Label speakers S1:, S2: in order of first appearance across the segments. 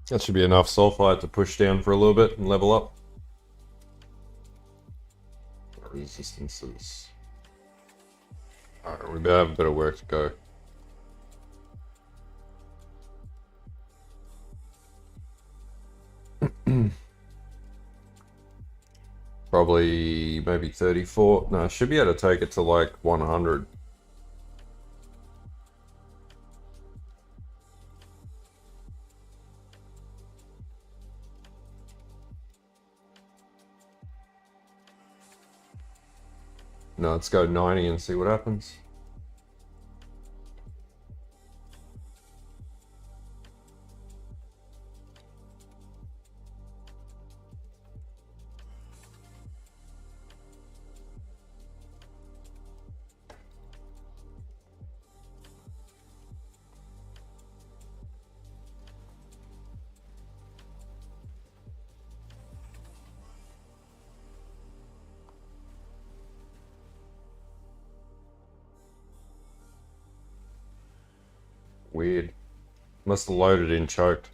S1: That should be enough sulfite to push down for a little bit and level up. Resistances. Alright, we better have a bit of work to go. Probably maybe 34. No, I should be able to take it to like 100. No, let's go 90 and see what happens. Weird. Must have loaded in choked.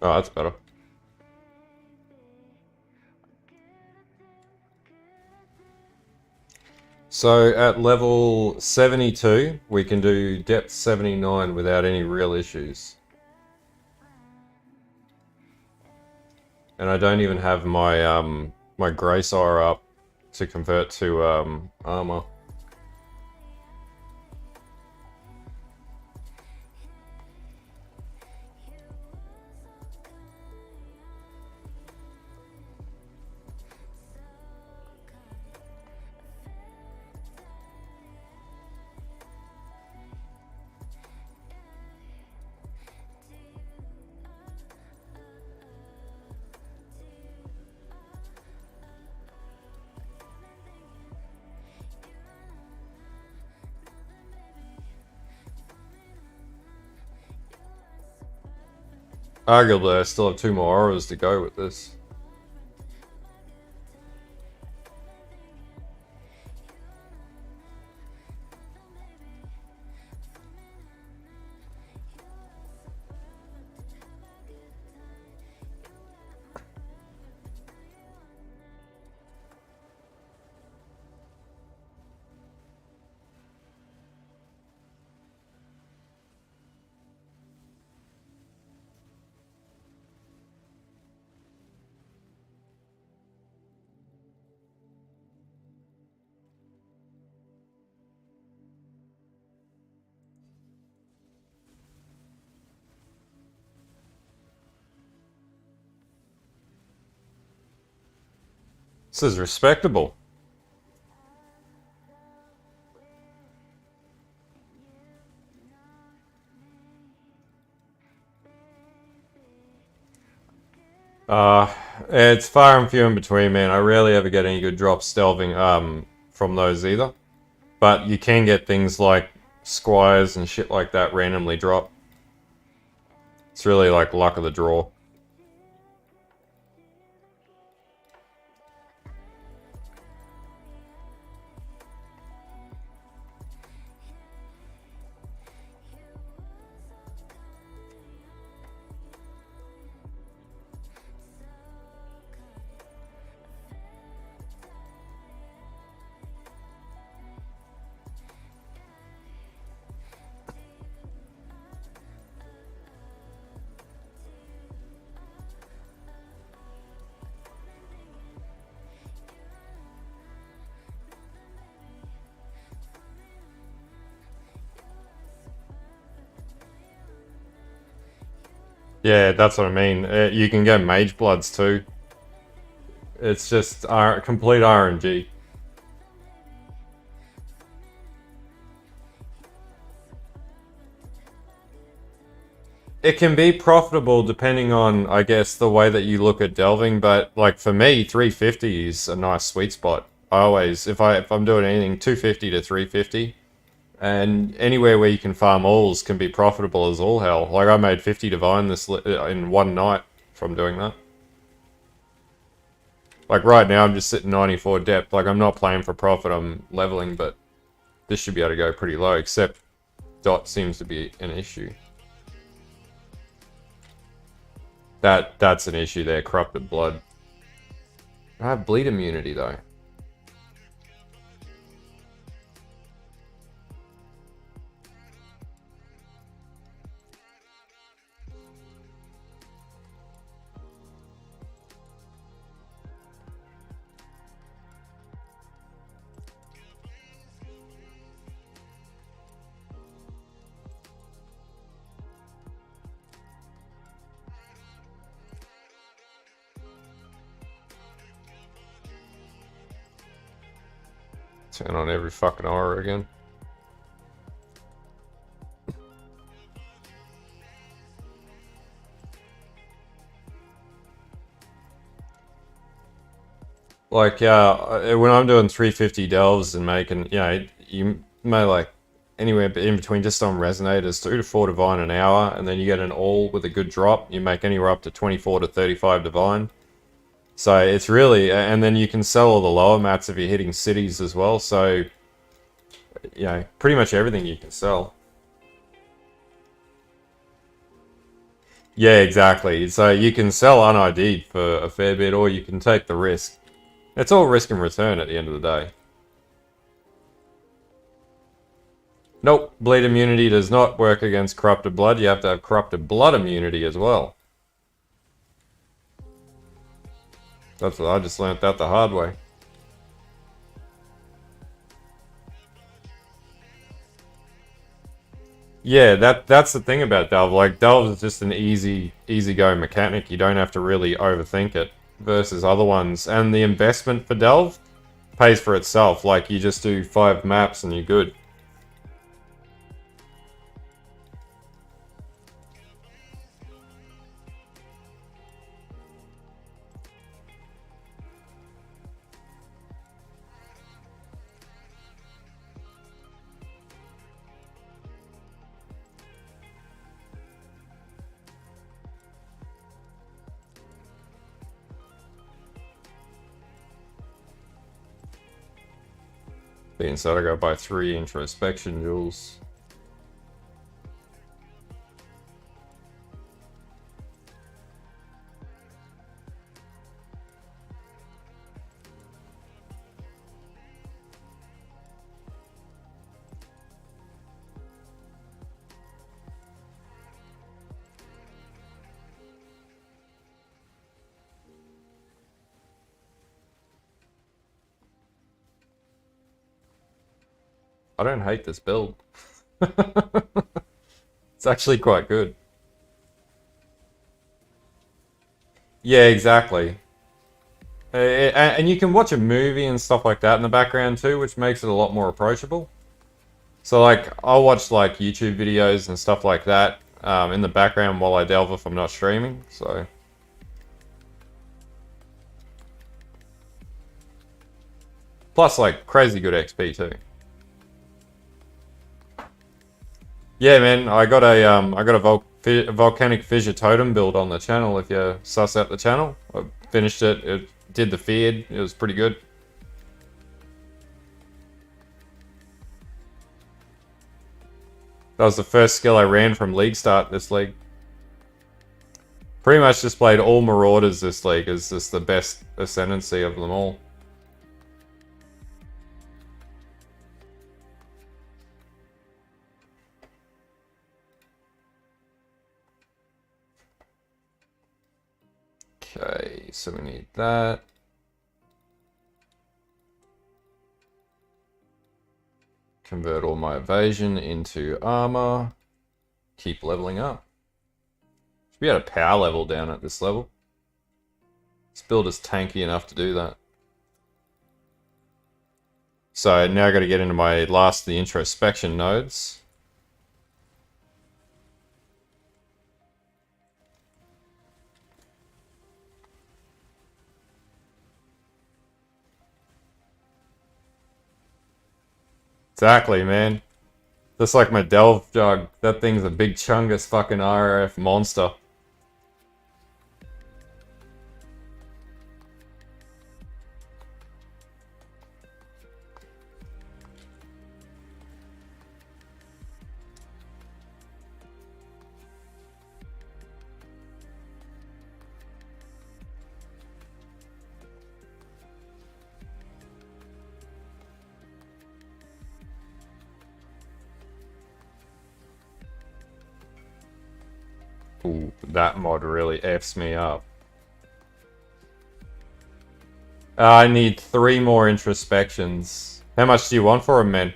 S1: Oh, that's better. So at level 72, we can do depth 79 without any real issues. And I don't even have my my Grace R up to convert to armor. Arguably, I still have 2 more auras to go with this. This is respectable. It's far and few in between, man. I rarely ever get any good drops delving from those either. But you can get things like squires and shit like that randomly drop. It's really like luck of the draw. Yeah, that's what I mean. You can get Mage Bloods too. It's just complete RNG. It can be profitable depending on, I guess, the way that you look at delving, but like for me, 350 is a nice sweet spot. I always, if I'm doing anything, 250 to 350, and anywhere where you can farm alls can be profitable as all hell. Like I made 50 divine in one night from doing that. Like right now, I'm just sitting 94 depth. Like I'm not playing for profit, I'm leveling, but this should be able to go pretty low, except dot seems to be an issue. That's an issue there, corrupted blood. I have bleed immunity though. Turn on every fucking aura again. Like, when I'm doing 350 delves and making, you know, you may like anywhere in between just on resonators, 2 to 4 divine an hour, and then you get an all with a good drop. You make anywhere up to 24 to 35 divine. So it's really, and then you can sell all the lower mats if you're hitting cities as well. So, you know, pretty much everything you can sell. Yeah, exactly. So you can sell unID'd for a fair bit, or you can take the risk. It's all risk and return at the end of the day. Nope, bleed immunity does not work against corrupted blood. You have to have corrupted blood immunity as well. That's what I just learnt that the hard way. Yeah, that's the thing about Delve. Like, Delve is just an easy go mechanic. You don't have to really overthink it versus other ones. And the investment for Delve pays for itself. Like, you just do 5 maps and you're good. Being said, I gotta buy 3 introspection jewels. I don't hate this build. It's actually quite good. Yeah, exactly. And you can watch a movie and stuff like that in the background too, which makes it a lot more approachable. So like, I'll watch like YouTube videos and stuff like that in the background while I delve if I'm not streaming, so. Plus like, crazy good XP too. Yeah, man, I got a volcanic fissure totem build on the channel. If you suss out the channel, I finished it. It did the feared. It was pretty good. That was the first skill I ran from league start this league. Pretty much just played all Marauders this league. It's just the best ascendancy of them all. Okay, so we need that. Convert all my evasion into armor. Keep leveling up. Should be able to power level down at this level. This build is tanky enough to do that. So now I got to get into my last of the introspection nodes. Exactly, man. Just like my Delve jug. That thing's a big chungus fucking RF monster. Ooh, that mod really F's me up. I need 3 more introspections. How much do you want for them, man?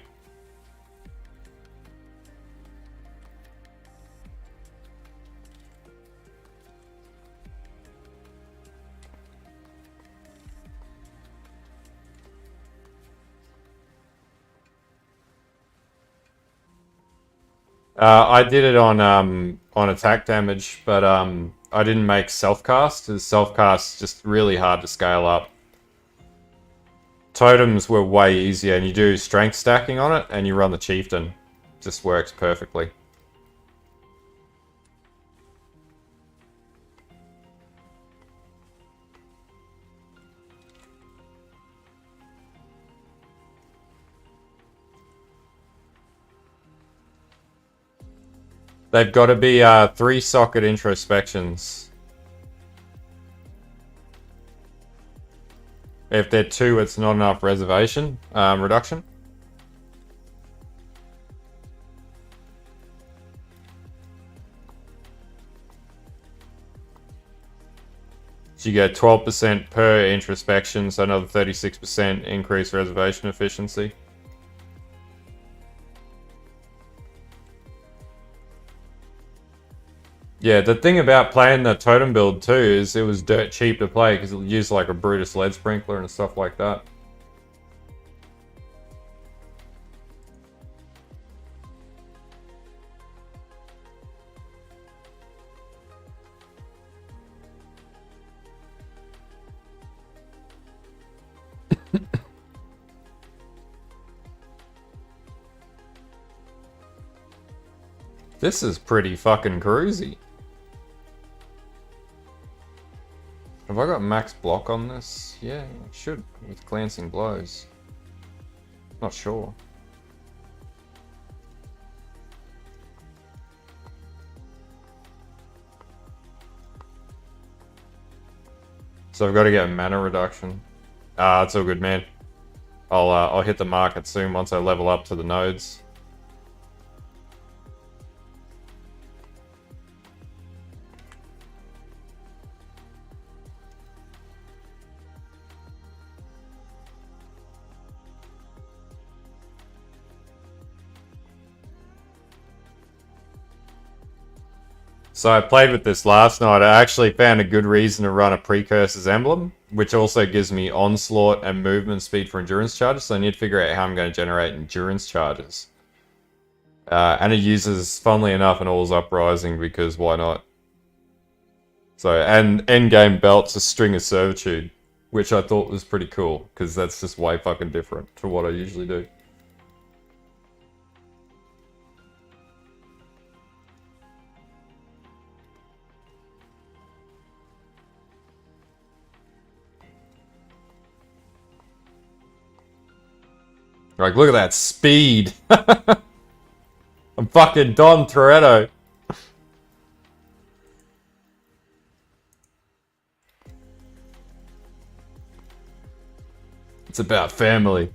S1: I did it on attack damage, but I didn't make self-cast, because self-cast is just really hard to scale up. Totems were way easier, and you do strength stacking on it, and you run the chieftain. Just works perfectly. They've got to be 3-socket introspections. If they're 2, it's not enough reservation reduction. So you get 12% per introspection, so another 36% increased reservation efficiency. Yeah, the thing about playing the totem build too is it was dirt cheap to play because it used like a Brutus lead sprinkler and stuff like that. This is pretty fucking cruisy. Have I got max block on this? Yeah, I should, with glancing blows. Not sure. So I've got to get a mana reduction. Ah, it's all good, man. I'll hit the market soon once I level up to the nodes. So I played with this last night. I actually found a good reason to run a Precursor's Emblem, which also gives me Onslaught and movement speed for endurance charges. So I need to figure out how I'm going to generate endurance charges. And it uses, funnily enough, an All's Uprising, because why not? So, and Endgame Belt's a String of Servitude, which I thought was pretty cool, because that's just way fucking different to what I usually do. Like, look at that speed! I'm fucking Dom Toretto! It's about family.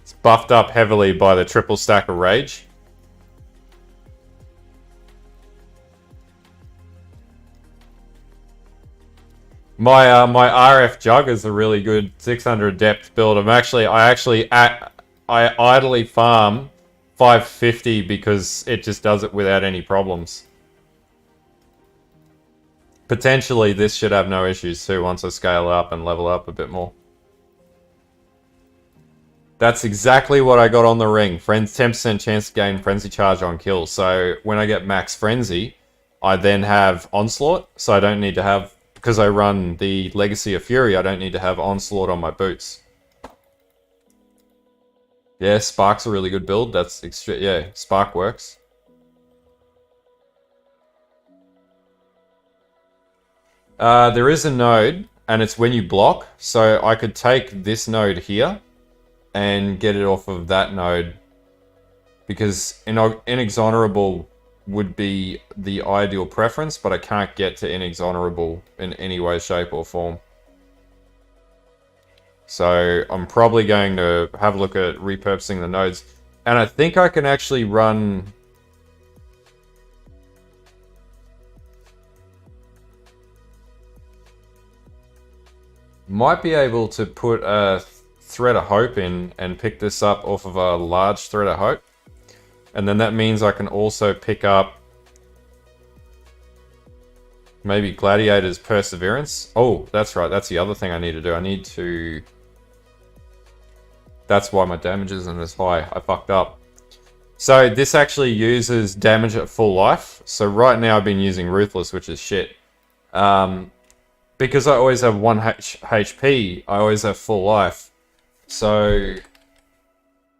S1: It's buffed up heavily by the triple stack of rage. My RF Jug is a really good 600 depth build. I idly farm 550 because it just does it without any problems. Potentially this should have no issues too once I scale up and level up a bit more. That's exactly what I got on the ring. 10% chance to gain Frenzy Charge on kill. So when I get Max Frenzy, I then have Onslaught. So I don't need to have, because I run the Legacy of Fury, I don't need to have Onslaught on my boots. Yeah, Spark's a really good build. That's extra. Yeah, Spark works. There is a node, and it's when you block. So I could take this node here and get it off of that node, because Inexonerable would be the ideal preference, but I can't get to Inexonerable in any way, shape, or form. So I'm probably going to have a look at repurposing the nodes. And I think I can actually run... Might be able to put a Thread of Hope in and pick this up off of a large Thread of Hope. And then that means I can also pick up maybe Gladiator's Perseverance. Oh, that's right. That's the other thing I need to do. I need to... That's why my damage isn't as high. I fucked up. So this actually uses damage at full life. So right now I've been using Ruthless, which is shit. Because I always have 1 HP, I always have full life. So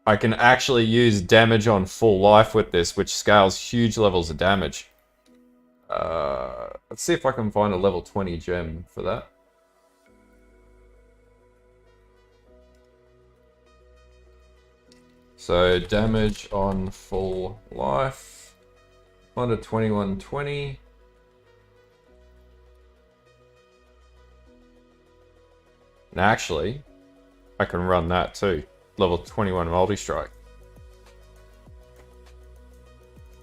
S1: I can actually use damage on full life with this, which scales huge levels of damage. Let's see if I can find a level 20 gem for that. So damage on full life. Find a 2120. And actually, I can run that too. Level 21 multi-strike.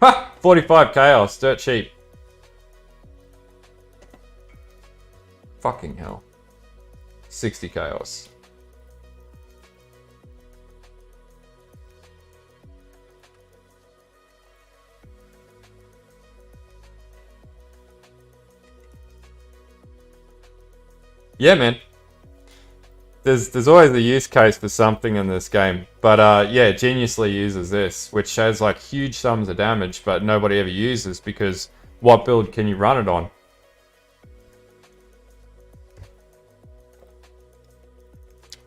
S1: Ha! 45 chaos, dirt cheap. Fucking hell. 60 chaos. Yeah, man. There's always a use case for something in this game. But yeah, Geniusly uses this, which has like huge sums of damage, but nobody ever uses because what build can you run it on?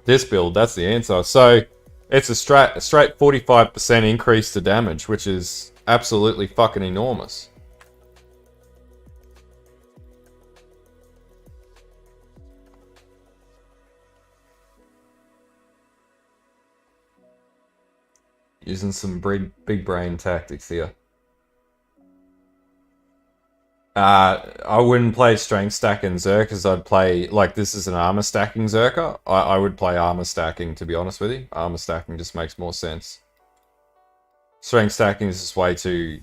S1: This build, that's the answer. So it's a straight 45% increase to damage, which is absolutely fucking enormous. Using some big brain tactics here. I wouldn't play strength stacking Zerkers. I'd play, like, this is an armor stacking Zerker. I would play armor stacking, to be honest with you. Armor stacking just makes more sense. Strength stacking is just way too...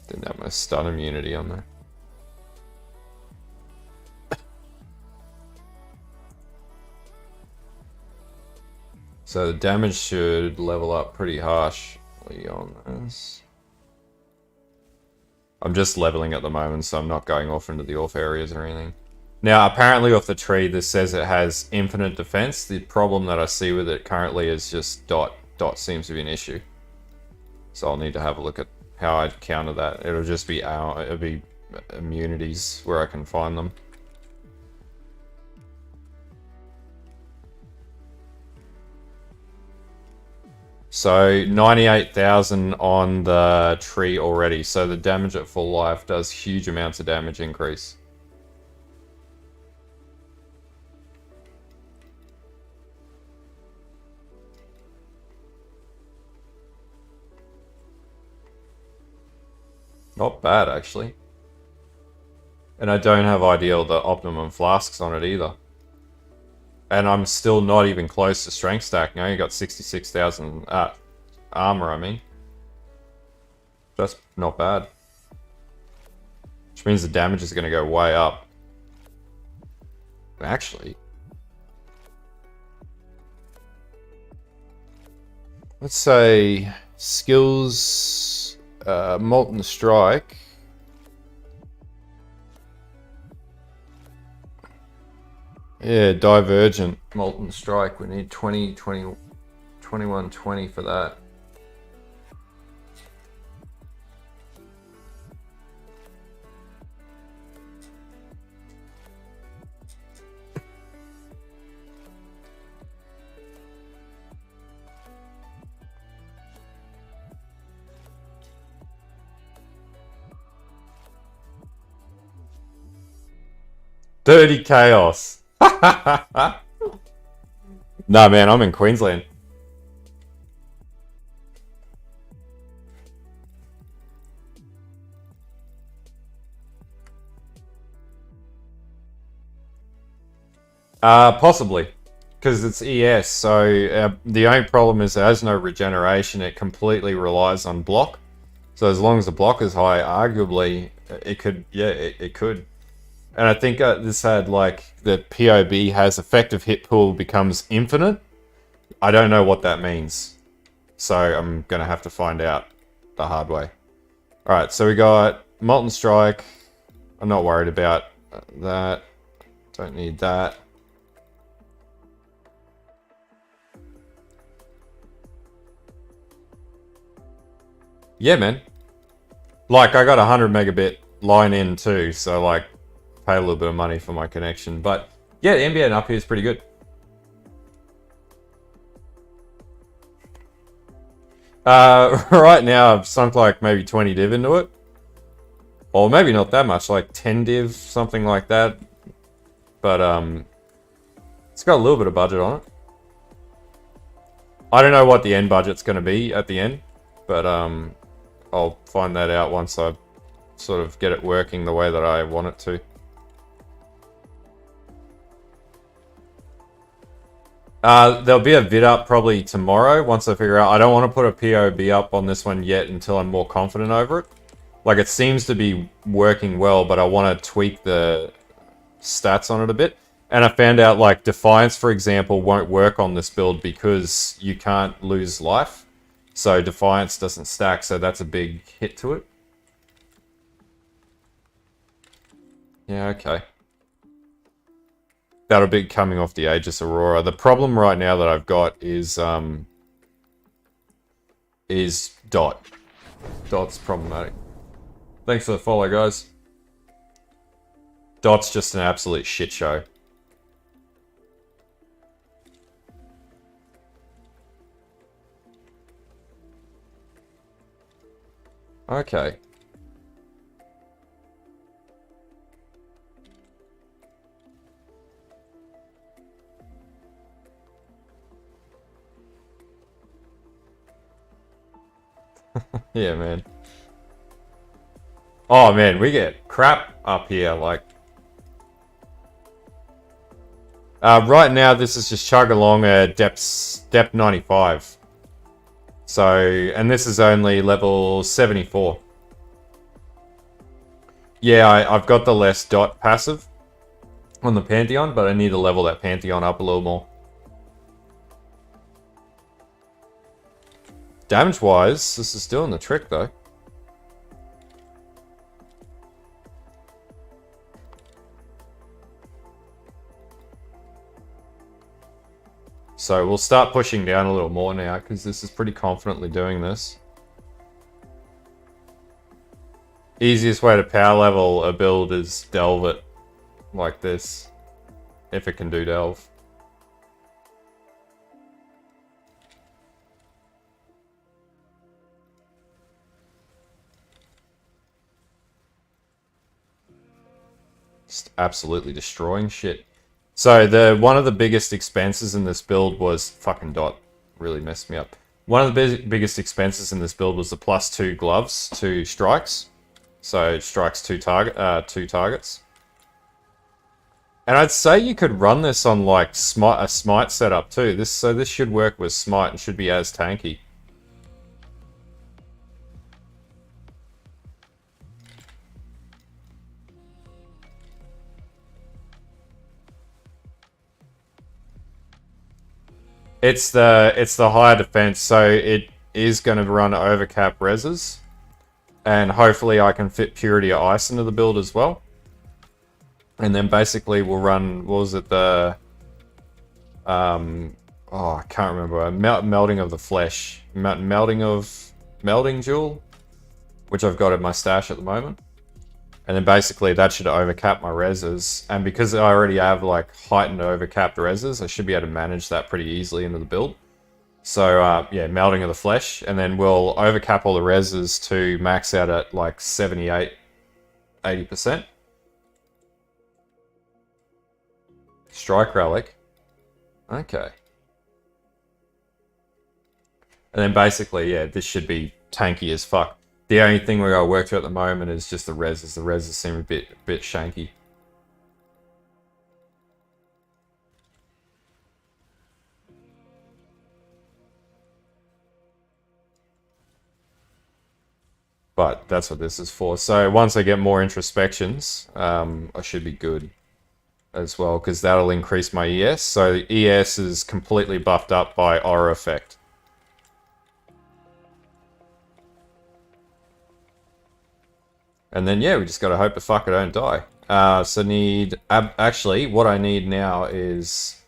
S1: Didn't have my stun immunity on there. So the damage should level up pretty harshly on this. I'm just leveling at the moment, so I'm not going off into the off areas or anything. Now, apparently off the tree, this says it has infinite defense. The problem that I see with it currently is just dot. Dot seems to be an issue. So I'll need to have a look at how I'd counter that. It'll just be immunities where I can find them. So 98,000 on the tree already. So the damage at full life does huge amounts of damage increase. Not bad, actually. And I don't have ideal the optimum flasks on it either. And I'm still not even close to strength stacking. I only got 66,000 armor, I mean. That's not bad. Which means the damage is going to go way up. Actually, let's say skills, Molten Strike. Yeah, Divergent Molten Strike. We need 2120 for that. Dirty chaos. Nah, man, I'm in Queensland. Possibly. Because it's ES, so the only problem is it has no regeneration. It completely relies on block. So as long as the block is high, arguably, it could, yeah, it could. And I think this had, like, the POB has effective hit pool becomes infinite. I don't know what that means. So I'm going to have to find out the hard way. Alright, so we got Molten Strike. I'm not worried about that. Don't need that. Yeah, man. Like, I got a 100 megabit line in too, so like, pay a little bit of money for my connection. But yeah, the NBN up here is pretty good. Right now I've sunk like maybe 20 div into it. Or maybe not that much, like 10 div, something like that. But it's got a little bit of budget on it. I don't know what the end budget's going to be at the end, but I'll find that out once I sort of get it working the way that I want it to. There'll be a vid up probably tomorrow once I figure out. I don't want to put a POB up on this one yet until I'm more confident over it. Like, it seems to be working well, but I want to tweak the stats on it a bit. And I found out, like, Defiance, for example, won't work on this build because you can't lose life. So Defiance doesn't stack, so that's a big hit to it. Yeah, okay. That'll be coming off the Aegis Aurora. The problem right now that I've got is Dot. Dot's problematic. Thanks for the follow, guys. Dot's just an absolute shit show. Okay. Yeah, man. Oh, man, we get crap up here, like... right now, this is just chug along a depth 95. So, and this is only level 74. Yeah, I've got the less dot passive on the Pantheon, but I need to level that Pantheon up a little more. Damage-wise, this is doing the trick, though. So we'll start pushing down a little more now, because this is pretty confidently doing this. Easiest way to power level a build is delve it like this, if it can do delve. Just absolutely destroying shit. So one of the biggest expenses in this build was fucking Dot. Really messed me up. One of the biggest expenses in this build was the +2 gloves to strikes. So it strikes two targets. And I'd say you could run this on like a smite setup too. This should work with smite and should be as tanky. It's the higher defense, so it is going to run overcap reses. And hopefully I can fit Purity of Ice into the build as well. And then basically we'll run, what was it, the... I can't remember. Melting of the Flesh. Melding Jewel, which I've got in my stash at the moment. And then basically that should overcap my reses. And because I already have like heightened overcapped reses, I should be able to manage that pretty easily into the build. So yeah, Melting of the Flesh. And then we'll overcap all the reses to max out at like 78, 80%. Strike Relic. Okay. And then basically, yeah, this should be tanky as fuck. The only thing we gotta work through at the moment is just the reses. The reses seem a bit shanky. But that's what this is for. So once I get more introspections, I should be good as well, because that'll increase my ES. So ES is completely buffed up by Aura Effect. And then, yeah, we just gotta hope the fucker don't die. So need... actually, what I need now is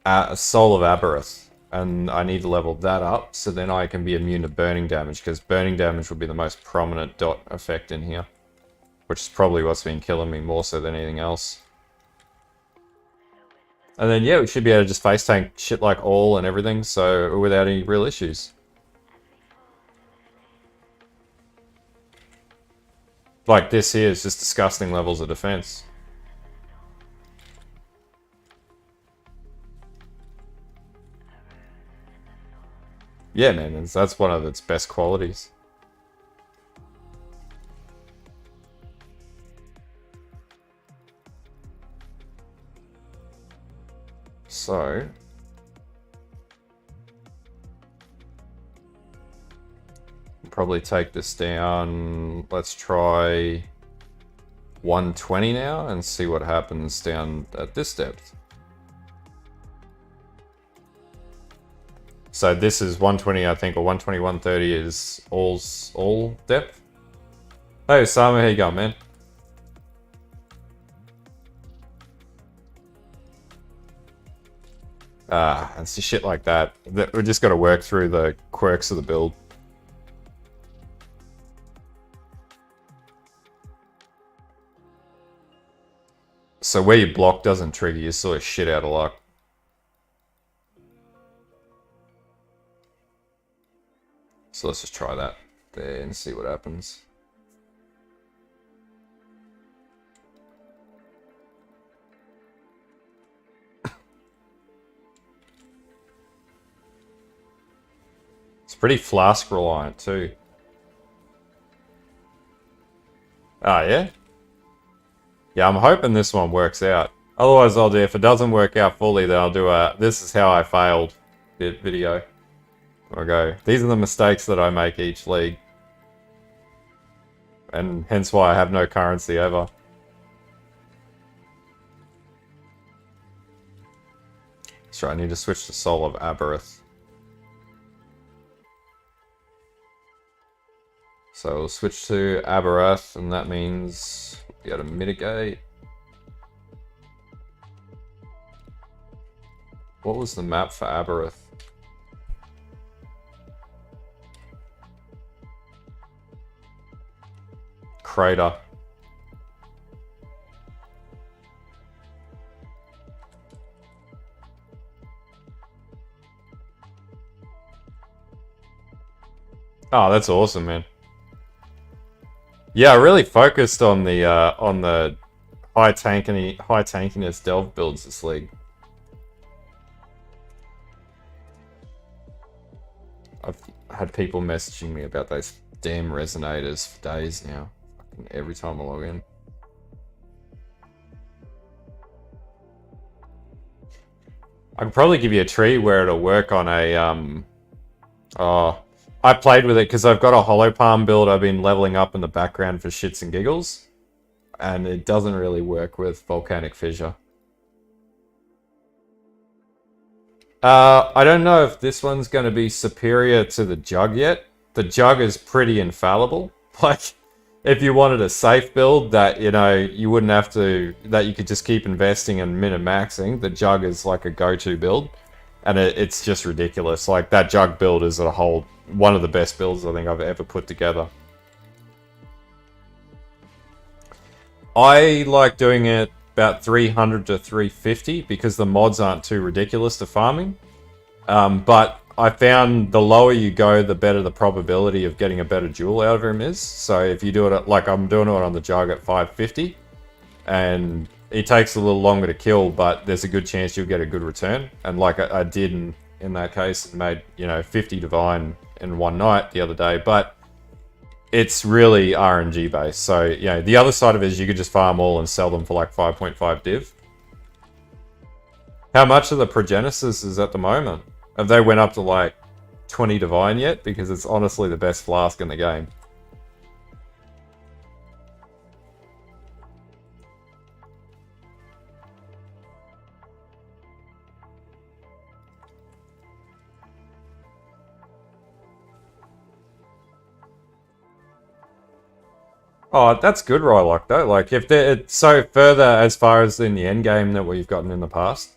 S1: a Soul of Aberrath. And I need to level that up, so then I can be immune to burning damage, because burning damage will be the most prominent dot effect in here. Which is probably what's been killing me more so than anything else. And then, yeah, we should be able to just face tank shit like all and everything, so without any real issues. Like this here is just disgusting levels of defense. Yeah, man, that's one of its best qualities. So... probably take this down. Let's try 120 now and see what happens down at this depth. So this is 120, I think, or 120, 130 is all depth. Hey, Osama, how you going, man? And see shit like that. We just got to work through the quirks of the build. So where your block doesn't trigger, you're sort of shit out of luck. So let's just try that there and see what happens. It's pretty flask reliant too. Ah, yeah? Yeah, I'm hoping this one works out. Otherwise, I'll do, if it doesn't work out fully, then I'll do a "this is how I failed" video. I'll go, these are the mistakes that I make each league. And hence why I have no currency ever. That's right, I need to switch to Soul of Aberrath. So we'll switch to Aberrath, and that means be able to mitigate. What was the map for Aberrath? Crater. Oh, that's awesome, man. Yeah, I really focused on the high tankiness delve builds this league. I've had people messaging me about those damn resonators for days now. Fucking every time I log in. I could probably give you a tree where it'll work on a I played with it because I've got a hollow palm build I've been leveling up in the background for shits and giggles. And it doesn't really work with volcanic fissure. I don't know if this one's going to be superior to the jug yet. The jug is pretty infallible. Like, if you wanted a safe build that, you know, you wouldn't have to, that you could just keep investing and min-maxing, the jug is like a go-to build. And it's just ridiculous. Like, that jug build is a whole, one of the best builds I think I've ever put together. I like doing it about 300 to 350 because the mods aren't too ridiculous to farming. But I found the lower you go, the better the probability of getting a better jewel out of him is. So if you do it like I'm doing it on the jug at 550, and it takes a little longer to kill, but there's a good chance you'll get a good return. And like I did in that case, made, you know, 50 divine in one night the other day, but it's really RNG based. So, you know, the other side of it is you could just farm all and sell them for like 5.5 div. How much of the Progenesis is at the moment? Have they went up to like 20 divine yet? Because it's honestly the best flask in the game. Oh, that's good, Rylock, though. Like, if it's so further as far as in the end game that we've gotten in the past.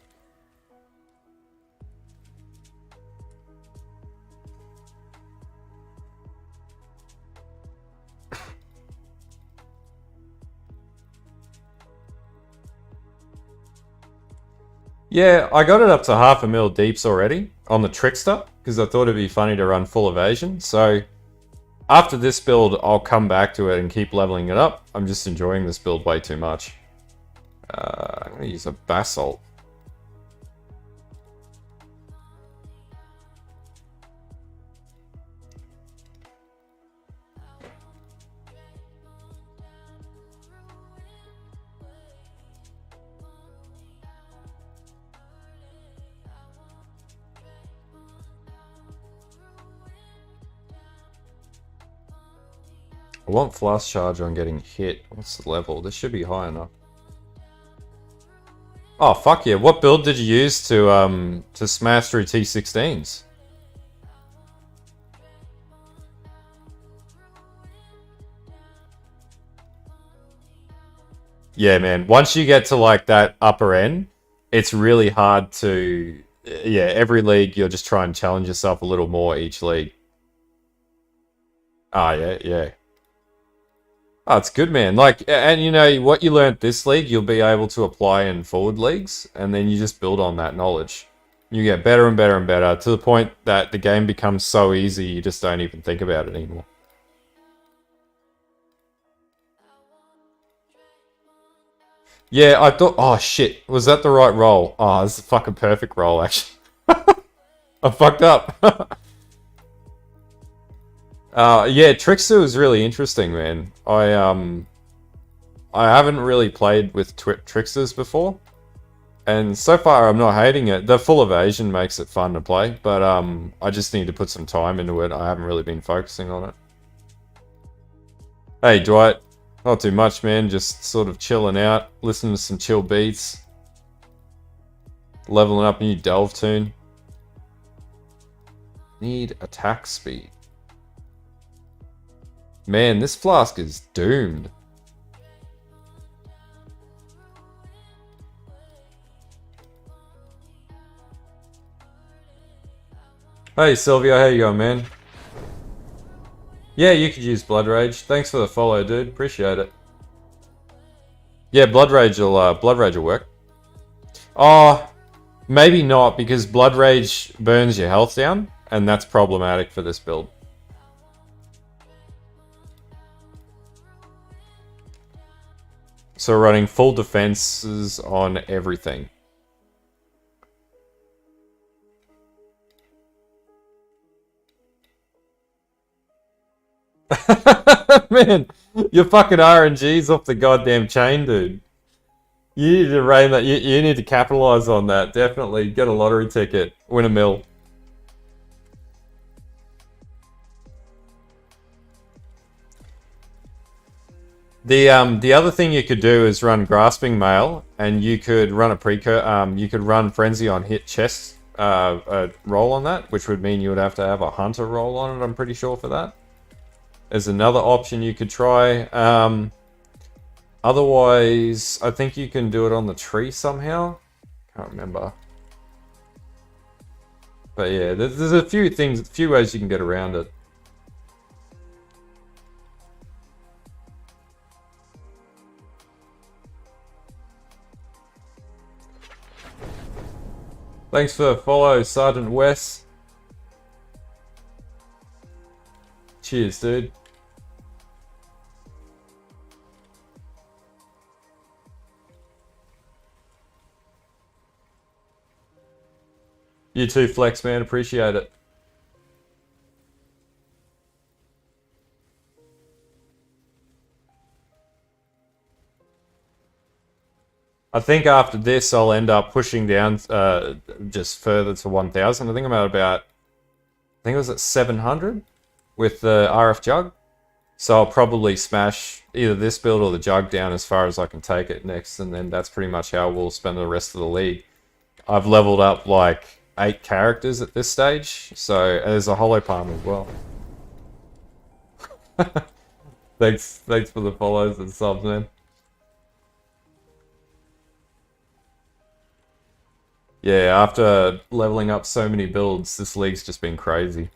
S1: Yeah, I got it up to 500,000 deeps already on the Trickster, because I thought it'd be funny to run full evasion. So, after this build, I'll come back to it and keep leveling it up. I'm just enjoying this build way too much. I'm going to use a Basalt. I want Flask Charge on getting hit. What's the level? This should be high enough. Oh, fuck yeah. What build did you use to smash through T16s? Yeah, man. Once you get to like that upper end, it's really hard to... Yeah, every league you'll just try and challenge yourself a little more each league. Ah, yeah, yeah. Oh, it's good, man. Like, and you know, what you learnt this league, you'll be able to apply in forward leagues, and then you just build on that knowledge. You get better and better and better to the point that the game becomes so easy you just don't even think about it anymore. Yeah, I thought, oh shit, was that the right roll? Oh, this is a fucking perfect roll, actually. I fucked up. Yeah, Trickster was really interesting, man. I haven't really played with Tricksters before, and so far I'm not hating it. The full evasion makes it fun to play, but I just need to put some time into it. I haven't really been focusing on it. Hey, Dwight. Not too much, man. Just sort of chilling out, listening to some chill beats, leveling up a new Delve tune. Need attack speed. Man, this flask is doomed. Hey Sylvia, how you going, man? Yeah, you could use Blood Rage. Thanks for the follow, dude. Appreciate it. Yeah, Blood Rage will work. Oh, maybe not, because Blood Rage burns your health down, and that's problematic for this build. So we're running full defenses on everything. Man, your fucking RNG's off the goddamn chain, dude. You need to rein that. You need to capitalize on that. Definitely get a lottery ticket, win a mill. The other thing you could do is run Grasping Mail, and you could run you could run Frenzy on hit chest roll on that, which would mean you would have to have a Hunter roll on it. I'm pretty sure for that. There's another option you could try. Otherwise, I think you can do it on the tree somehow. Can't remember. But yeah, there's a few ways you can get around it. Thanks for the follow, Sergeant Wes. Cheers, dude. You too, Flex, man. Appreciate it. I think after this, I'll end up pushing down just further to 1,000. I think I'm at about, I think it was at 700 with the RF Jug. So I'll probably smash either this build or the Jug down as far as I can take it next. And then that's pretty much how we'll spend the rest of the league. I've leveled up like 8 characters at this stage. So there's a Hollow Palm as well. Thanks for the follows and subs, man. Yeah, after leveling up so many builds, this league's just been crazy.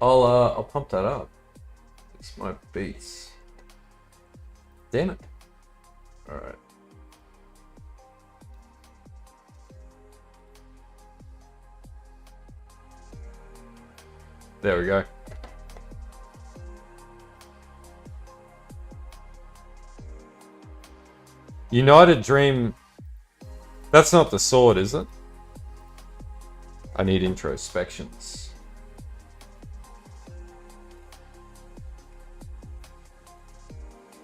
S1: I'll pump that up. It's my beats. Damn it. Alright. There we go. United Dream. That's not the sword, is it? I need introspections.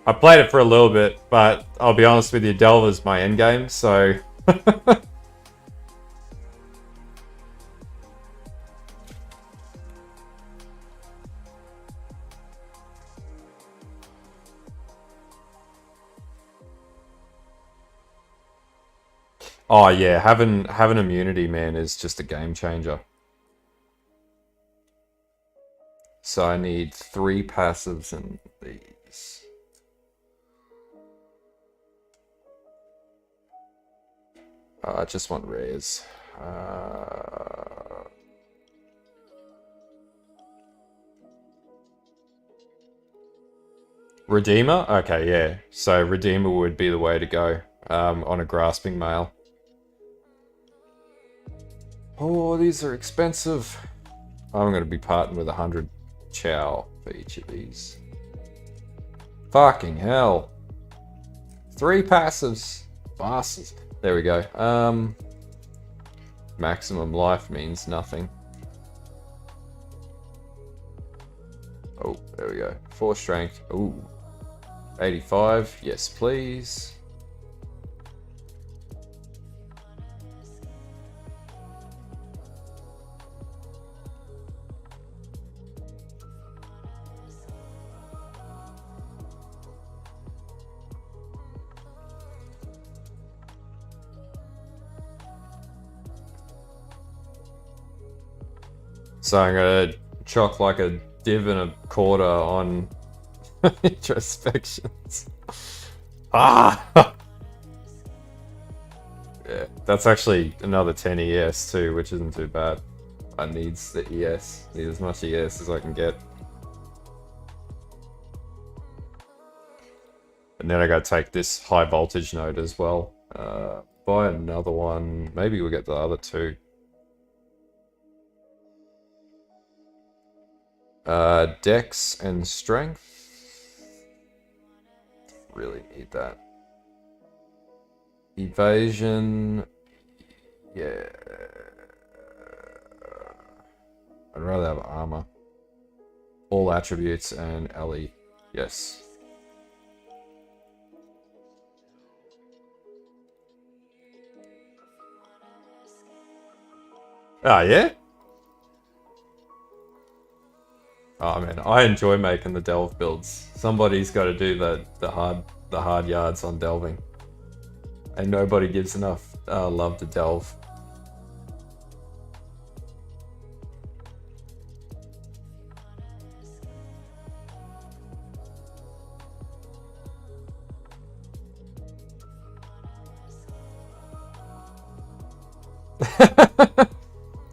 S1: I played it for a little bit, but I'll be honest with you, Delver's my endgame, so... Oh yeah, having immunity, man, is just a game changer. So I need 3 passives and these. I just want rares. Redeemer? Okay, yeah. So Redeemer would be the way to go on a grasping mail. Oh, these are expensive. I'm going to be parting with 100 chow for each of these. Fucking hell. 3 passives. Bastards. There we go. Maximum life means nothing. Oh, there we go. 4 strength. Ooh. 85. Yes, please. So I'm gonna chalk like a div and a quarter on introspections. Ah! Yeah, that's actually another 10 ES too, which isn't too bad. I needs the ES. Need as much ES as I can get. And then I gotta take this high voltage node as well. Buy another one. Maybe we'll get the other 2. Dex and strength. Really need that. Evasion. Yeah. I'd rather have armor. All attributes and LE. Yes. Ah, yeah? Oh man, I enjoy making the delve builds. Somebody's got to do the hard yards on delving, and nobody gives enough love to delve.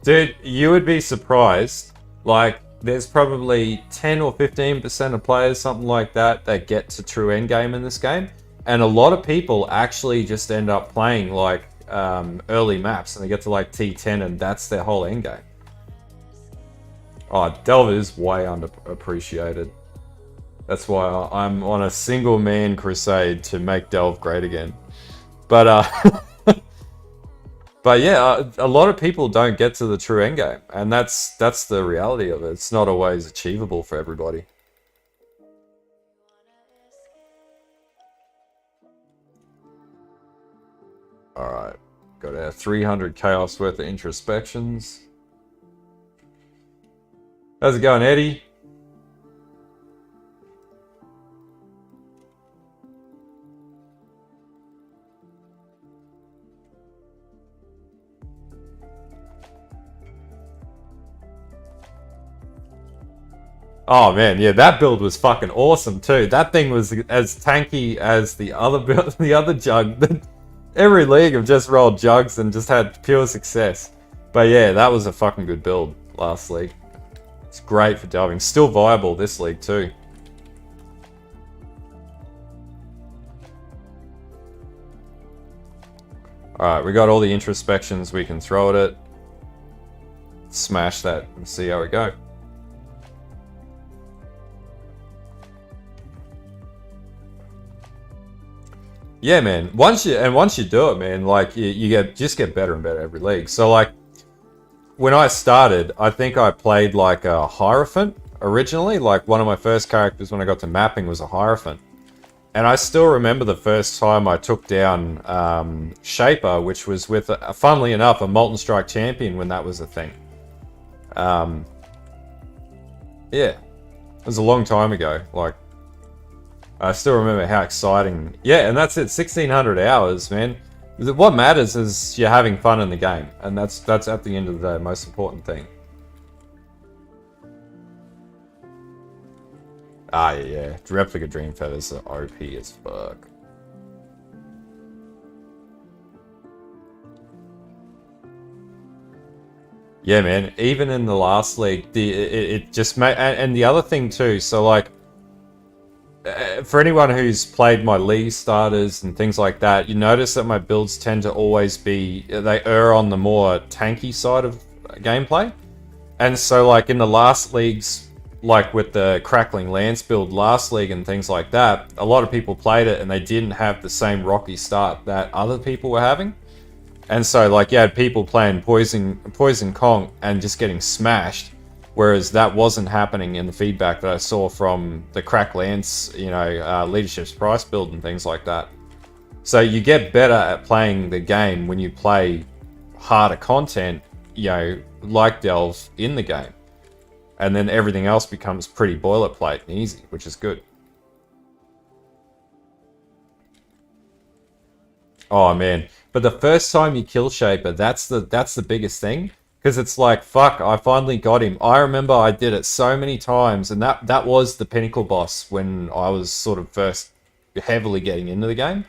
S1: Dude, you would be surprised. Like, there's probably 10 or 15% of players, something like that, that get to true endgame in this game. And a lot of people actually just end up playing, like, early maps, and they get to, like, T10, and that's their whole endgame. Oh, Delve is way underappreciated. That's why I'm on a single-man crusade to make Delve great again. But, But yeah, a lot of people don't get to the true endgame, and that's the reality of it. It's not always achievable for everybody. Alright, got our 300 chaos worth of introspections. How's it going, Eddie? Oh man, yeah, that build was fucking awesome too. That thing was as tanky as the other build, the other jug. Every league have just rolled jugs and just had pure success. But yeah, that was a fucking good build last league. It's great for delving. Still viable this league too. Alright, we got all the introspections we can throw at it. Smash that and see how we go. Yeah, man. Once you do it, man, like you just get better and better every league. So like when I started, I think I played like a Hierophant originally. Like one of my first characters when I got to mapping was a Hierophant. And I still remember the first time I took down Shaper, which was with, funnily enough, a Molten Strike champion when that was a thing. Yeah, it was a long time ago. Like, I still remember how exciting. Yeah, and that's it, 1,600 hours, man. What matters is you're having fun in the game, and that's at the end of the day, the most important thing. Ah, yeah. Replica Dream Feathers are OP as fuck. Yeah, man. Even in the last league, it just made... And the other thing too, so like... For anyone who's played my League starters and things like that, you notice that my builds tend to always be... They err on the more tanky side of gameplay. And so like in the last leagues... Like with the Crackling Lance build last league and things like that, a lot of people played it and they didn't have the same rocky start that other people were having. And so like you had people playing Poison Kong and just getting smashed, whereas that wasn't happening in the feedback that I saw from the Crack Lance, you know, Leadership's Price build and things like that. So you get better at playing the game when you play harder content, you know, like Delve in the game. And then everything else becomes pretty boilerplate and easy, which is good. Oh man, but the first time you kill Shaper, that's the biggest thing, because it's like, fuck, I finally got him. I remember I did it so many times, and that was the pinnacle boss when I was sort of first heavily getting into the game.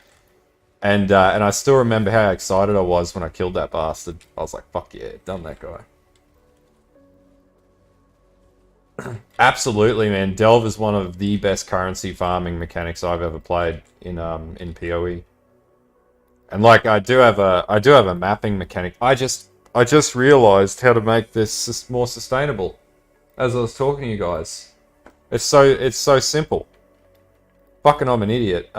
S1: And I still remember how excited I was when I killed that bastard. I was like, fuck yeah, done that guy. Absolutely, man. Delve is one of the best currency farming mechanics I've ever played in PoE. And like I do have a mapping mechanic. I just realized how to make this more sustainable as I was talking to you guys. It's so simple. Fucking I'm an idiot.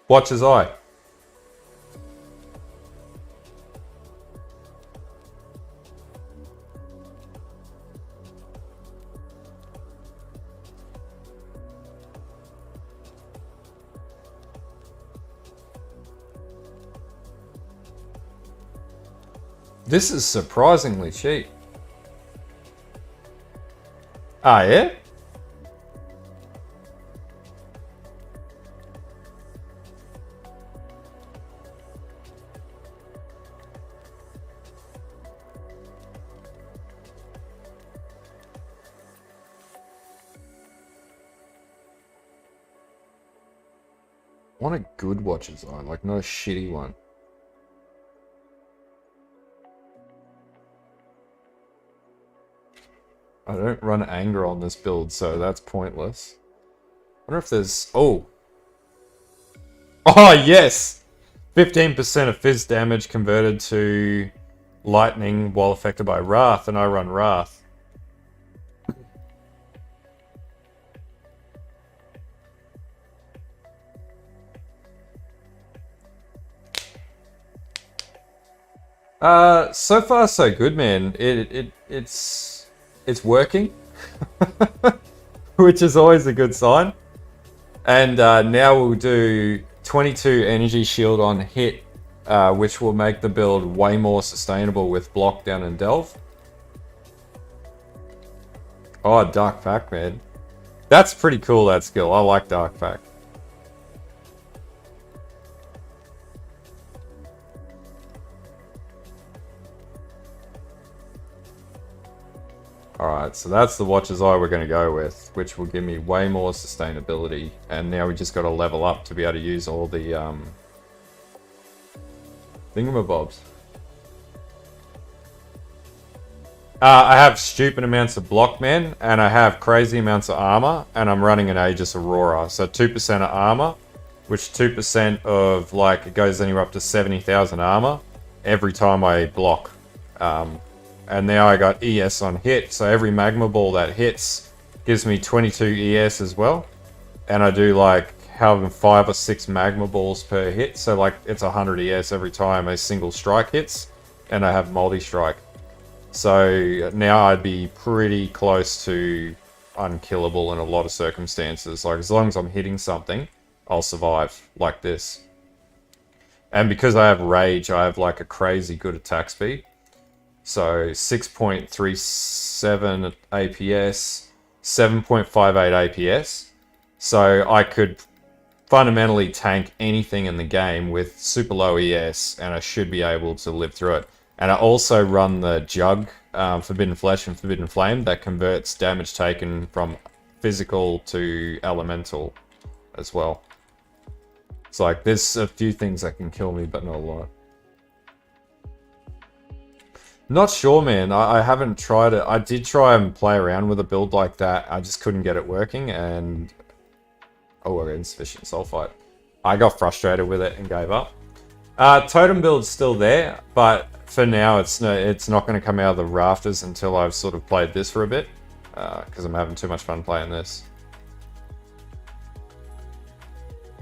S1: Watch his eye. This is surprisingly cheap. Ah, yeah? I want a good Watcher's Eye, like not a shitty one. I don't run anger on this build, so that's pointless. I wonder if there's... Oh! Oh, yes! 15% of fizz damage converted to lightning while affected by Wrath, and I run Wrath. So far so good, man. It's working, which is always a good sign. And now we'll do 22 energy shield on hit, which will make the build way more sustainable with block down and delve. Oh, Dark Pac, man. That's pretty cool, that skill. I like Dark Pack. Alright, so that's the Watcher's Eye we're going to go with, which will give me way more sustainability. And now we just got to level up to be able to use all the thingamabobs. I have stupid amounts of block men, and I have crazy amounts of armor, and I'm running an Aegis Aurora. So 2% of armor, which 2% of, like, it goes anywhere up to 70,000 armor every time I block. And now I got ES on hit, so every magma ball that hits gives me 22 ES as well. And I do, like, having 5 or 6 magma balls per hit, so, like, it's 100 ES every time a single strike hits, and I have multi-strike. So now I'd be pretty close to unkillable in a lot of circumstances. Like, as long as I'm hitting something, I'll survive like this. And because I have rage, I have like a crazy good attack speed. So 6.37 APS, 7.58 APS. So I could fundamentally tank anything in the game with super low ES, and I should be able to live through it. And I also run the Jug, Forbidden Flesh and Forbidden Flame, that converts damage taken from physical to elemental as well. It's like, there's a few things that can kill me, but not a lot. Not sure, man. I haven't tried it. I did try and play around with a build like that. I just couldn't get it working, and... oh, I got insufficient sulfite. I got frustrated with it and gave up. Totem build's still there, but for now it's not going to come out of the rafters until I've sort of played this for a bit, because I'm having too much fun playing this.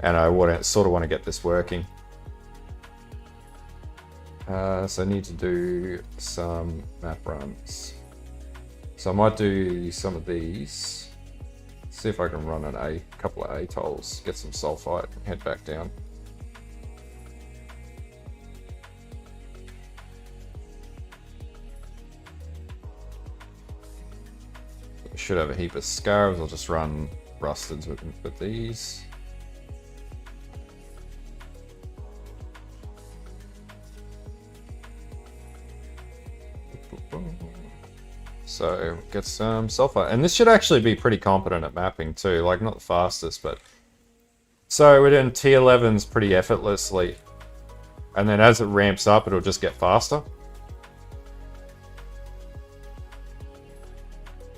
S1: And I sort of want to get this working. So I need to do some map runs. So I might do some of these. See if I can run a couple of atolls, get some sulfite, and head back down. I should have a heap of scarabs. I'll just run rusteds with these. So get some sulfite, and this should actually be pretty competent at mapping too. Like, not the fastest, but so we're doing T11s pretty effortlessly, and then as it ramps up, it'll just get faster.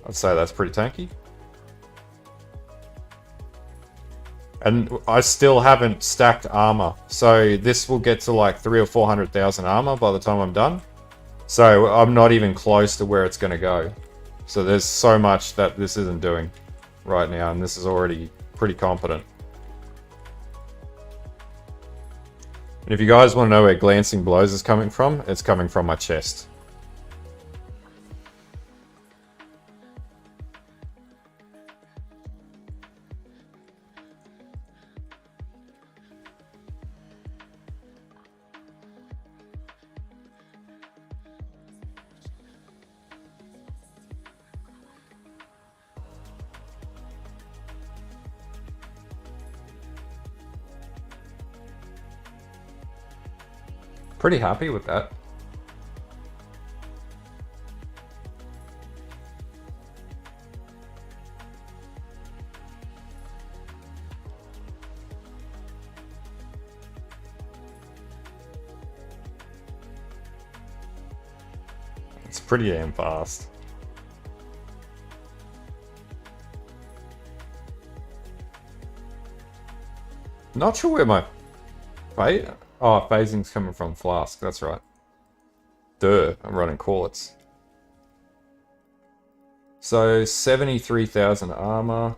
S1: I'd say that's pretty tanky. And I still haven't stacked armor, so this will get to like 300,000 or 400,000 armor by the time I'm done. So I'm not even close to where it's going to go. So there's so much that this isn't doing right now, and this is already pretty competent. And if you guys want to know where Glancing Blows is coming from, it's coming from my chest. Pretty happy with that. It's pretty damn fast. Not sure where my fate. Oh, phasing's coming from Flask, that's right. Duh, I'm running Corlets. So, 73,000 armor.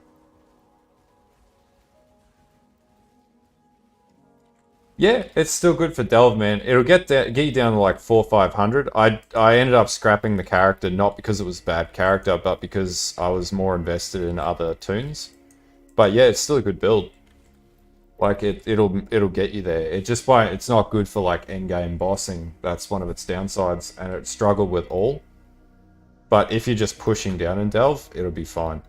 S1: Yeah, it's still good for Delve, man. It'll get you down to like 400 or 500. I ended up scrapping the character, not because it was a bad character, but because I was more invested in other toons. But yeah, it's still a good build. Like, it'll get you there. It's not good for like endgame bossing. That's one of its downsides, and it struggled with all. But if you're just pushing down in Delve, it'll be fine.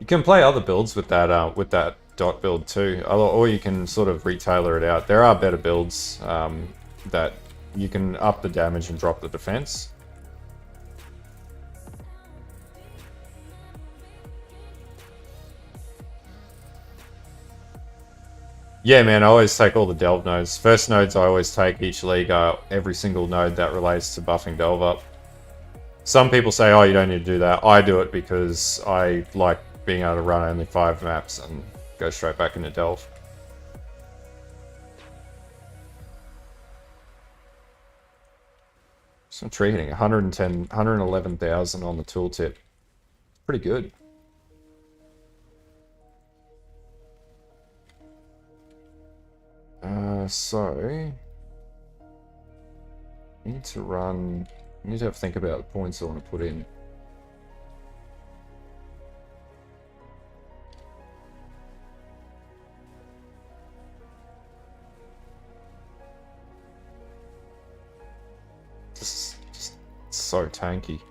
S1: You can play other builds with that dot build too, or you can sort of retailer it out. There are better builds that you can up the damage and drop the defense. Yeah, man, I always take all the delve nodes. First nodes I always take each league are every single node that relates to buffing delve up. Some people say, oh, you don't need to do that. I do it because I like being able to run only 5 maps and go straight back into delve. Some tree hitting, 111,000 on the tooltip. Pretty good. So need to run. Need to think about the points I want to put in. Just so tanky.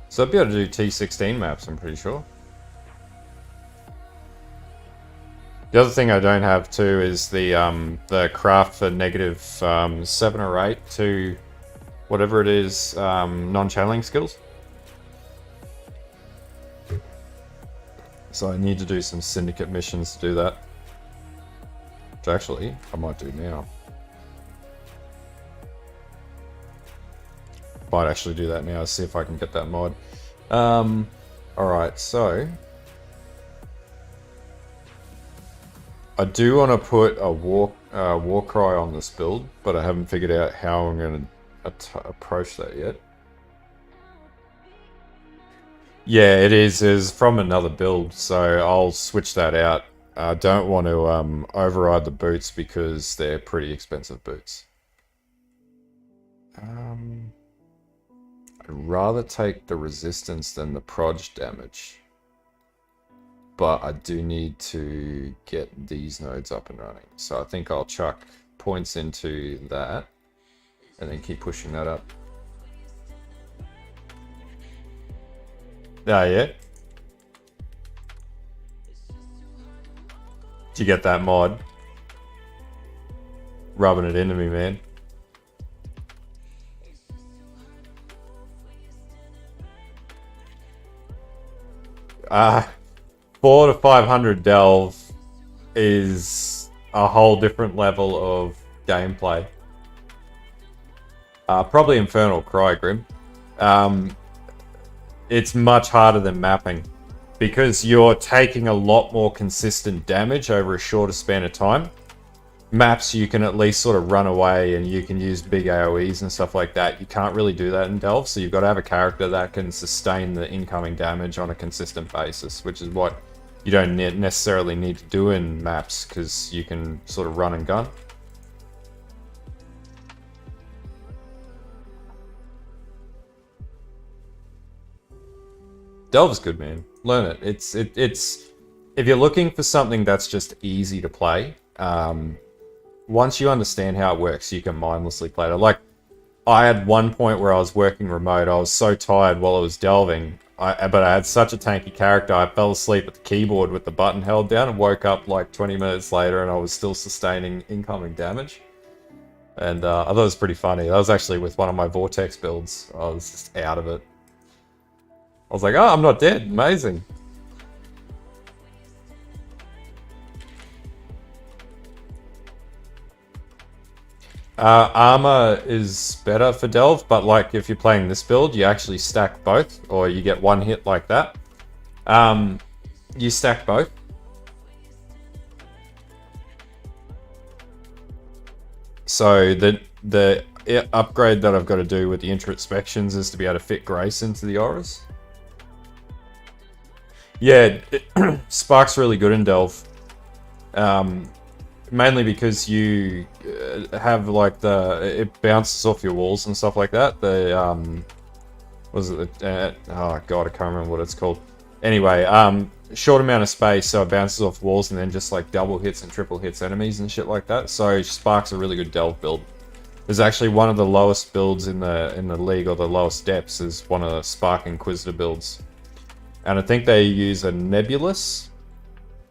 S1: So I'd be able to do T16 maps, I'm pretty sure. The other thing I don't have too is the craft for -7 or 8 to whatever it is, non-channeling skills. So I need to do some syndicate missions to do that. Which actually, I might do now. Might actually do that now, see if I can get that mod. Alright, so I do want to put a war cry on this build, but I haven't figured out how I'm going to approach that yet. Yeah, it is from another build, so I'll switch that out. I don't want to override the boots because they're pretty expensive boots. I'd rather take the resistance than the proj damage. But I do need to get these nodes up and running. So I think I'll chuck points into that and then keep pushing that up. Ah, yeah. Did you get that mod? Rubbing it into me, man. Ah. 400 to 500 delve is a whole different level of gameplay. Probably Infernal Cry, Grim. It's much harder than mapping because you're taking a lot more consistent damage over a shorter span of time. Maps, you can at least sort of run away and you can use big AoEs and stuff like that. You can't really do that in Delve, so you've got to have a character that can sustain the incoming damage on a consistent basis, which is what you don't necessarily need to do in maps because you can sort of run and gun. Delve's good, man. Learn it. It's if you're looking for something that's just easy to play, once you understand how it works, you can mindlessly play it. Like, I had one point where I was working remote. I was so tired while I was delving. But I had such a tanky character, I fell asleep at the keyboard with the button held down and woke up like 20 minutes later and I was still sustaining incoming damage. And I thought it was pretty funny. That was actually with one of my Vortex builds. I was just out of it. I was like, oh, I'm not dead. Amazing. Armor is better for Delve, but like if you're playing this build, you actually stack both, or you get one hit like that. You stack both. So the upgrade that I've got to do with the introspections is to be able to fit Grace into the auras. Yeah, Spark's really good in Delve. Mainly because you have like it bounces off your walls and stuff like that. The was it the oh god, I can't remember what it's called. Anyway, short amount of space, so it bounces off walls and then just like double hits and triple hits enemies and shit like that. So Spark's a really good delve build. There's actually one of the lowest builds in the league, or the lowest depths, is one of the Spark Inquisitor builds, and I think they use a nebulous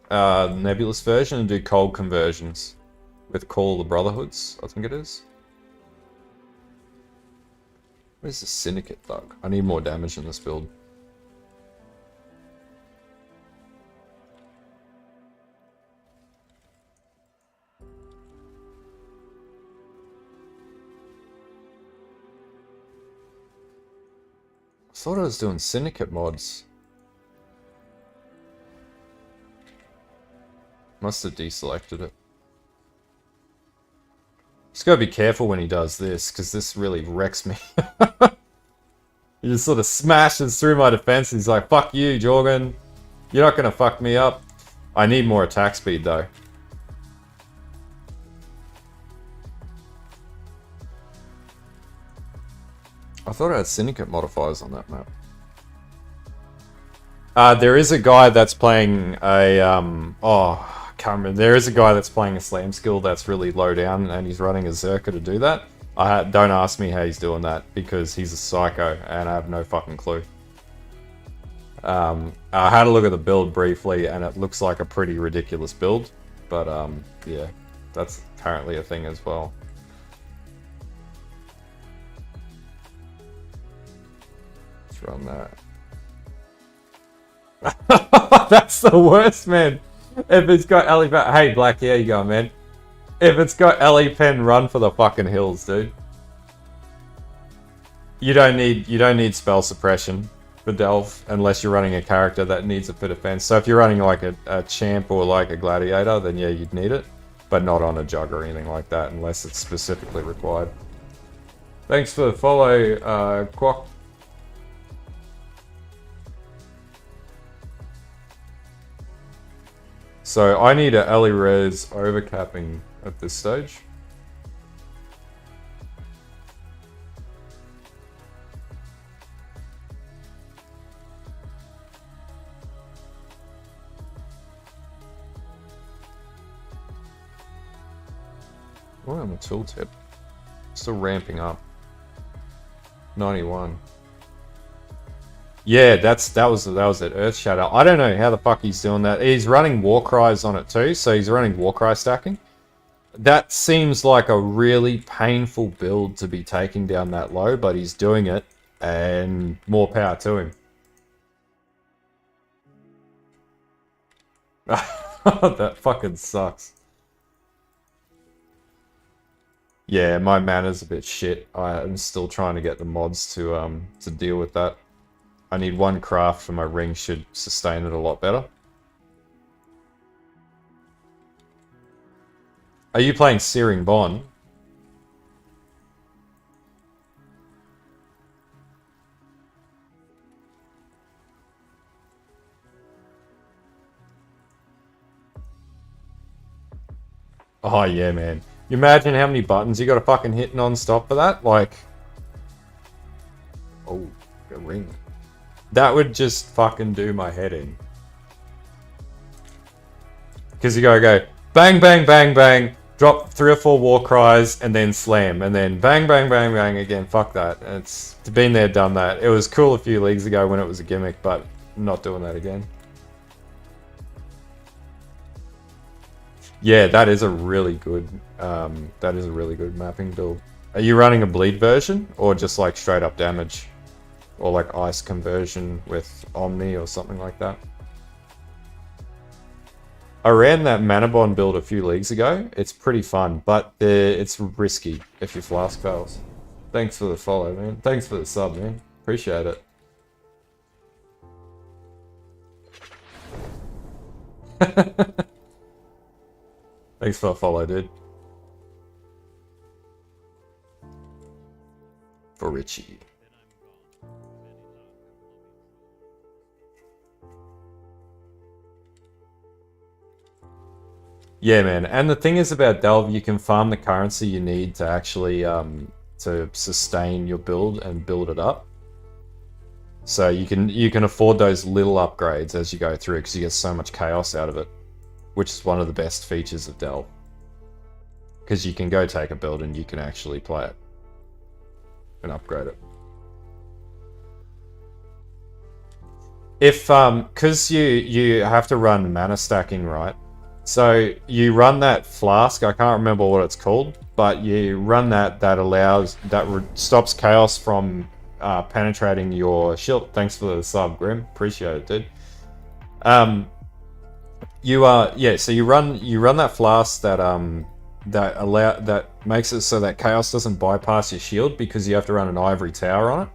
S1: version and do cold conversions with Call of the Brotherhoods, I think it is. Where's the Syndicate Thug? I need more damage in this build. I thought I was doing Syndicate mods. Must have deselected it. Just gotta be careful when he does this, because this really wrecks me. He just sort of smashes through my defense. He's like, fuck you, Jorgen. You're not gonna fuck me up. I need more attack speed, though. I thought I had Syndicate modifiers on that map. There is a guy that's playing a, oh, I can't remember. There is a guy that's playing a slam skill that's really low down, and he's running a Zerker to do that. Don't ask me how he's doing that, because he's a psycho, and I have no fucking clue. I had a look at the build briefly, and it looks like a pretty ridiculous build. But, yeah, that's apparently a thing as well. Let's run that. That's the worst, man. If it's got Ellie Pen, hey Black, here you go, man. If it's got Ellie Pen, run for the fucking hills, dude. You don't need spell suppression for Delve unless you're running a character that needs a bit of defense. So if you're running like a champ or like a gladiator, then yeah, you'd need it, but not on a jug or anything like that unless it's specifically required. Thanks for the follow, Quack. So I need a Ellie Res overcapping at this stage. Oh, I'm a tooltip. Still ramping up. 91. Yeah, that was it. Earth Shadow. I don't know how the fuck he's doing that. He's running War Cries on it too, so he's running War Cry stacking. That seems like a really painful build to be taking down that low, but he's doing it, and more power to him. That fucking sucks. Yeah, my mana's a bit shit. I'm still trying to get the mods to deal with that. I need one craft for my ring, should sustain it a lot better. Are you playing Searing Bond? Oh yeah, man. You imagine how many buttons you gotta fucking hit non-stop for that? Like... Oh, a ring. That would just fucking do my head in. Because you gotta go bang, bang, bang, bang, drop 3 or 4 war cries, and then slam, and then bang, bang, bang, bang again. Fuck that. It's been there, done that. It was cool a few leagues ago when it was a gimmick, but not doing that again. Yeah, that is a really good mapping build. Are you running a bleed version, or just like straight up damage? Or like ice conversion with Omni or something like that? I ran that Manabon build a few leagues ago. It's pretty fun, but it's risky if your flask fails. Thanks for the follow, man. Thanks for the sub, man. Appreciate it. Thanks for the follow, dude. For Richie. Yeah, man. And the thing is about Delve, you can farm the currency you need to actually to sustain your build and build it up. So you can afford those little upgrades as you go through because you get so much chaos out of it, which is one of the best features of Delve. Because you can go take a build and you can actually play it and upgrade it. If because you have to run mana stacking, right? So you run that flask. I can't remember what it's called, but you run that allows stops chaos from penetrating your shield. Thanks for the sub, Grim. Appreciate it, dude. So you run that flask that makes it so that chaos doesn't bypass your shield because you have to run an ivory tower on it.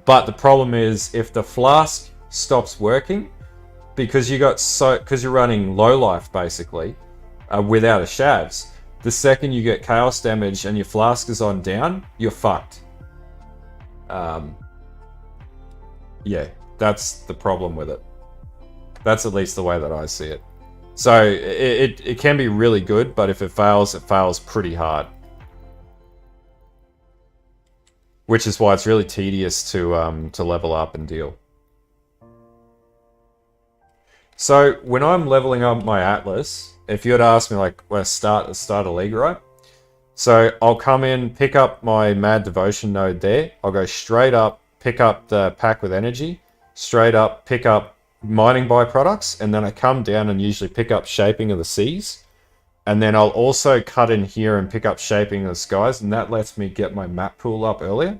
S1: But the problem is if the flask stops working because you're running low life basically without a shavs. The second you get chaos damage and your flask is on down, you're fucked. Yeah, that's the problem with it. That's at least the way that I see it. So it can be really good, but if it fails pretty hard. Which is why it's really tedious to level up and deal. So when I'm leveling up my Atlas, if you had asked me like where start a league, right? So I'll come in, pick up my Mad Devotion node there. I'll go straight up, pick up the pack with energy, straight up, pick up mining byproducts, and then I come down and usually pick up Shaping of the Seas. And then I'll also cut in here and pick up Shaping of the Skies, and that lets me get my map pool up earlier.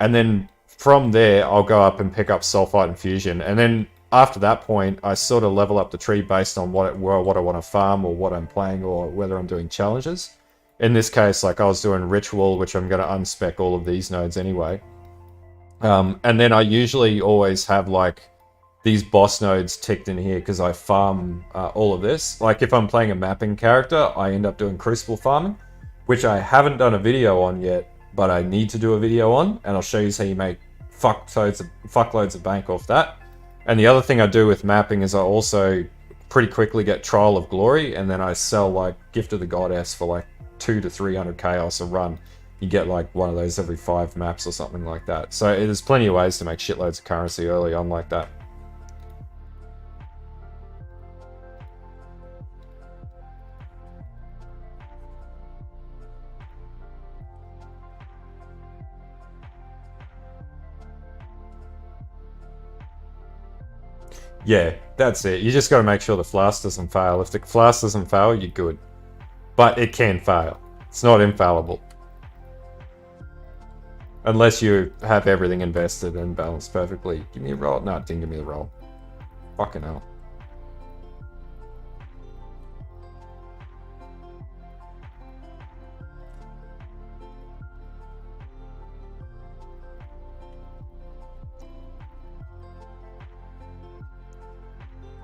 S1: And then from there, I'll go up and pick up Sulfite and Fusion. And then after that point, I sort of level up the tree based on what I want to farm or what I'm playing or whether I'm doing challenges. In this case, like I was doing Ritual, which I'm going to unspec all of these nodes anyway. And then I usually always have like these boss nodes ticked in here because I farm all of this. Like if I'm playing a mapping character, I end up doing Crucible farming, which I haven't done a video on yet, but I need to do a video on, and I'll show you how you make fuckloads of bank off that. And the other thing I do with mapping is I also pretty quickly get Trial of Glory, and then I sell like Gift of the Goddess for like 200 to 300 chaos a run. You get like one of those every 5 maps or something like that. So there's plenty of ways to make shitloads of currency early on like that. Yeah, that's it. You just got to make sure the flask doesn't fail. If the flask doesn't fail, you're good. But it can fail. It's not infallible. Unless you have everything invested and balanced perfectly. Give me a roll. No, it didn't give me the roll. Fucking hell.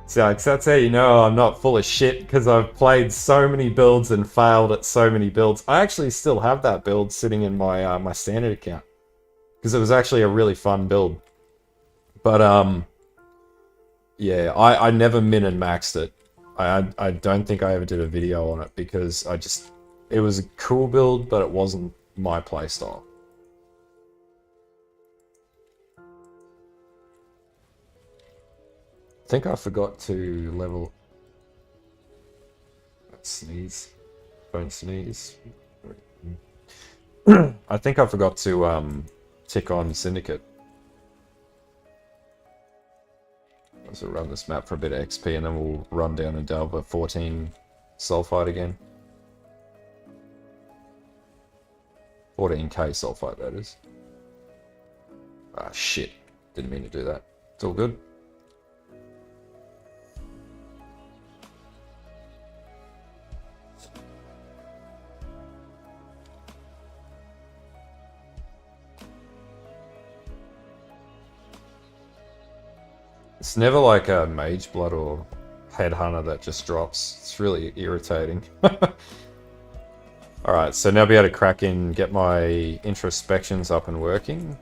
S1: So that's how you know I'm not full of shit, because I've played so many builds and failed at so many builds. I actually still have that build sitting in my my standard account because it was actually a really fun build. But yeah, I never min and maxed it. I don't think I ever did a video on it because it was a cool build, but it wasn't my playstyle. I think I forgot to level. Sneeze. Don't sneeze. I think I forgot to tick on Syndicate. So run this map for a bit of XP and then we'll run down and delve a 14 sulfite again. 14k sulfite, that is. Ah, shit. Didn't mean to do that. It's all good. It's never like a Mage Blood or Headhunter that just drops. It's really irritating. Alright, so now I'll be able to crack in, get my introspections up and working.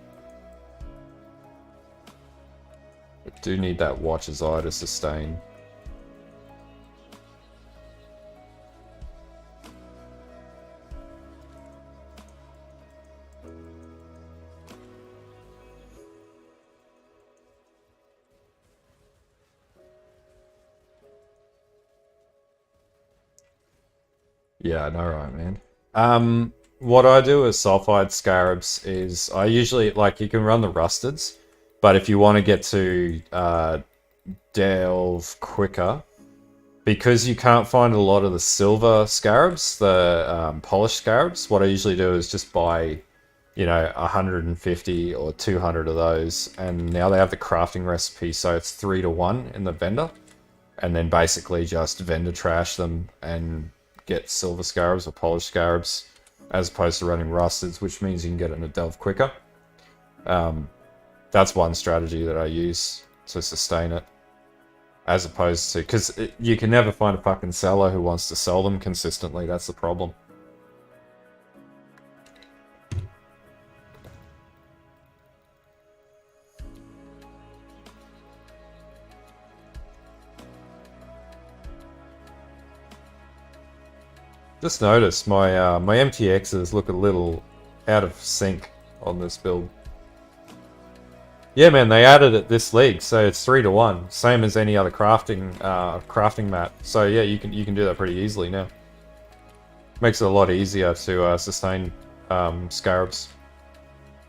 S1: I do need that Watcher's Eye to sustain. Yeah, I know, right, man. What I do with sulfide scarabs is I usually like you can run the rusteds, but if you want to get to delve quicker, because you can't find a lot of the silver scarabs, the polished scarabs, what I usually do is just buy, 150 or 200 of those, and now they have the crafting recipe, so it's 3 to 1 in the vendor, and then basically just vendor trash them and get silver scarabs or polished scarabs, as opposed to running rusteds, which means you can get it in a delve quicker. That's one strategy that I use to sustain it. As opposed to, because you can never find a fucking seller who wants to sell them consistently. That's the problem. Just noticed my MTXs look a little out of sync on this build. Yeah, man, they added it this league, so it's 3 to 1, same as any other crafting mat. So yeah, you can do that pretty easily now. Makes it a lot easier to sustain scarabs.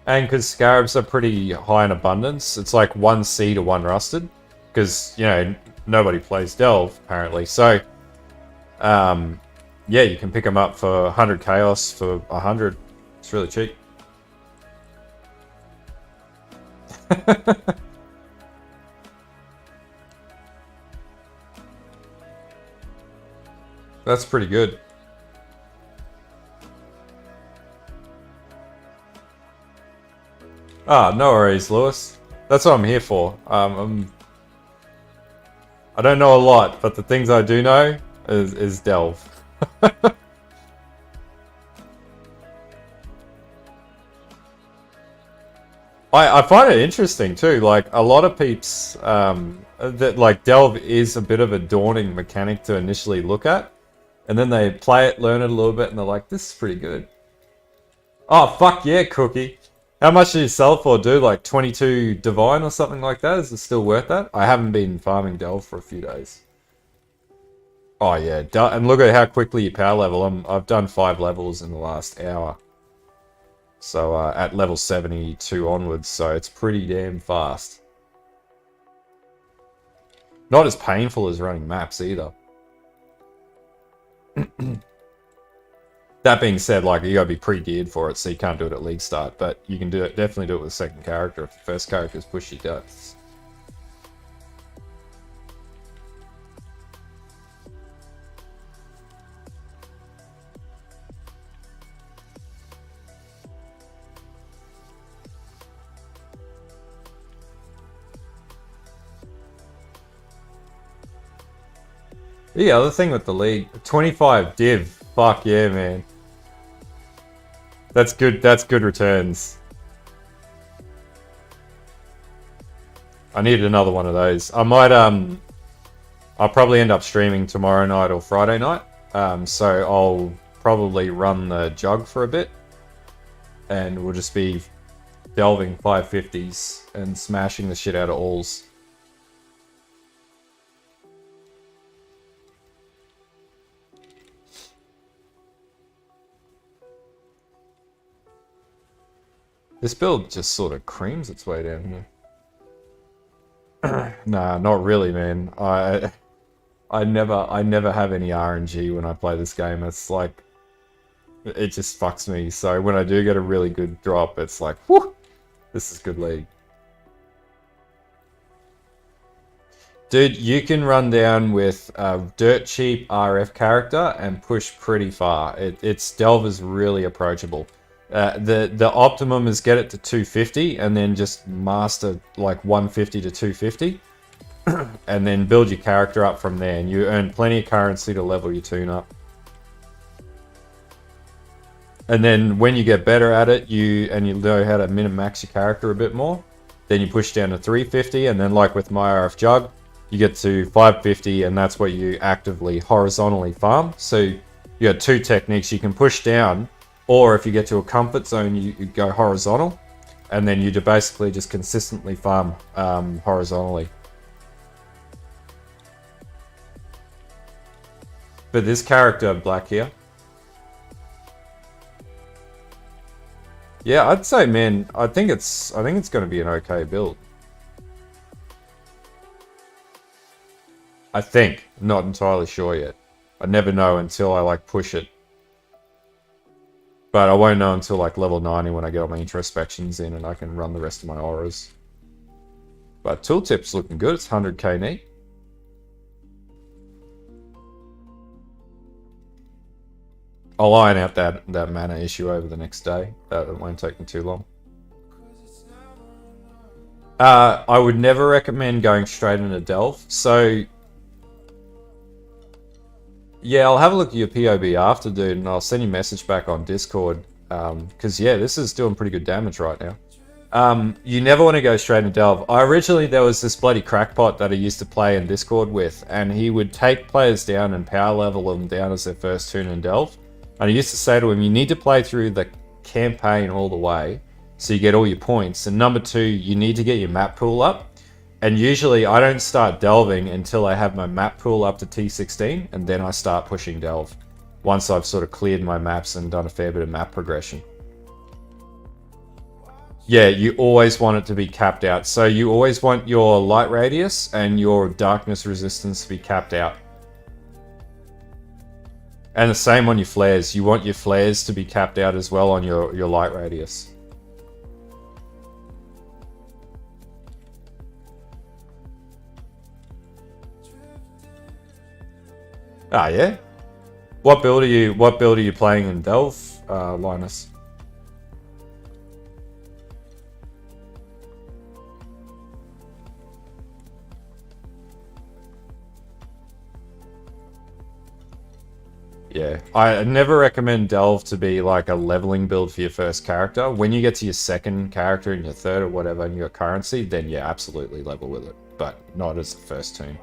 S1: And because scarabs are pretty high in abundance, it's like 1C to 1 rusted. Because, nobody plays Delve, apparently. So, yeah, you can pick them up for 100 chaos for 100. It's really cheap. That's pretty good. Ah, no worries, Lewis. That's what I'm here for. I don't know a lot, but the things I do know is Delve. I find it interesting too. Like a lot of peeps, that like Delve is a bit of a daunting mechanic to initially look at, and then they play it, learn it a little bit, and they're like, "This is pretty good." Oh fuck yeah, Cookie! How much did you sell for, dude? Like 22 divine or something like that? Is it still worth that? I haven't been farming Delve for a few days. Oh yeah, and look at how quickly you power level. I've done 5 levels in the last hour. So at level 72 onwards, so it's pretty damn fast. Not as painful as running maps either. That being said, like you gotta be pre-geared for it, so you can't do it at league start, but you can do it. Definitely do it with the second character if the first character's pushy guts. The other thing with the league, 25 div. Fuck yeah, man. That's good. That's good returns. I needed another one of those. I might I'll probably end up streaming tomorrow night or Friday night. So I'll probably run the jug for a bit, and we'll just be delving 550s and smashing the shit out of alls. This build just sort of creams its way down here. Nah, not really, man. I never have any RNG when I play this game. It's like it just fucks me. So when I do get a really good drop, it's like, whew, this is good league. Dude, you can run down with a dirt cheap RF character and push pretty far. Its Delve is really approachable. The optimum is get it to 250 and then just master like 150 to 250 and then build your character up from there, and you earn plenty of currency to level your tune up. And then when you get better at it, you know how to min-max your character a bit more, then you push down to 350, and then like with my RF Jug, you get to 550, and that's what you actively horizontally farm. So you got 2 techniques. You can push down, or if you get to a comfort zone, you go horizontal, and then you basically just consistently farm horizontally. But this character, Black here, Yeah, I'd say, man, I think it's going to be an okay build. I think, not entirely sure yet. I never know until I like push it. But I won't know until like level 90 when I get all my introspections in and I can run the rest of my auras. But tooltip's looking good. It's 100k neat. I'll iron out that mana issue over the next day. That won't take me too long. I would never recommend going straight into Delve. So, yeah, I'll have a look at your POB after, dude, and I'll send you a message back on Discord. Because, yeah, this is doing pretty good damage right now. You never want to go straight into Delve. There was this bloody crackpot that I used to play in Discord with, and he would take players down and power level them down as their first tune in Delve. And I used to say to him, you need to play through the campaign all the way so you get all your points. And number two, you need to get your map pool up. And usually I don't start delving until I have my map pool up to T16, and then I start pushing delve. Once I've sort of cleared my maps and done a fair bit of map progression. Yeah, you always want it to be capped out. So you always want your light radius and your darkness resistance to be capped out. And the same on your flares. You want your flares to be capped out as well on your light radius. Ah, yeah? What build are you playing in Delve, Linus? Yeah, I never recommend Delve to be like a leveling build for your first character. When you get to your second character and your third or whatever and your currency, then yeah, absolutely level with it. But not as the first tune.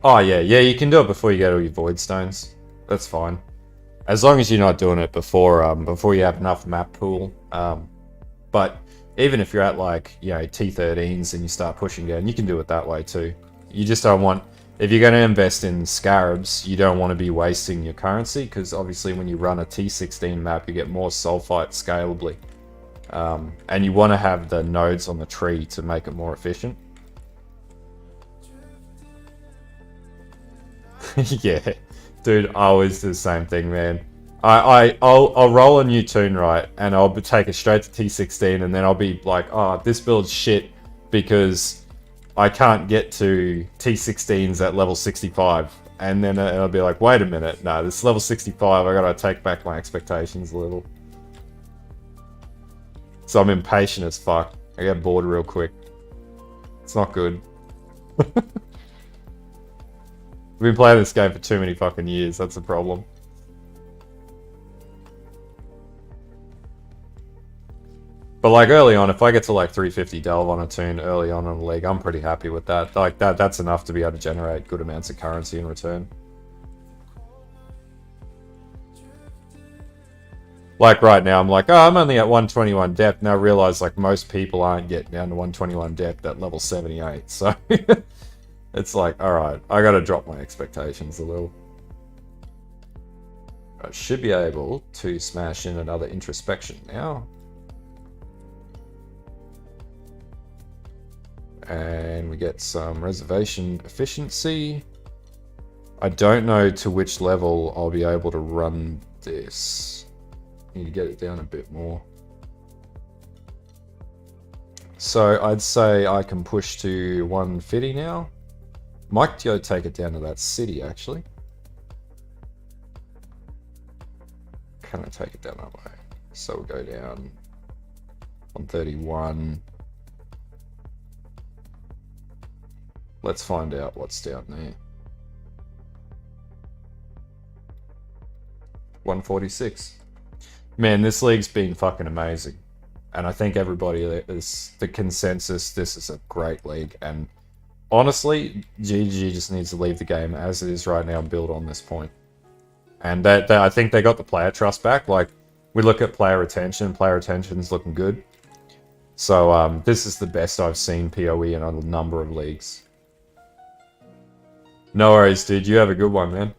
S1: Oh yeah, you can do it before you get all your void stones. That's fine. As long as you're not doing it before you have enough map pool. But even if you're at like, T13s and you start pushing down, you can do it that way too. You just don't want, if you're going to invest in scarabs, you don't want to be wasting your currency, because obviously when you run a T16 map, you get more sulfite scalably. And you want to have the nodes on the tree to make it more efficient. Yeah, dude, I always do the same thing, man. I'll roll a new tune, right, and I'll take it straight to T16, and then I'll be like, oh, this build's shit because I can't get to T16s at level 65. And then I'll be like, wait a minute, no, this level 65, I gotta take back my expectations a little. So I'm impatient as fuck. I get bored real quick. It's not good. We've been playing this game for too many fucking years, that's the problem. But like early on, if I get to like 350 delve on a tune early on in the league, I'm pretty happy with that. Like that's enough to be able to generate good amounts of currency in return. Like right now, I'm like, oh, I'm only at 121 depth. Now I realize like most people aren't getting down to 121 depth at level 78. So it's like, alright, I gotta drop my expectations a little. I should be able to smash in another introspection now. And we get some reservation efficiency. I don't know to which level I'll be able to run this. Need to get it down a bit more. So I'd say I can push to 150 now. Might go take it down to that city actually. Can I take it down that way? So we'll go down 131. Let's find out what's down there. 146. Man, this league's been fucking amazing. And I think everybody is the consensus, this is a great league. And honestly, GG just needs to leave the game as it is right now and build on this point. And that I think they got the player trust back. Like, we look at player retention's looking good. So this is the best I've seen PoE in a number of leagues. No worries, dude. You have a good one, man.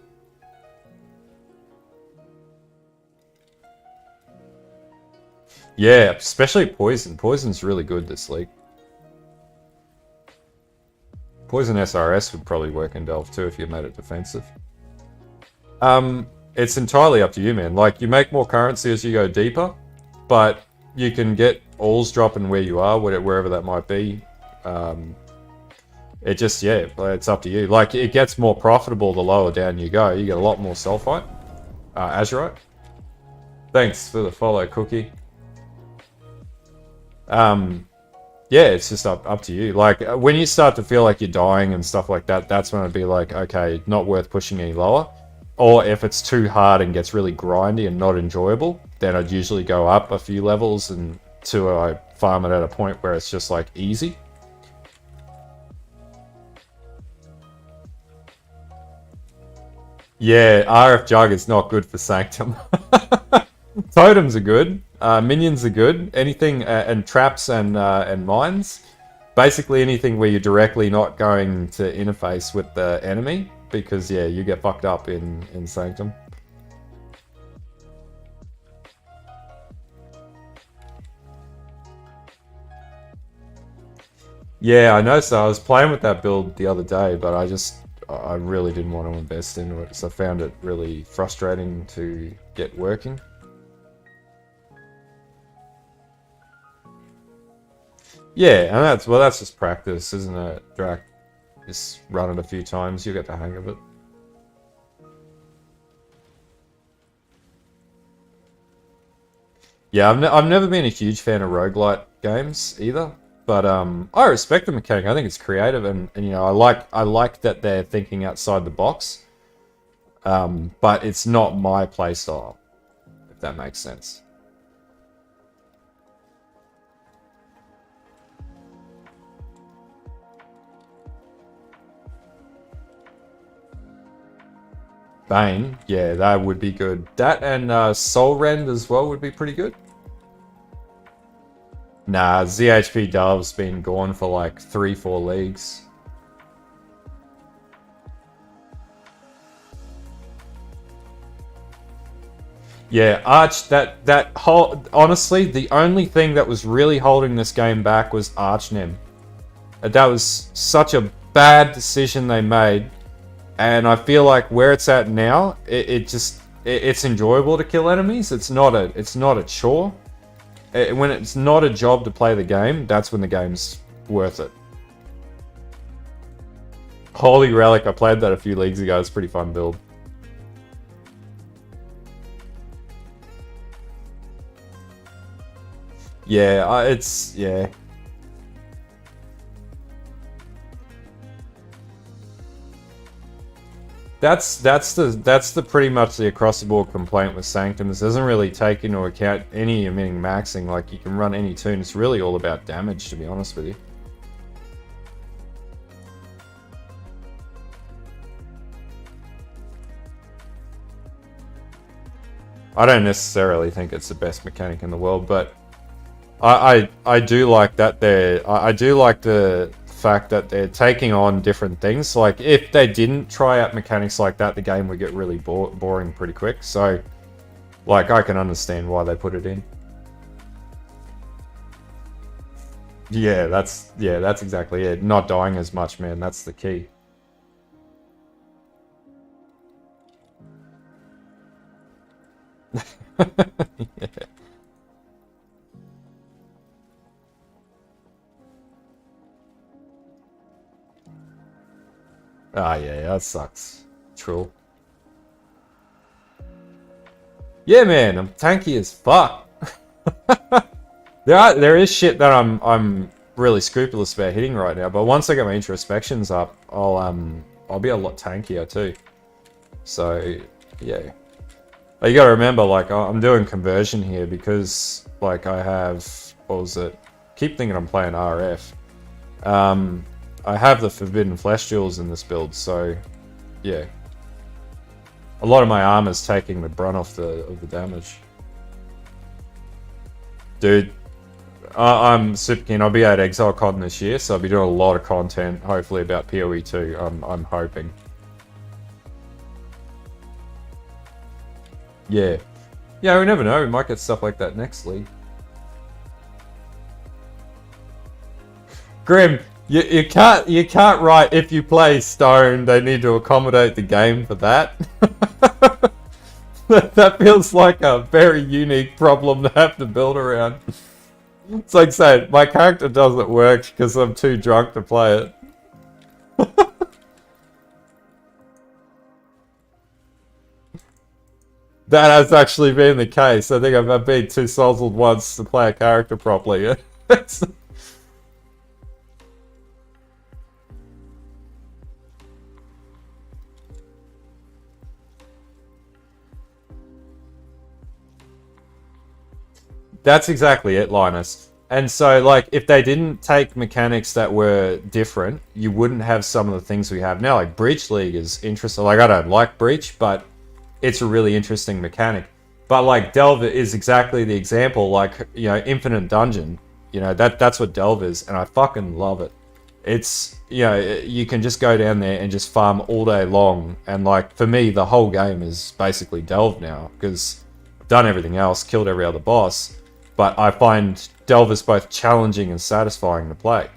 S1: Yeah, especially Poison. Poison's really good this league. Poison SRS would probably work in Delve too if you made it defensive. It's entirely up to you, man. Like, you make more currency as you go deeper, but you can get alls dropping where you are, wherever that might be. It just, yeah, it's up to you. Like, it gets more profitable the lower down you go. You get a lot more Sulfite. Azurite. Thanks for the follow, Cookie. Yeah, it's just up to you. Like, when you start to feel like you're dying and stuff like that, that's when it'd be like, okay, not worth pushing any lower. Or if it's too hard and gets really grindy and not enjoyable, then I'd usually go up a few levels until I farm it at a point where it's just like easy. Yeah, RF Jug is not good for Sanctum. Totems are good. Minions are good. Anything and traps and mines. Basically anything where you're directly not going to interface with the enemy, because yeah, you get fucked up in Sanctum. Yeah, I know. So I was playing with that build the other day, but I really didn't want to invest into it, so I found it really frustrating to get working. Yeah, and that's just practice, isn't it, Drac? Just run it a few times, you'll get the hang of it. Yeah, I've never been a huge fan of roguelite games either, but I respect the mechanic. I think it's creative, and you know, I like that they're thinking outside the box. But it's not my playstyle, if that makes sense. Bane, yeah, that would be good. That and Soul Rend as well would be pretty good. Nah, ZHP Dove's been gone for like 3-4 leagues. Yeah, Arch, that whole, honestly, the only thing that was really holding this game back was Archnem. That was such a bad decision they made, and I feel like where it's at now, it's enjoyable to kill enemies. It's not a chore. When it's not a job to play the game, that's when the game's worth it. Holy Relic, I played that a few leagues ago. It's a pretty fun build. Yeah, yeah. That's the pretty much the across the board complaint with Sanctum. This doesn't really take into account any emitting maxing. Like, you can run any tune. It's really all about damage, to be honest with you. I don't necessarily think it's the best mechanic in the world, but I do like that I do like the fact that they're taking on different things. Like, if they didn't try out mechanics like that, the game would get really boring pretty quick. So, like, I can understand why they put it in. Yeah, that's exactly it. Not dying as much, man. That's the key. Yeah. Ah, yeah, that sucks. True. Yeah, man, I'm tanky as fuck. There is shit that I'm really scrupulous about hitting right now, but once I get my introspections up, I'll be a lot tankier too. So yeah. You gotta remember, like, I'm doing conversion here because, like, I have, what was it? Keep thinking I'm playing RF. I have the Forbidden Flesh Jewels in this build, so yeah. A lot of my armor's taking the brunt off of the damage. Dude, I'm super keen. I'll be at ExileCon this year, so I'll be doing a lot of content, hopefully about PoE 2. I'm hoping. Yeah. Yeah, we never know. We might get stuff like that next league. Grim, you can't write if you play Stone, they need to accommodate the game for that. That feels like a very unique problem to have to build around. It's like saying, my character doesn't work because I'm too drunk to play it. That has actually been the case. I think I've been too sozzled once to play a character properly. That's exactly it, Linus. And so, like, if they didn't take mechanics that were different, you wouldn't have some of the things we have now. Like, Breach League is interesting. Like, I don't like Breach, but it's a really interesting mechanic. But, like, Delve is exactly the example. Like, you know, Infinite Dungeon. You know, that's what Delve is, and I fucking love it. It's, you know, you can just go down there and just farm all day long. And, like, for me, the whole game is basically Delve now, because I've done everything else, killed every other boss. But I find Delve both challenging and satisfying to play.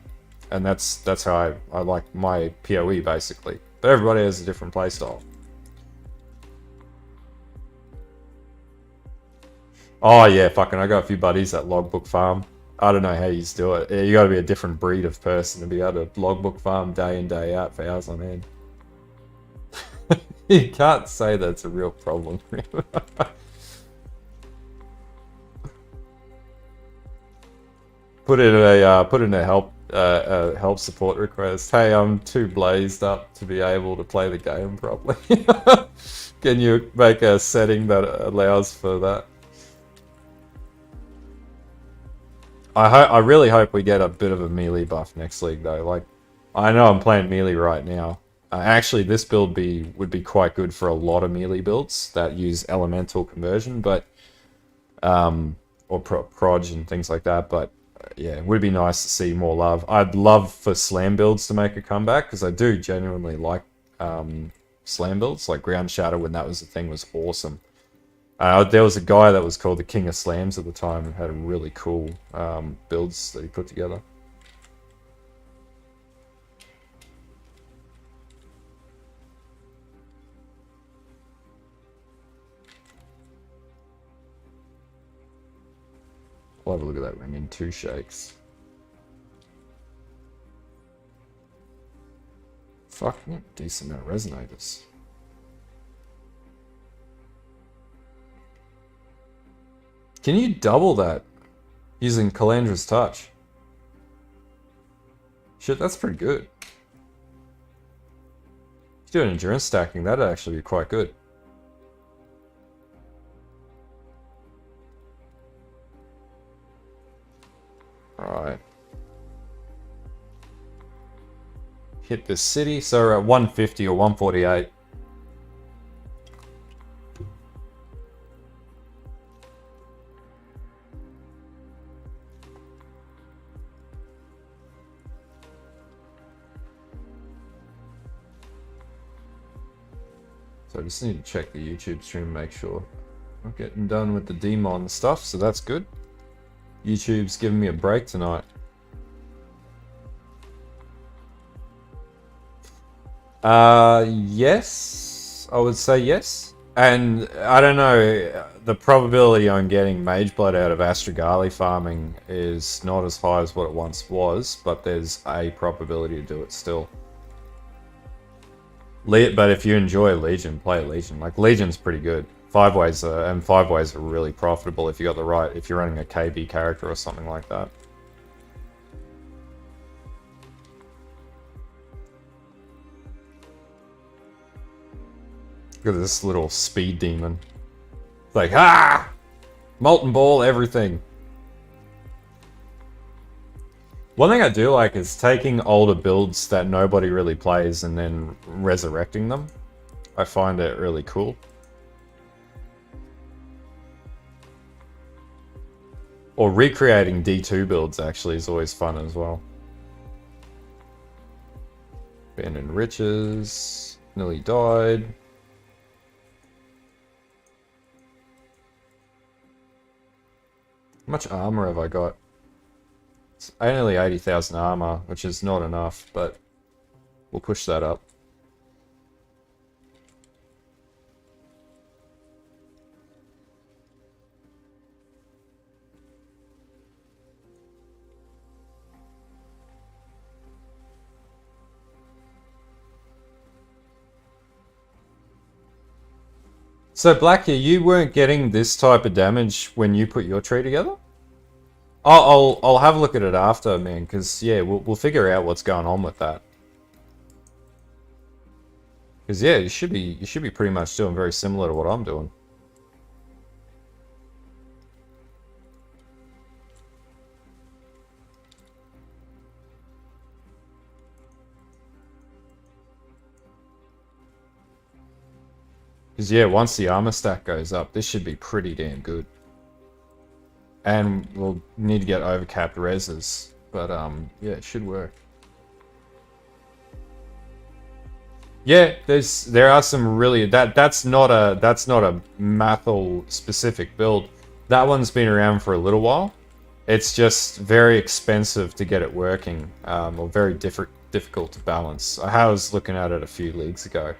S1: And that's how I like my PoE, basically. But everybody has a different playstyle. Oh yeah, fucking, I got a few buddies that logbook farm. I don't know how you do it. You gotta be a different breed of person to be able to logbook farm day in, day out for hours on end. You can't say that's a real problem. Put in a help support request. Hey, I'm too blazed up to be able to play the game properly. Can you make a setting that allows for that? I really hope we get a bit of a melee buff next league though. Like, I know I'm playing melee right now. Actually, this build would be quite good for a lot of melee builds that use elemental conversion, but or proj and things like that. But yeah, it would be nice to see more love. I'd love for slam builds to make a comeback because I do genuinely like slam builds. Like Ground Shatter, when that was the thing, was awesome. There was a guy that was called the King of Slams at the time and had really cool builds that he put together. I'll have a look at that ring in 2 shakes. Fucking decent amount of resonators. Can you double that using Calandra's Touch? Shit, that's pretty good. If you're doing endurance stacking, that'd actually be quite good. Alright. Hit this city, so we're at 150 or 148. So I just need to check the YouTube stream, make sure I'm getting done with the demon stuff, so that's good. YouTube's giving me a break tonight. Yes, I would say yes. And I don't know, the probability on getting Mage Blood out of Astragali farming is not as high as what it once was, but there's a probability to do it still. But if you enjoy Legion, play Legion. Like, Legion's pretty good. 5-ways and 5-ways are really profitable if you got the right, if you're running a KB character or something like that. Look at this little speed demon. It's like, ah! Molten Ball, everything. One thing I do like is taking older builds that nobody really plays and then resurrecting them. I find it really cool. Or recreating D2 builds actually is always fun as well. Abandoned Riches. Nearly died. How much armor have I got? It's only 80,000 armor, which is not enough, but we'll push that up. So Blackie, you weren't getting this type of damage when you put your tree together? I'll have a look at it after, man, because yeah, we'll figure out what's going on with that. Because yeah, you should be pretty much doing very similar to what I'm doing. Because yeah, once the armor stack goes up, this should be pretty damn good. And we'll need to get overcapped reses, but yeah, it should work. Yeah, there are some really that's not a Mathel specific build. That one's been around for a little while. It's just very expensive to get it working, or very difficult to balance. I was looking at it a few leagues ago,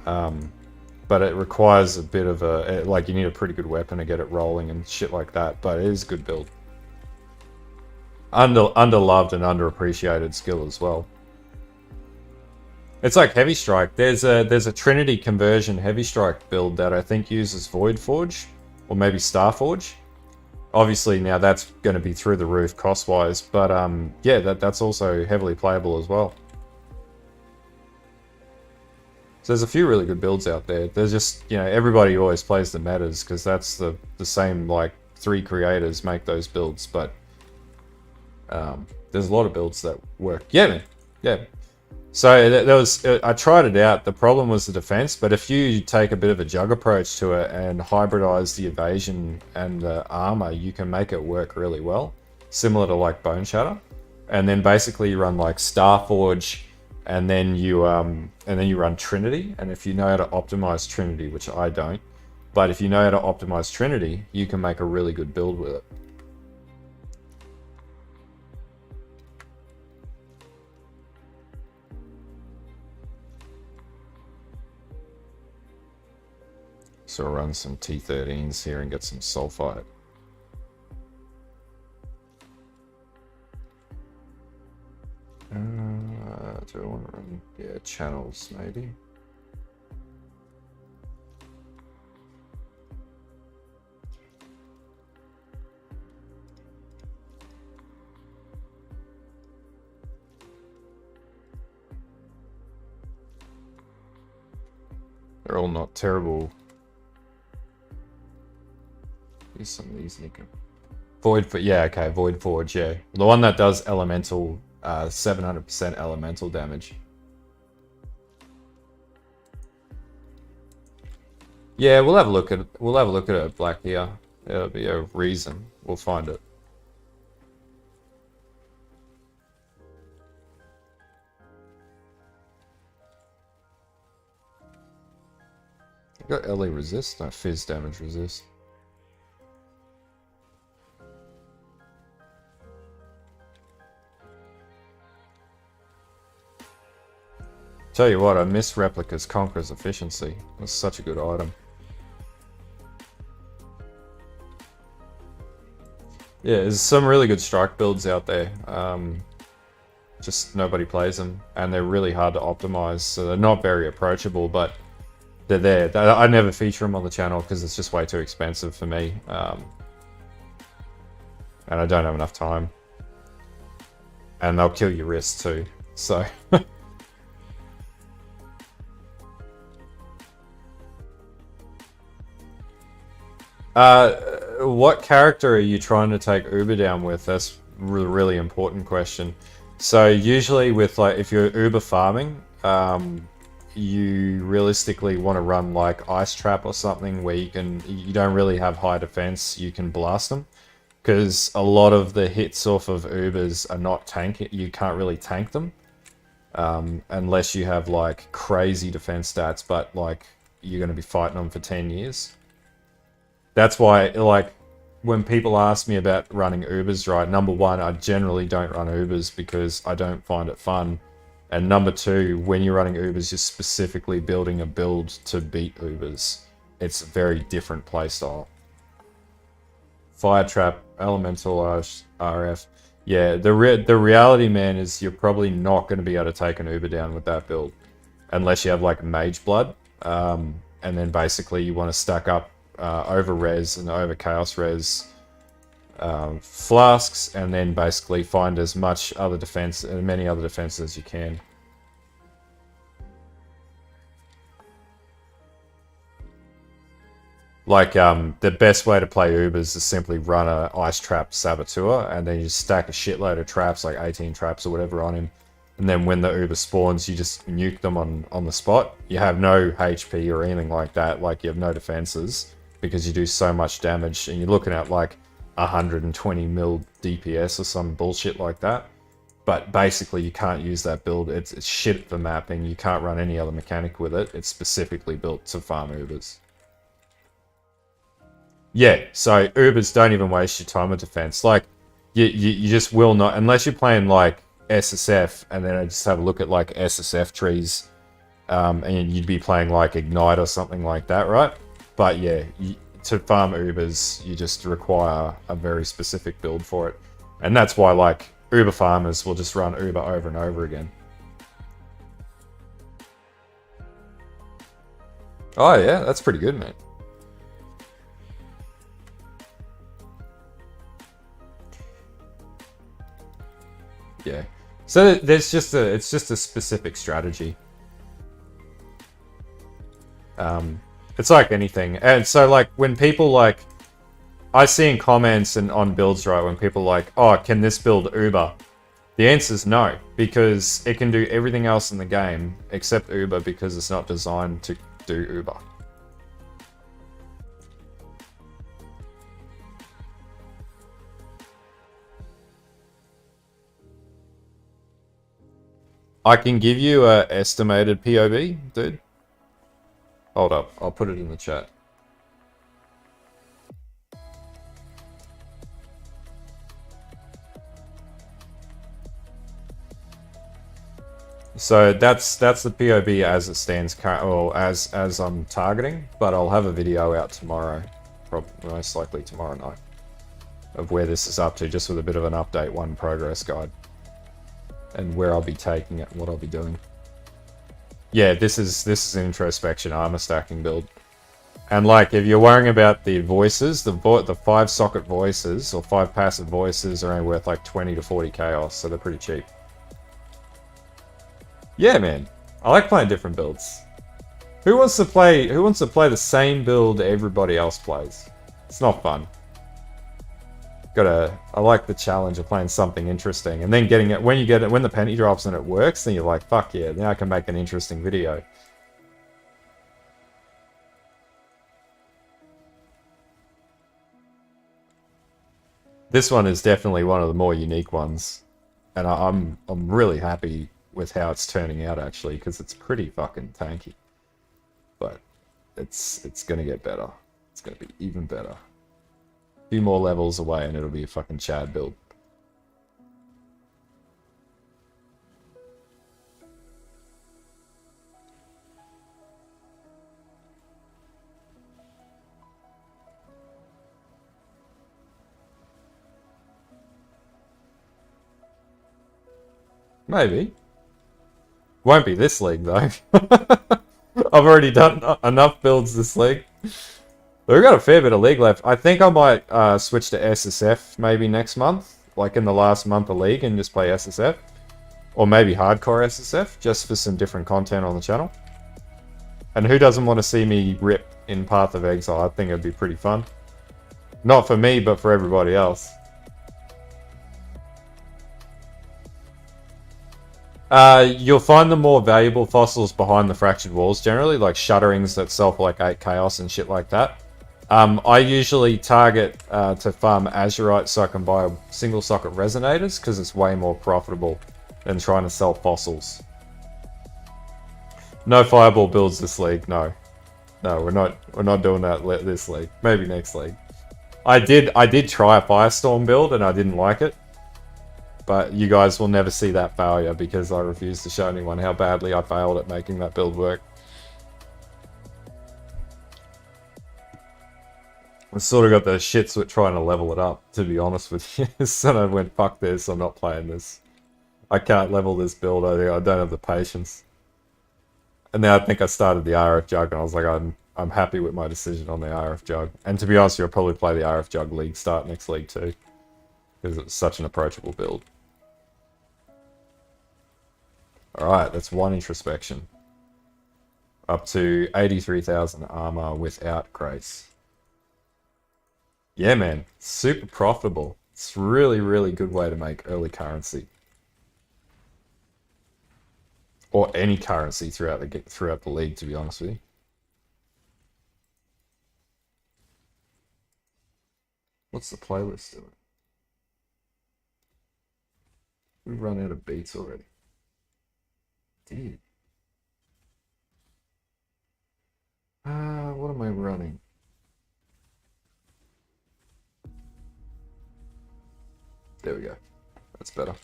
S1: but it requires a bit of like you need a pretty good weapon to get it rolling and shit like that. But it is a good build. Underloved and underappreciated skill as well. It's like Heavy Strike. There's a Trinity conversion Heavy Strike build that I think uses Void Forge or maybe Star Forge. Obviously now that's going to be through the roof cost wise, but yeah, that's also heavily playable as well. So there's a few really good builds out there. There's just, you know, everybody always plays the metas because that's the same, like 3 creators make those builds, but there's a lot of builds that work. Yeah, man. Yeah. So there was, I tried it out. The problem was the defense, but if you take a bit of a jug approach to it and hybridize the evasion and the armor, you can make it work really well, similar to like Bone Shatter. And then basically you run like Star Forge, and then you run Trinity. And if you know how to optimize Trinity, which I don't, but if you know how to optimize Trinity, you can make a really good build with it. So I'll run some T13s here and get some sulfite. Do I want to run, yeah, channels maybe? They're all not terrible. Use some of these, Nico. Yeah, okay, Void Forge, yeah. The one that does elemental, 700% elemental damage. Yeah, we'll have a look at it, Black here. There'll be a reason. We'll find it. Got LE resist, no fizz damage resist. Tell you what, I miss Replica's Conqueror's Efficiency. That's such a good item. Yeah, there's some really good strike builds out there. Just nobody plays them, and they're really hard to optimize, so they're not very approachable, but they're there. I never feature them on the channel because it's just way too expensive for me. And I don't have enough time. And they'll kill your wrist too, so... What character are you trying to take Uber down with? That's a really important question. So usually with like, if you're Uber farming, you realistically want to run like Ice Trap or something where you don't really have high defense, you can blast them. Because a lot of the hits off of Ubers are not you can't really tank them. Unless you have like crazy defense stats, but like you're going to be fighting them for 10 years. That's why, like, when people ask me about running Ubers, right, number one, I generally don't run Ubers because I don't find it fun. And number two, when you're running Ubers, you're specifically building a build to beat Ubers. It's a very different playstyle. Fire Trap, Elemental RF. Yeah, the reality, man, is you're probably not going to be able to take an Uber down with that build. Unless you have, like, Mage Blood. And then basically you want to stack up over res and over chaos res flasks, and then basically find as much other defense and many other defenses as you can. Like, the best way to play Ubers is simply run a Ice Trap Saboteur, and then you just stack a shitload of traps, like 18 traps or whatever on him. And then when the Uber spawns, you just nuke them on the spot. You have no HP or anything like that, like you have no defenses, because you do so much damage, and you're looking at like 120 mil DPS or some bullshit like that. But basically you can't use that build, it's shit for mapping, you can't run any other mechanic with it, it's specifically built to farm Ubers. Yeah, so Ubers, don't even waste your time with defense. Like, you just will not, unless you're playing like SSF, and then I just have a look at like SSF trees, and you'd be playing like Ignite or something like that, right? But yeah, to farm Ubers, you just require a very specific build for it. And that's why, like, Uber farmers will just run Uber over and over again. Oh yeah, that's pretty good, man. Yeah. So there's just it's just a specific strategy. It's like anything. And so, like, when people, like, I see in comments and on builds, right, when people are like, oh, can this build Uber? The answer is no, because it can do everything else in the game except Uber, because it's not designed to do Uber. I can give you a estimated POB, dude. Hold up, I'll put it in the chat. So that's the POB as it stands, or as I'm targeting. But I'll have a video out tomorrow, probably most likely tomorrow night, of where this is up to, just with a bit of an update one progress guide, and where I'll be taking it and what I'll be doing. Yeah, this is an introspection armor stacking build. And, like, if you're worrying about the voices, the 5 socket voices or 5 passive voices are only worth like 20 to 40 chaos, so they're pretty cheap. Yeah, man, I like playing different builds. Who wants to play the same build everybody else plays? It's not fun. I like the challenge of playing something interesting, and then getting it when the penny drops and it works, then you're like, fuck yeah, now I can make an interesting video. This one is definitely one of the more unique ones, and I'm really happy with how it's turning out, actually, because it's pretty fucking tanky. But it's gonna get better. It's gonna be even better. A few more levels away and it'll be a fucking Chad build. Maybe. Won't be this league, though. I've already done enough builds this league. We've got a fair bit of league left. I think I might switch to SSF maybe next month, like in the last month of league, and just play SSF. Or maybe hardcore SSF, just for some different content on the channel. And who doesn't want to see me rip in Path of Exile? I think it'd be pretty fun. Not for me, but for everybody else. You'll find the more valuable fossils behind the fractured walls generally, like shutterings that sell for like 8 chaos and shit like that. I usually target to farm azurite so I can buy single socket resonators, because it's way more profitable than trying to sell fossils. No fireball builds this league, no. No, we're not doing that this league. Maybe next league. I did try a Firestorm build and I didn't like it. But you guys will never see that failure because I refuse to show anyone how badly I failed at making that build work. I sort of got the shits with trying to level it up, to be honest with you. So I went, fuck this, I'm not playing this. I can't level this build, I don't have the patience. And then I think I started the RF Jug and I was like, I'm happy with my decision on the RF Jug. And to be honest, you'll probably play the RF Jug League start next league too. Because it's such an approachable build. Alright, that's one introspection. Up to 83,000 armor without grace. Yeah, man. Super profitable. It's really, really good way to make early currency. Or any currency throughout the league, to be honest with you. What's the playlist doing? We've run out of beats already. Dude. What am I running? There we go. That's better.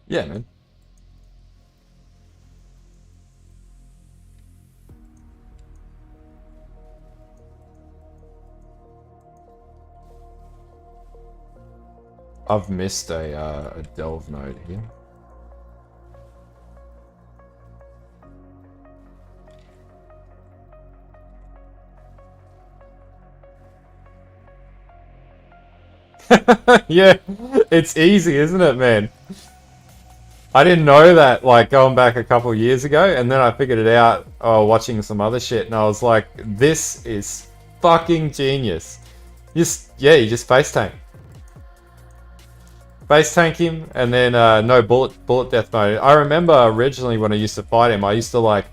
S1: Yeah, man. I've missed a delve node here. Yeah, it's easy, isn't it, man? I didn't know that, like, going back a couple years ago, and then I figured it out watching some other shit, and I was like, this is fucking genius. You just face tank. Face tank him, and then no bullet death mode. I remember originally when I used to fight him, I used to like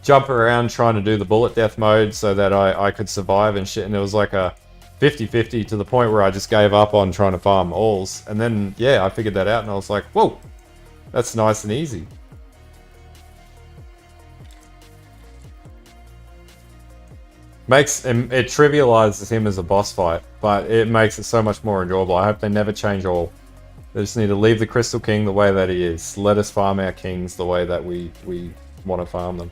S1: jump around trying to do the bullet death mode so that I could survive and shit, and it was like a 50-50 to the point where I just gave up on trying to farm alls. And then, yeah, I figured that out and I was like, whoa, that's nice and easy. It trivializes him as a boss fight, but it makes it so much more enjoyable. I hope they never change all. They just need to leave the Crystal King the way that he is. Let us farm our kings the way that we want to farm them.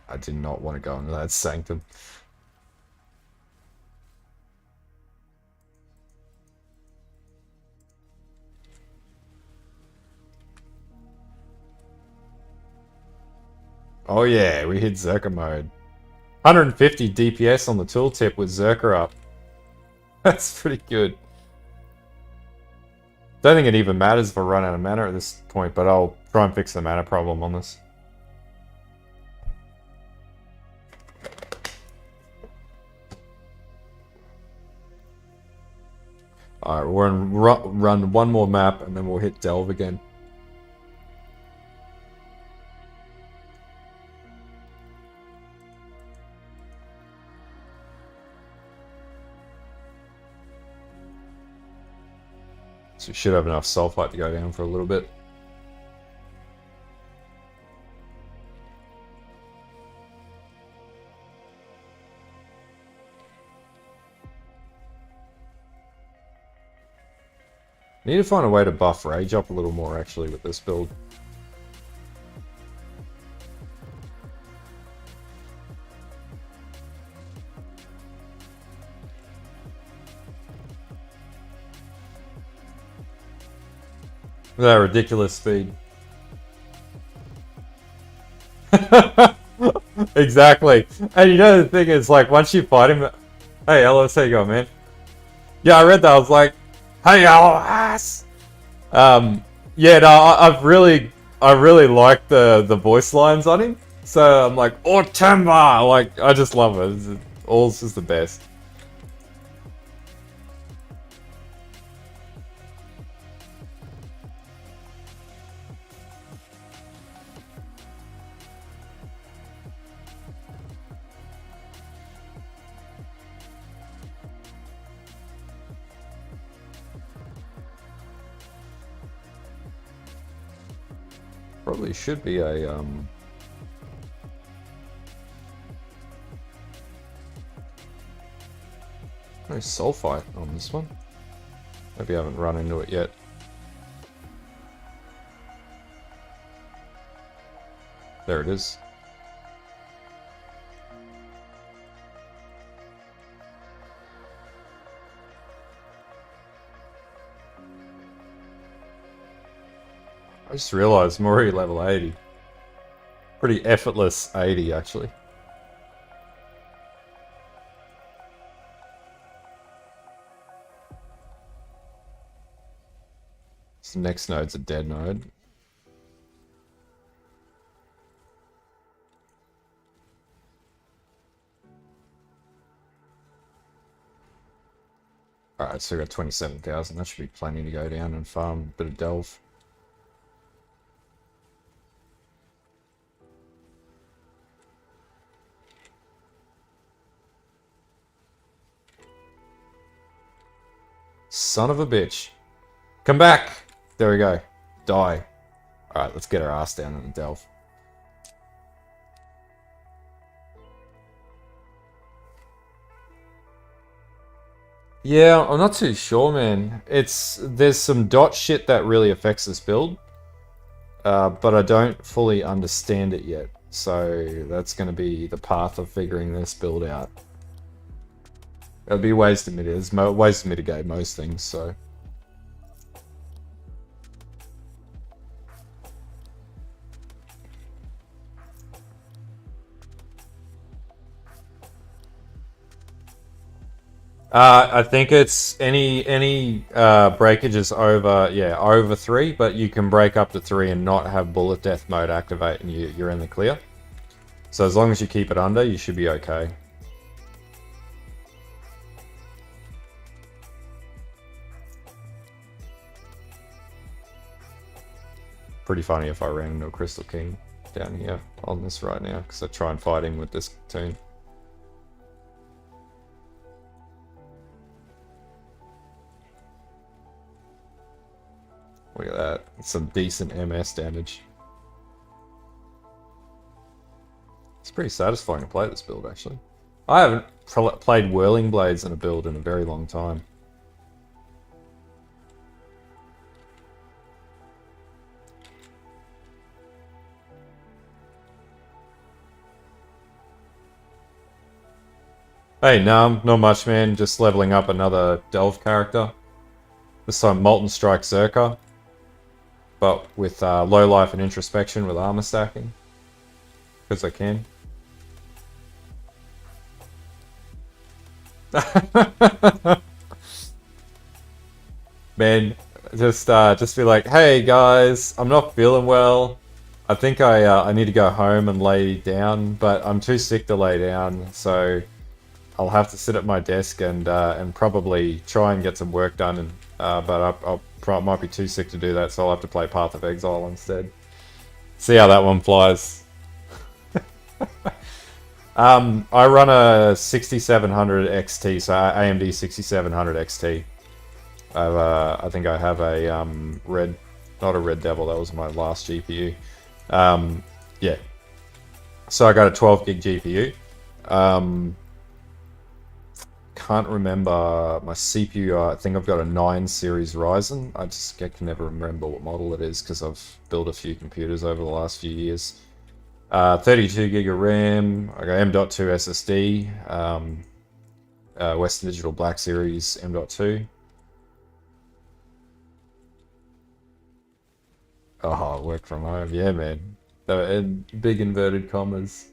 S1: I did not want to go into that sanctum. Oh yeah, we hit Zerker mode. 150 DPS on the tooltip with Zerker up. That's pretty good. Don't think it even matters if I run out of mana at this point, but I'll try and fix the mana problem on this. Alright, we're gonna run one more map and then we'll hit Delve again. So we should have enough sulfite to go down for a little bit. Need to find a way to buff rage up a little more actually with this build. With that ridiculous speed. Exactly. And you know the thing is, like, once you fight him... Hey, Ellis, how you going, man? Yeah, I read that. I was like, hey, Ellis! Yeah, no, I really like the voice lines on him. So I'm like, Ortemba! Like, I just love it. All's just the best. Probably should be a no sulfite on this one. Maybe I haven't run into it yet. There it is. I just realized I'm already level 80. Pretty effortless 80, actually. So next node's a dead node. Alright, so we got 27,000. That should be plenty to go down and farm a bit of delve. Son of a bitch. Come back! There we go. Die. Alright, let's get our ass down in the delve. Yeah, I'm not too sure, man. There's some dot shit that really affects this build, but I don't fully understand it yet. So that's going to be the path of figuring this build out. There'll be ways to mitigate most things. So. I think it's any breakages over 3, but you can break up to 3 and not have bullet death mode activate, and you're in the clear. So as long as you keep it under, you should be okay. Pretty funny if I ran into a Crystal King down here on this right now, because I try and fight him with this tune. Look at that. Some decent MS damage. It's pretty satisfying to play this build, actually. I haven't played Whirling Blades in a build in a very long time. Hey, no, not much, man. Just leveling up another Delve character. This time Molten Strike Zerker. But with low life and introspection with armor stacking. Because I can. Man, just be like, hey guys, I'm not feeling well. I think I need to go home and lay down, but I'm too sick to lay down, so I'll have to sit at my desk and probably try and get some work done. And but I might be too sick to do that, so I'll have to play Path of Exile instead. See how that one flies. I run a 6700 XT, so AMD 6700 XT. I think I have a not a Red Devil. That was my last GPU. Yeah. So I got a 12 gig GPU. Can't remember my CPU. I think I've got a 9 series Ryzen. I can never remember what model it is because I've built a few computers over the last few years. 32 gig of RAM. I got M.2 SSD. Western Digital Black Series M.2. Oh, work from home. Yeah, man. Big inverted commas.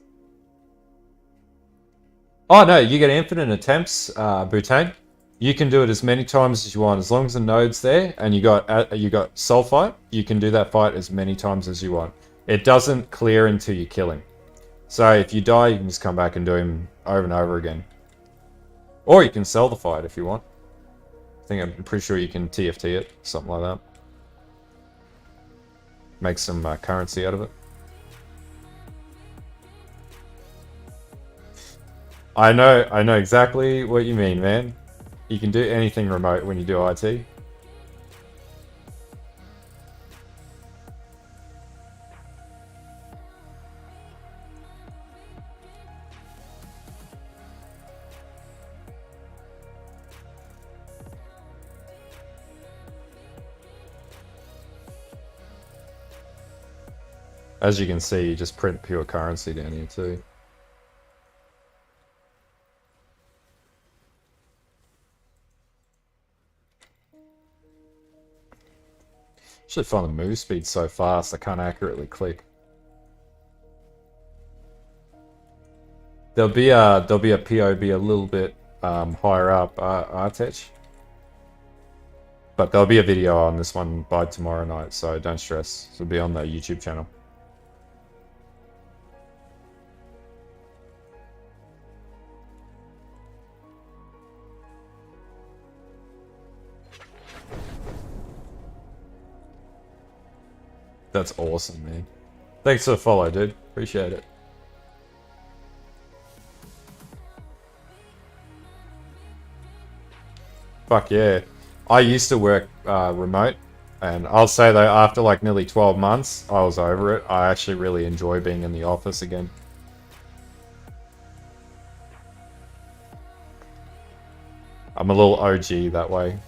S1: Oh no, you get infinite attempts, Butane. You can do it as many times as you want, as long as the node's there and you got sulfite. You can do that fight as many times as you want. It doesn't clear until you kill him. So if you die, you can just come back and do him over and over again. Or you can sell the fight if you want. I'm pretty sure you can TFT it, something like that. Make some currency out of it. I know exactly what you mean, man. You can do anything remote when you do IT. As you can see, you just print pure currency down here too. Actually find the move speed so fast I can't accurately click. There'll be a POB a little bit higher up, Artech. But there'll be a video on this one by tomorrow night, so don't stress. It'll be on the YouTube channel. That's awesome, man. Thanks for the follow, dude. Appreciate it. Fuck yeah. I used to work remote, and I'll say though, after like nearly 12 months, I was over it. I actually really enjoy being in the office again. I'm a little OG that way.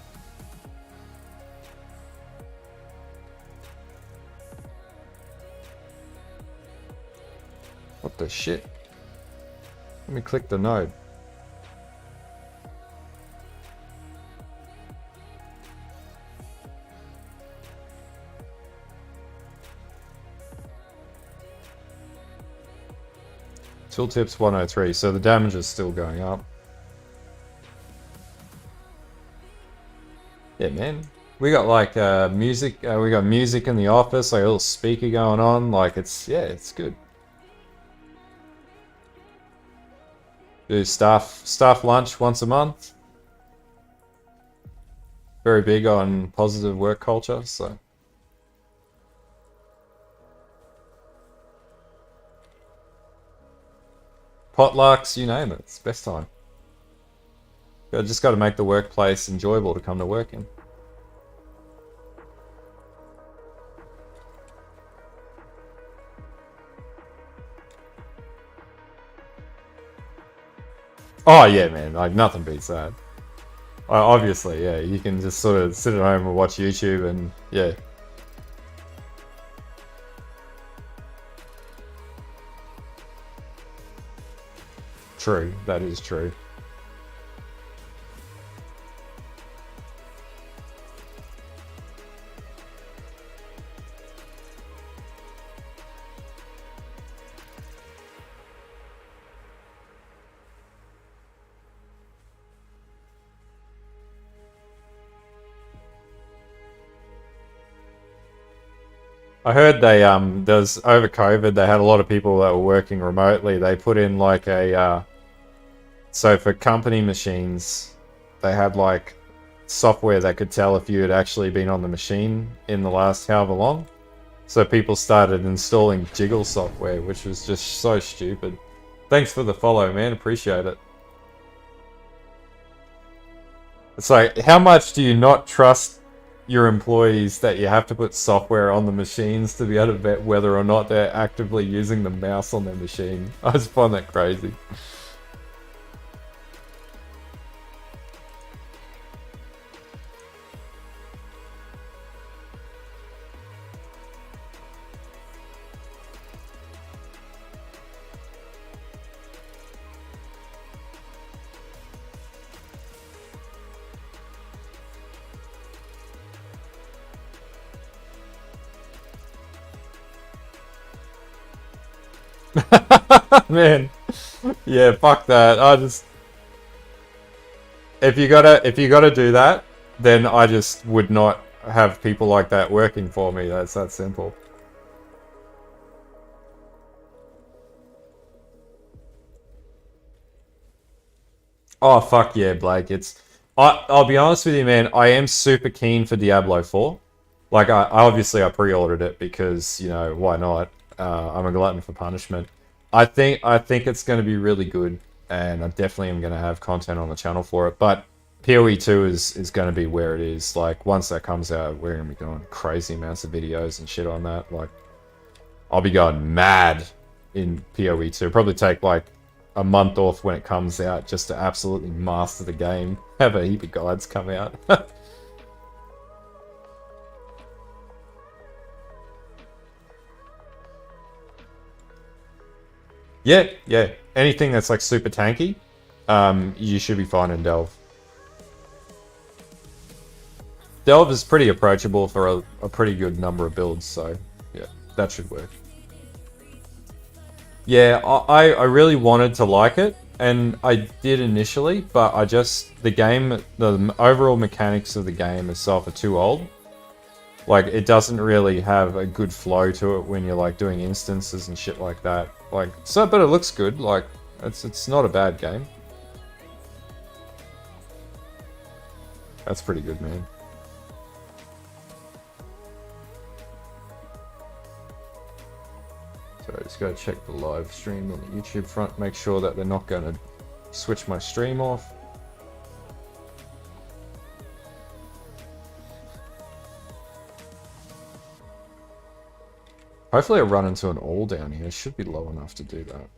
S1: What the shit? Let me click the node. Tooltips 103, so the damage is still going up. Yeah, man. We got like music, we got music in the office, like a little speaker going on, like it's, yeah, it's good. Do staff lunch once a month. Very big on positive work culture, so. Potlucks, you name it, it's best time. I just got to make the workplace enjoyable to come to work in. Oh yeah, man, like nothing beats that. Obviously, yeah, you can just sort of sit at home and watch YouTube and yeah. True, that is true. I heard they there's over COVID they had a lot of people that were working remotely. They put in like a so for company machines, they had like software that could tell if you had actually been on the machine in the last however long. So people started installing Jiggle software, which was just so stupid. Thanks for the follow, man. Appreciate it. It's like, how much do you not trust your employees that you have to put software on the machines to be able to vet whether or not they're actively using the mouse on their machine? I just find that crazy. Man, yeah, fuck that. I just if you gotta do that, then I just would not have people like that working for me. That's that simple. Oh fuck yeah, Blake. I'll be honest with you, man. I am super keen for Diablo 4. Like I pre-ordered it because, you know, why not? I'm a glutton for punishment. I think it's going to be really good, and I definitely am going to have content on the channel for it. But PoE 2 is going to be where it is. Like once that comes out, we're going to be doing crazy amounts of videos and shit on that. Like I'll be going mad in PoE 2. Probably take like a month off when it comes out just to absolutely master the game. Have a heap of guides come out. Yeah, yeah. Anything that's like super tanky, you should be fine in Delve. Delve is pretty approachable for a pretty good number of builds, so yeah, that should work. Yeah, I really wanted to like it, and I did initially, but I just, the overall mechanics of the game itself are too old. Like, it doesn't really have a good flow to it when you're like doing instances and shit like that. Like, so, but it looks good. Like, it's not a bad game. That's pretty good, man. So I just gotta check the live stream on the YouTube front, make sure that they're not gonna switch my stream off. Hopefully I run into an all down here. It should be low enough to do that.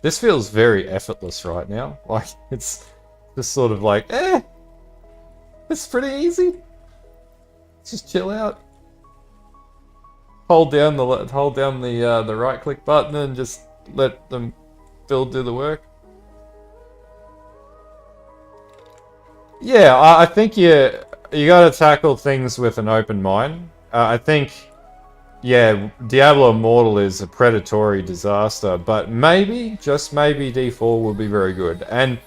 S1: This feels very effortless right now. Like, it's just sort of like, it's pretty easy. Just chill out. Hold down the right click button and just let them build do the work. Yeah, I think you got to tackle things with an open mind. I think, yeah, Diablo Immortal is a predatory disaster, but maybe, just maybe, D4 will be very good. And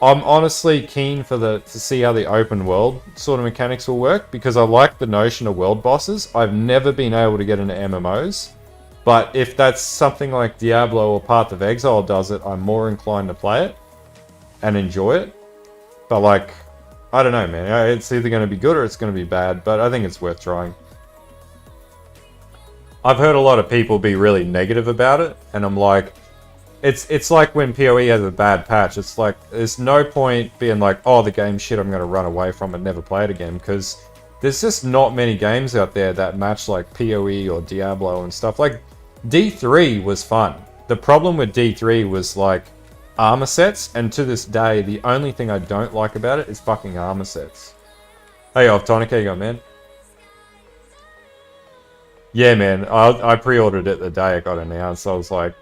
S1: I'm honestly keen for to see how the open world sort of mechanics will work, because I like the notion of world bosses. I've never been able to get into MMOs, but if that's something like Diablo or Path of Exile does it, I'm more inclined to play it and enjoy it. But like, I don't know, man. It's either going to be good or it's going to be bad, but I think it's worth trying. I've heard a lot of people be really negative about it, and I'm like, it's like when PoE has a bad patch. It's like, there's no point being like, oh, the game's shit, I'm going to run away from it and never play it again, because there's just not many games out there that match like PoE or Diablo and stuff. Like, D3 was fun. The problem with D3 was like armor sets, and to this day, the only thing I don't like about it is fucking armor sets. Hey, Oftonic, how you going, man? Yeah, man, I pre-ordered it the day it got announced. I was like,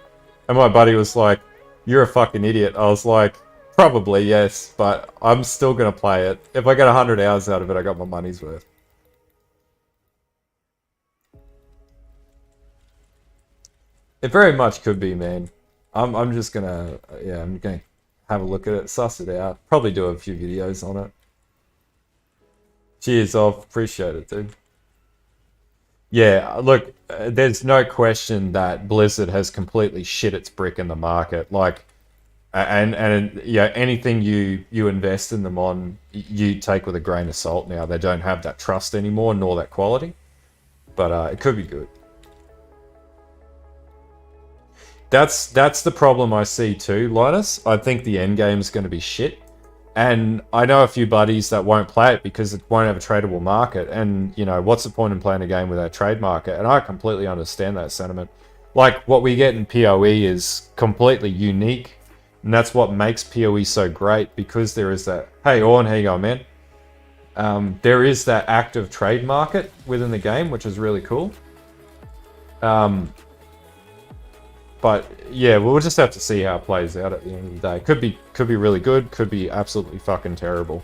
S1: and my buddy was like, you're a fucking idiot. I was like, probably, yes, but I'm still going to play it. If I get 100 hours out of it, I got my money's worth. It very much could be, man. I'm just going to, yeah, I'm going to have a look at it, suss it out. Probably do a few videos on it. Cheers off. Appreciate it, dude. Yeah, look, there's no question that Blizzard has completely shit its brick in the market. Like, and yeah, anything you invest in them on, you take with a grain of salt now. They don't have that trust anymore, nor that quality. But it could be good. That's the problem I see too, Linus. I think the end game is going to be shit. And I know a few buddies that won't play it because it won't have a tradable market. And, you know, what's the point in playing a game without a trade market? And I completely understand that sentiment. Like, what we get in PoE is completely unique. And that's what makes PoE so great, because there is that... Hey, Orn, how you going, man? There is that active trade market within the game, which is really cool. But yeah, we'll just have to see how it plays out at the end of the day. Could be really good, could be absolutely fucking terrible.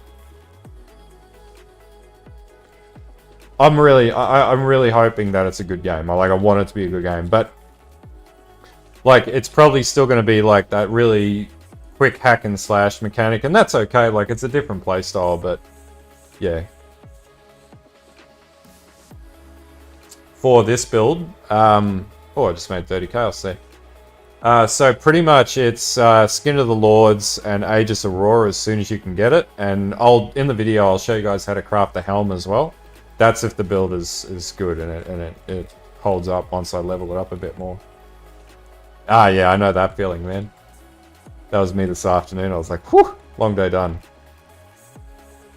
S1: I'm really hoping that it's a good game. I want it to be a good game, but like, it's probably still going to be like that really quick hack and slash mechanic, and that's okay. Like, it's a different playstyle, but yeah. For this build, oh, I just made 30k. I'll see. So pretty much it's Skin of the Lords and Aegis Aurora as soon as you can get it. And in the video I'll show you guys how to craft the helm as well. That's if the build is good and it holds up once I level it up a bit more. Ah, yeah, I know that feeling, man. That was me this afternoon. I was like, whew, long day done.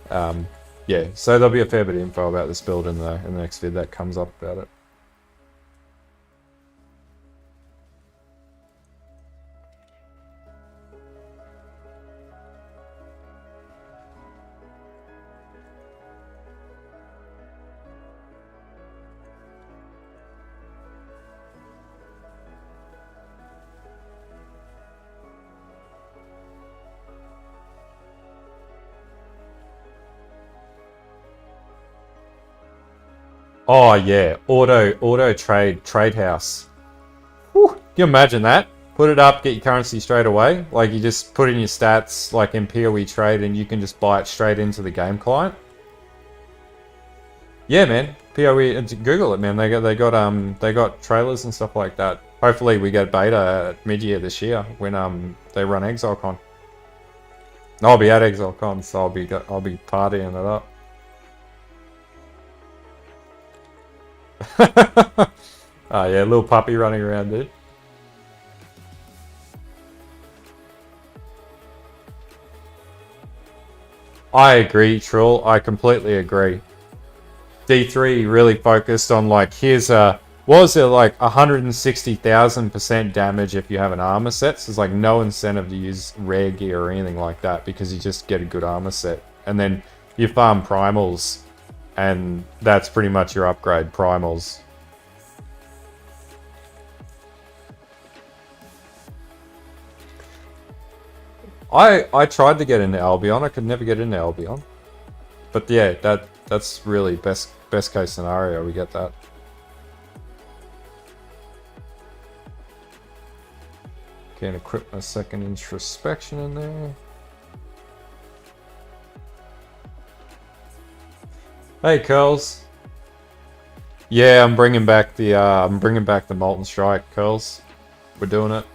S1: Yeah, so there'll be a fair bit of info about this build in the next vid that comes up about it. Oh yeah, auto trade house. Whew. Can you imagine that? Put it up, get your currency straight away. Like you just put in your stats like in PoE trade and you can just buy it straight into the game client. Yeah, man. PoE, Google it, man. They got trailers and stuff like that. Hopefully we get beta at mid-year this year when they run ExileCon. I'll be at ExileCon, so I'll be partying it up. Oh yeah, little puppy running around, dude. I agree, Trill. I completely agree. D3 really focused on like, here's a, what was it, like 160,000% damage if you have an armor set. So there's like no incentive to use rare gear or anything like that because you just get a good armor set. And then you farm primals and that's pretty much your upgrade, primals. I tried to get into Albion, I could never get into Albion. But yeah, that's really best case scenario, we get that. Can't equip my second introspection in there. Hey, Curls. Yeah, I'm bringing back the Molten Strike, Curls. We're doing it.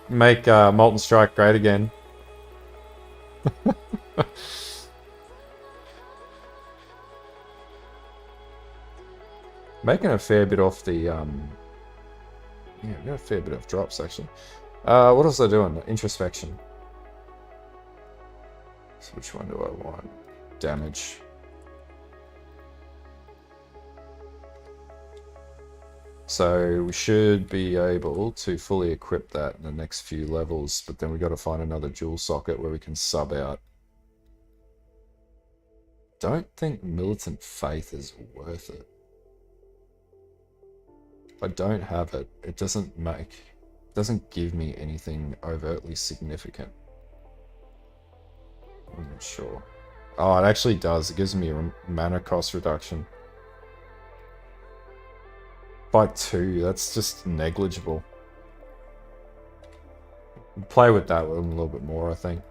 S1: Make Molten Strike great again. Making a fair bit off the yeah, we got a fair bit of drops actually. What else are they doing? Introspection. So which one do I want? Damage. So we should be able to fully equip that in the next few levels, but then we got to find another dual socket where we can sub out. Don't think Militant Faith is worth it. If I don't have it, it doesn't give me anything overtly significant. I'm not sure. Oh, it actually does. It gives me a mana cost reduction. By 2, that's just negligible. Play with that a little bit more, I think.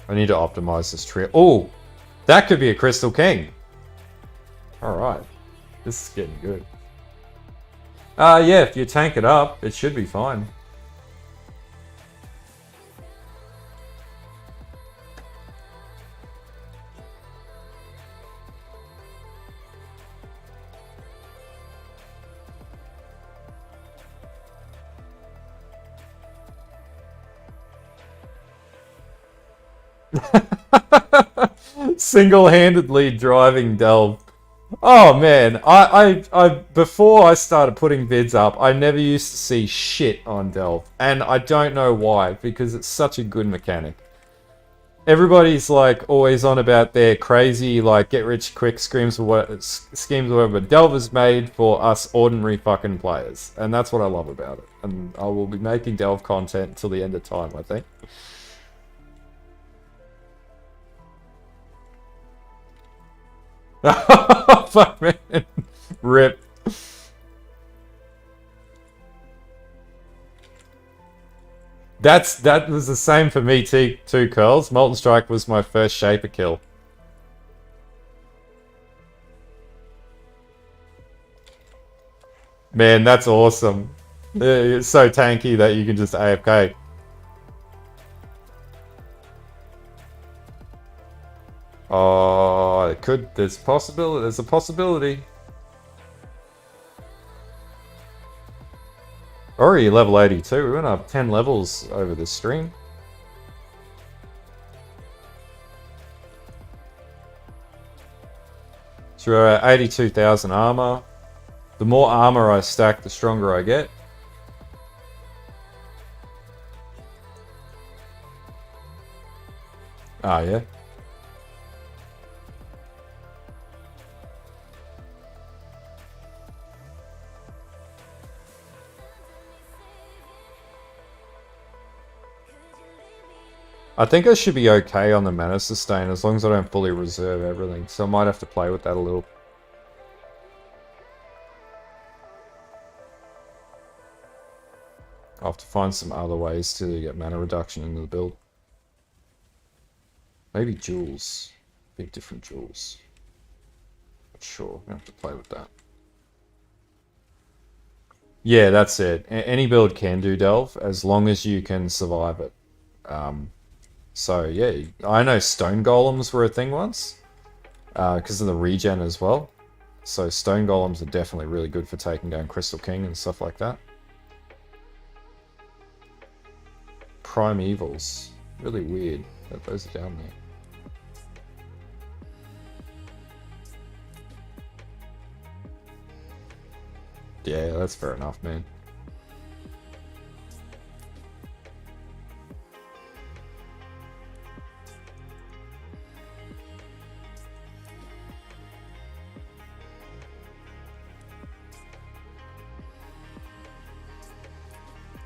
S1: I need to optimize this tree. Oh, that could be a Crystal King. Alright. This is getting good. Yeah, if you tank it up, it should be fine. Single-handedly driving Delve. Oh man, I before I started putting vids up, I never used to see shit on Delve, and I don't know why, because it's such a good mechanic. Everybody's like always on about their crazy like get rich quick schemes or whatever. But Delve is made for us ordinary fucking players, and that's what I love about it. And I will be making Delve content till the end of time, I think. Fuck, man. Rip. That was the same for me too, Curls. Molten Strike was my first Shaper kill. Man, that's awesome. It's so tanky that you can just AFK. Oh, it could. There's a possibility. There's a possibility. Already level 82. We went up 10 levels over this stream. So we're at 82,000 armor. The more armor I stack, the stronger I get. Ah, yeah. I think I should be okay on the mana sustain as long as I don't fully reserve everything. So I might have to play with that a little. I'll have to find some other ways to get mana reduction into the build. Maybe jewels. Big different jewels. Not sure. I have to play with that. Yeah, that's it. Any build can do Delve as long as you can survive it. So yeah, I know stone golems were a thing once because of the regen as well. So stone golems are definitely really good for taking down Crystal King and stuff like that. Primevals. Really weird that those are down there. Yeah, that's fair enough, man.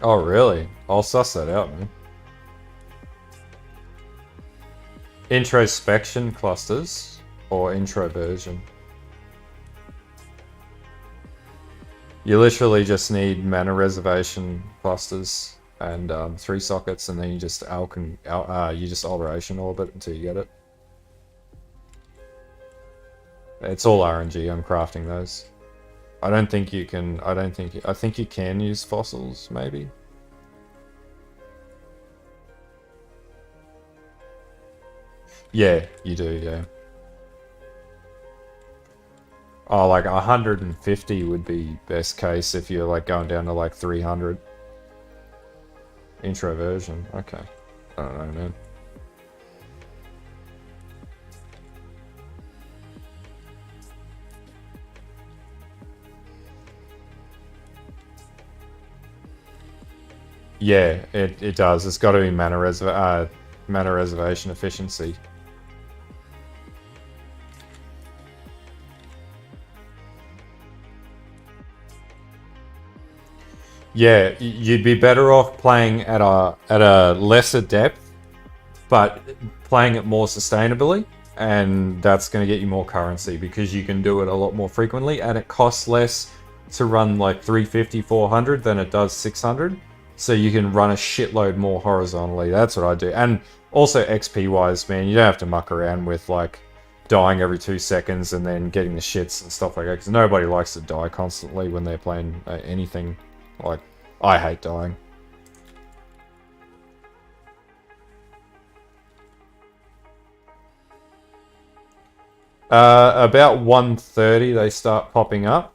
S1: Oh, really? I'll suss that out, man. Introspection clusters or introversion? You literally just need mana reservation clusters and 3 sockets, and then you just alteration orbit until you get it. It's all RNG. I'm crafting those. I don't think you can. I think you can use fossils, maybe. Yeah, you do. Yeah. Oh, like 150 would be best case if you're like going down to like 300. Introversion. Okay. I don't know, man. Yeah, it does. It's got to be mana reservation efficiency. Yeah, you'd be better off playing at a lesser depth, but playing it more sustainably, and that's going to get you more currency because you can do it a lot more frequently, and it costs less to run like 350, 400 than it does 600. So you can run a shitload more horizontally. That's what I do. And also XP wise, man, you don't have to muck around with like dying every 2 seconds and then getting the shits and stuff like that. Because nobody likes to die constantly when they're playing anything. Like, I hate dying. About 130 they start popping up.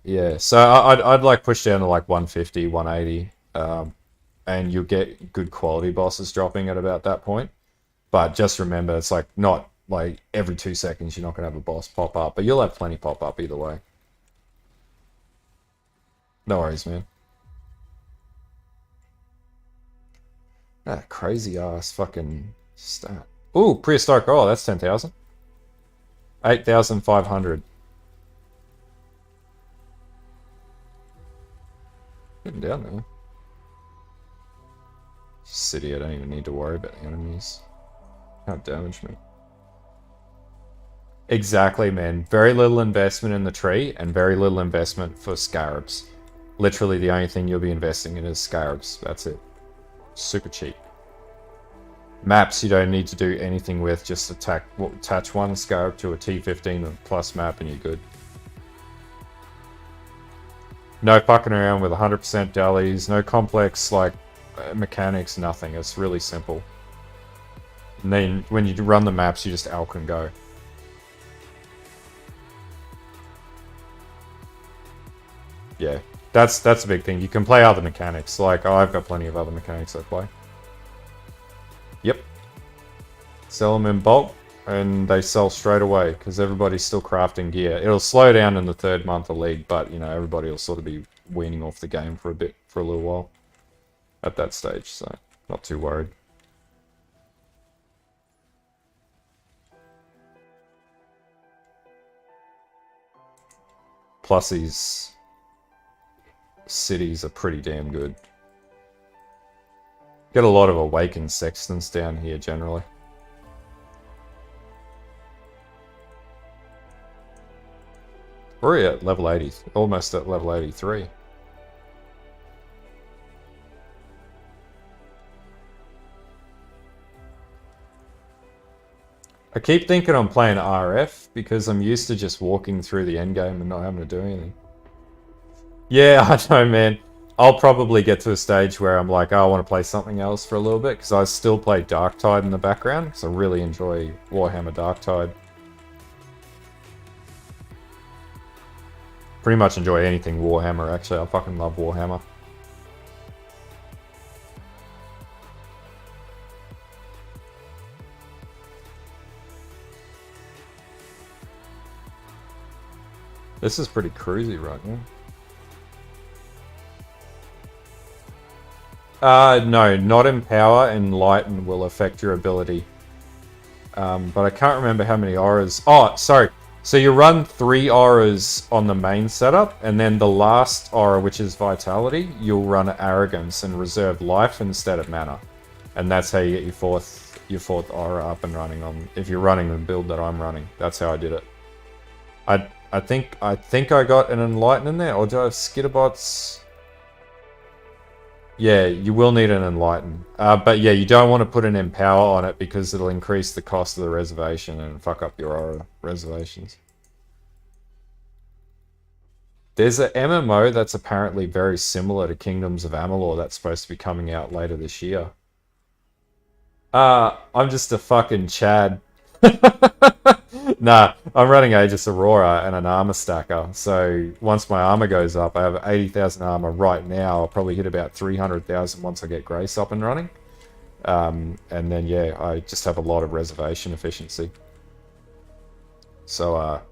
S1: Yeah, so I'd like push down to like 150, 180, and you'll get good quality bosses dropping at about that point. But just remember, it's like not like every 2 seconds you're not gonna have a boss pop up, but you'll have plenty pop up either way. No worries, man. Ah, crazy ass fucking stat. Ooh, prehistoric. Oh, that's 10,000. 8,500. Getting down there. City, I don't even need to worry about the enemies. Can't damage me. Exactly, man. Very little investment in the tree and very little investment for scarabs. Literally the only thing you'll be investing in is scarabs. That's it. Super cheap. Maps you don't need to do anything with, just attach one scarab to a T15 plus map and you're good. No fucking around with 100% delis, no complex like mechanics, nothing. It's really simple. And then when you run the maps, you just alch and go. Yeah, that's a big thing. You can play other mechanics. Like, I've got plenty of other mechanics I play. Yep. Sell them in bulk, and they sell straight away, because everybody's still crafting gear. It'll slow down in the 3rd month of League, but, you know, everybody will sort of be weaning off the game for a little while at that stage, so not too worried. Plus, these cities are pretty damn good. Get a lot of awakened sextons down here generally. We're at level 80, almost at level 83. I keep thinking I'm playing RF because I'm used to just walking through the endgame and not having to do anything. Yeah, I know, man. I'll probably get to a stage where I'm like, oh, I want to play something else for a little bit because I still play Darktide in the background because I really enjoy Warhammer Darktide. Pretty much enjoy anything Warhammer, actually. I fucking love Warhammer. This is pretty cruisy right now. No, not Empower. Enlighten will affect your ability. But I can't remember how many auras. Oh, sorry. So you run 3 auras on the main setup, and then the last aura, which is Vitality, you'll run Arrogance and reserve life instead of mana. And that's how you get your fourth aura up and running on. If you're running the build that I'm running, that's how I did it. I think I got an Enlighten in there, or do I have Skitterbots? Yeah, you will need an Enlighten. But yeah, you don't want to put an Empower on it because it'll increase the cost of the reservation and fuck up your aura reservations. There's an MMO that's apparently very similar to Kingdoms of Amalur that's supposed to be coming out later this year. I'm just a fucking Chad. Nah, I'm running Aegis Aurora and an armor stacker. So once my armor goes up, I have 80,000 armor right now. I'll probably hit about 300,000 once I get Grace up and running. And then, yeah, I just have a lot of reservation efficiency. So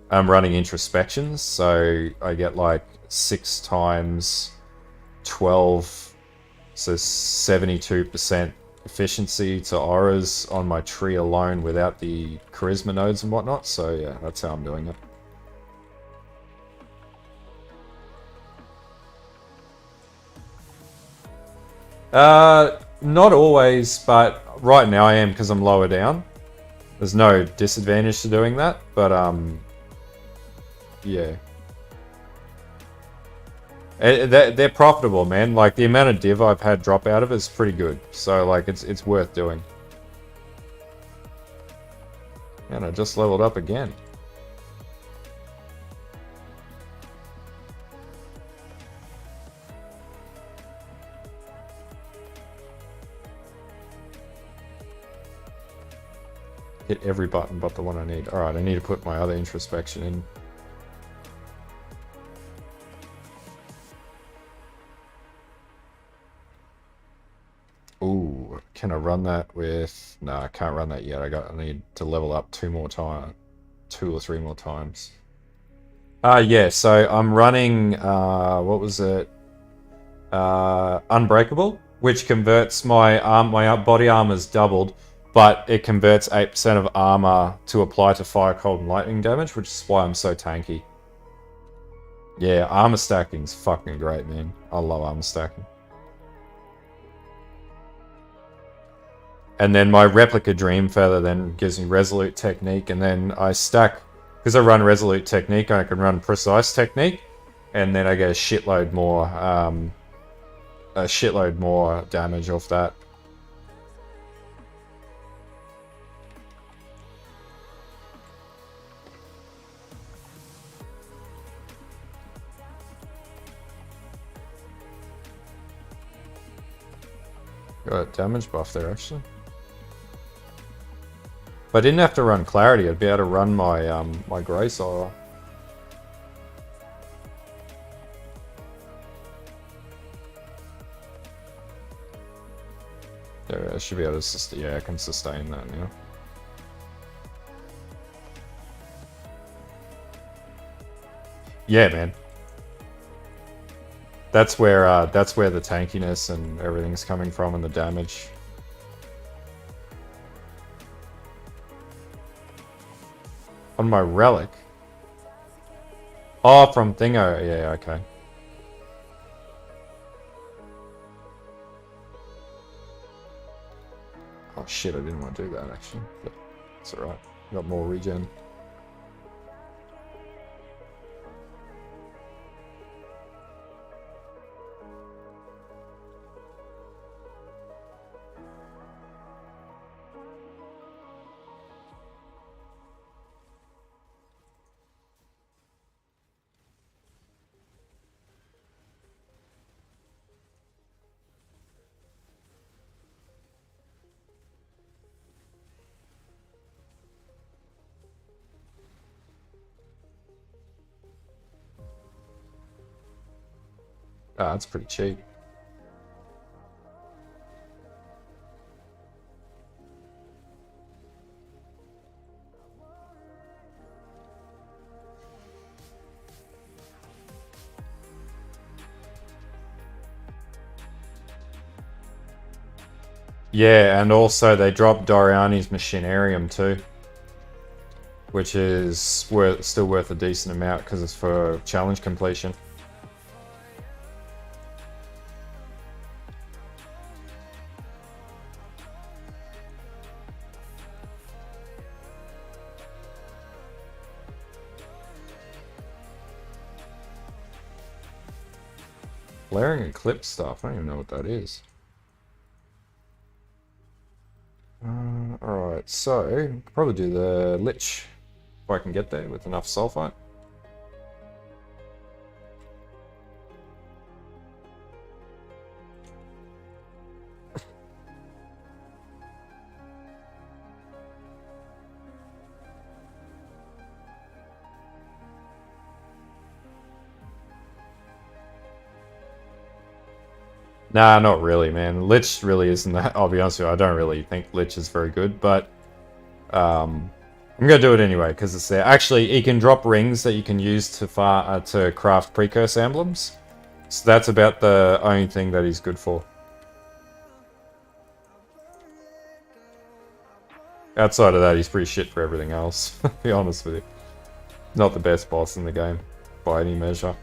S1: I'm running introspections. So I get like 6 times 12, so 72% efficiency to auras on my tree alone without the charisma nodes and whatnot. So yeah, that's how I'm doing it. Not always, but right now I am because I'm lower down. There's no disadvantage to doing that, but yeah. They're profitable, man. Like, the amount of div I've had drop out of is pretty good. So, like, it's worth doing. And I just leveled up again. Hit every button but the one I need. Alright, I need to put my other introspection in. Ooh, can I run that with... No, I can't run that yet. I need to level up 2 or 3 more times. Yeah, so I'm running, what was it? Unbreakable, which converts my body armor's doubled, but it converts 8% of armor to apply to fire, cold, and lightning damage, which is why I'm so tanky. Yeah, armor stacking's fucking great, man. I love armor stacking. And then my Replica Dream Feather then gives me Resolute Technique, and then I stack, because I run Resolute Technique, I can run Precise Technique, and then I get a shitload more damage off that. Got a damage buff there, actually. If I didn't have to run Clarity, I'd be able to run my my Grace Aura. There, I should be able to sustain. Yeah, I can sustain that now. Yeah, man. That's where the tankiness and everything's coming from, and the damage. On my relic. Oh, from Thingo. Yeah, okay. Oh shit, I didn't want to do that actually. But it's alright. Got more regen. Ah, that's pretty cheap. Yeah, and also they dropped Doriani's Machinarium too, which is still worth a decent amount because it's for challenge completion. Flaring Eclipse stuff, I don't even know what that is. Alright, so probably do the Lich if I can get there with enough sulfite. Nah, not really, man. Lich really isn't that. I'll be honest with you, I don't really think Lich is very good, but I'm gonna do it anyway because it's there. Actually, he can drop rings that you can use to craft precurse emblems. So that's about the only thing that he's good for. Outside of that, he's pretty shit for everything else. To be honest with you, not the best boss in the game by any measure.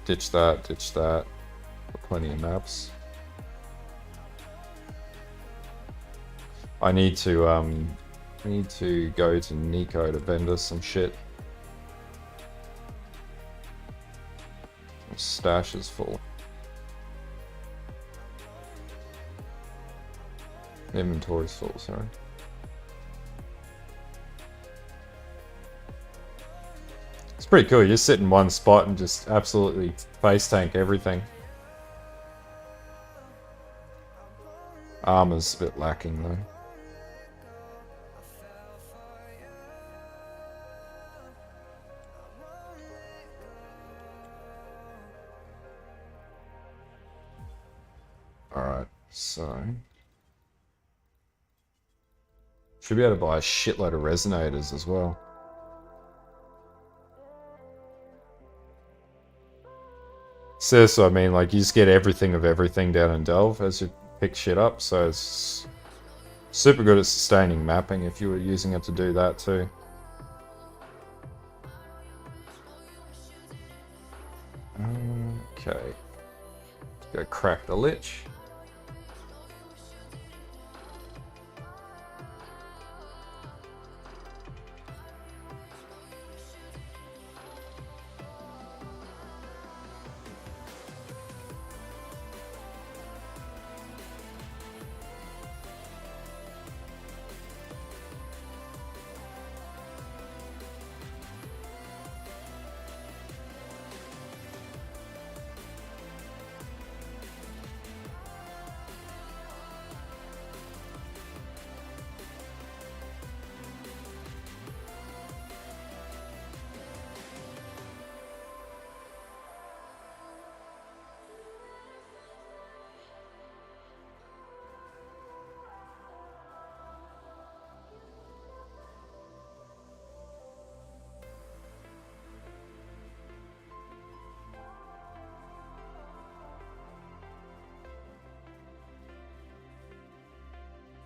S1: Ditch that, ditch that. Plenty of maps. I need to go to Nico to vend us some shit. My stash is full. Inventory's full, sorry. It's pretty cool, you just sit in one spot and just absolutely face tank everything. Armor's a bit lacking though. Alright, so... should be able to buy a shitload of resonators as well. So I mean, like, you just get everything of everything down in Delve as you pick shit up, so it's super good at sustaining mapping if you were using it to do that too. Okay. Let's go crack the Lich.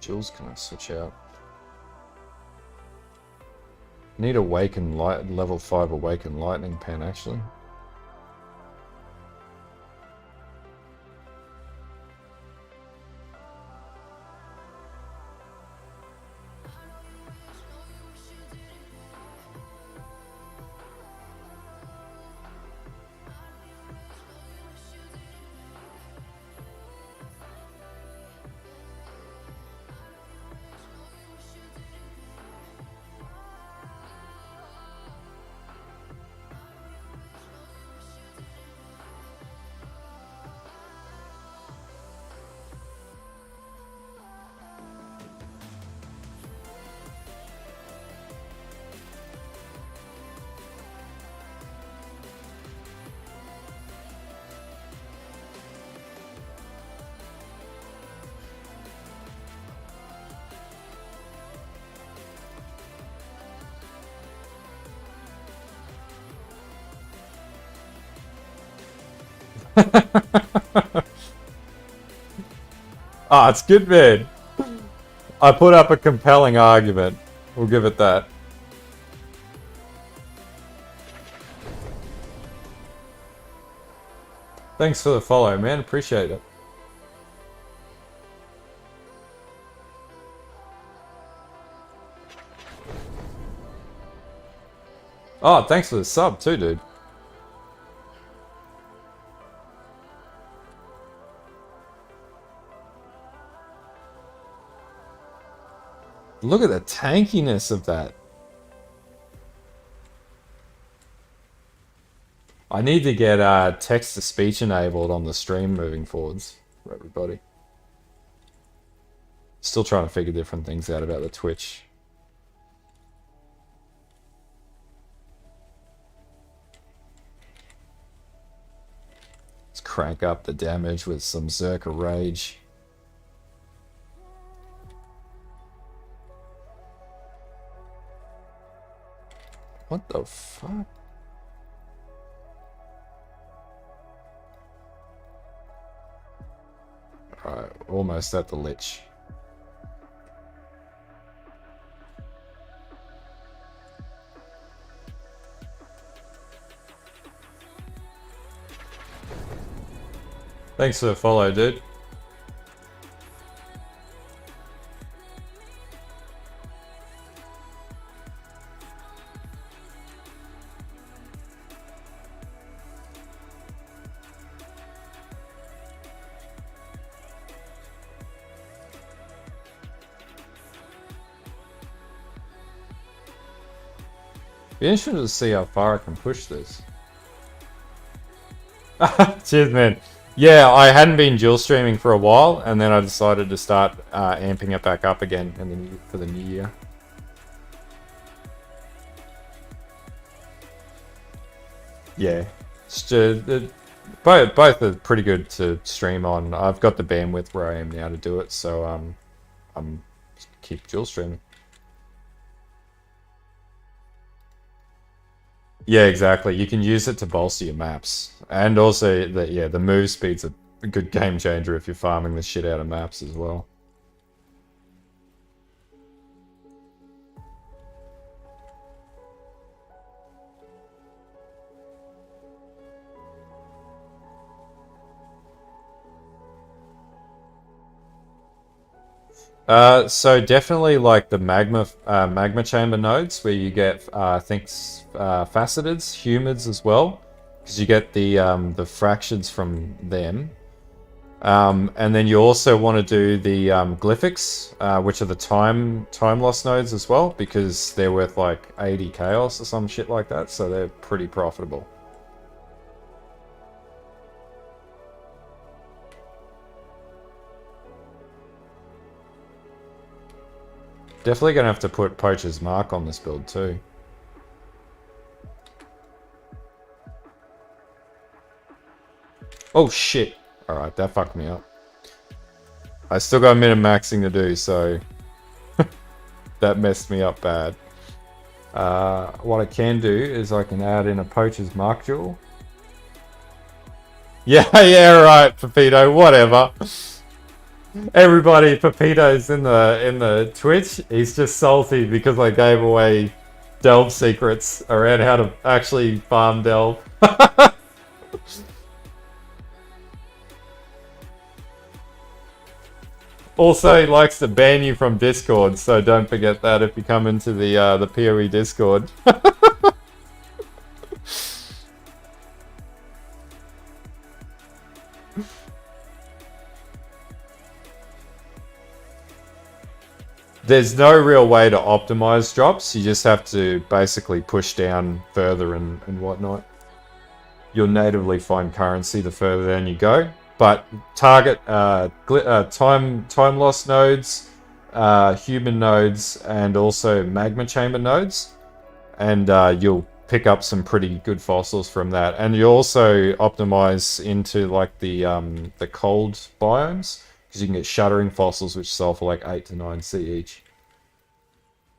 S1: Jules can I switch out? Need Awaken Light, level 5 Awaken Lightning Pen actually. Ah, it's good, man. I put up a compelling argument. We'll give it that. Thanks for the follow, man. Appreciate it. Oh, thanks for the sub too, dude. Look at the tankiness of that. I need to get text-to-speech enabled on the stream moving forwards for everybody. Still trying to figure different things out about the Twitch. Let's crank up the damage with some Zerker Rage. What the fuck? Alright, almost at the Lich. Thanks for the follow, dude. Be interesting to see how far I can push this. Cheers, man. Yeah, I hadn't been dual streaming for a while, and then I decided to start amping it back up again for the new year. Yeah, both are pretty good to stream on. I've got the bandwidth where I am now to do it, so I'm keep dual streaming. Yeah, exactly. You can use it to bolster your maps, and also the move speed's a good game changer if you're farming the shit out of maps as well. So definitely like the magma chamber nodes where you get I think faceteds, humids as well, because you get the fractions from them. And then you also want to do the glyphics, which are the time loss nodes as well, because they're worth like 80 chaos or some shit like that, so they're pretty profitable. Definitely gonna have to put Poacher's Mark on this build too. Oh shit! Alright, that fucked me up. I still got a minute maxing to do, so that messed me up bad. What I can do is I can add in a Poacher's Mark jewel. Yeah, yeah, right, Pepito, whatever. Everybody, Pepito's in the Twitch. He's just salty because I gave away Delve secrets around how to actually farm Delve. Also, he likes to ban you from Discord, so don't forget that if you come into the PoE Discord. There's no real way to optimize drops. You just have to basically push down further and whatnot. You'll natively find currency the further down you go. But target time loss nodes, human nodes, and also magma chamber nodes, and you'll pick up some pretty good fossils from that. And you also optimize into like the cold biomes, because you can get shuddering fossils which sell for like 8 to 9 C each.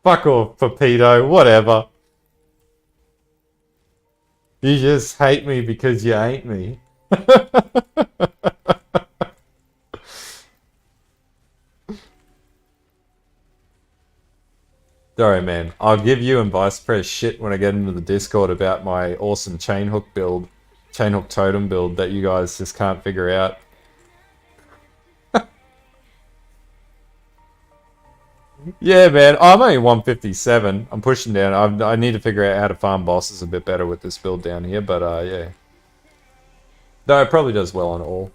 S1: Fuck off, Pepito, whatever. You just hate me because you ain't me. Sorry, man. I'll give you and Vice Press shit when I get into the Discord about my awesome chain hook build, chain hook totem build that you guys just can't figure out. Yeah, man. I'm only 157. I'm pushing down. I need to figure out how to farm bosses a bit better with this build down here, but yeah. No, it probably does well on all.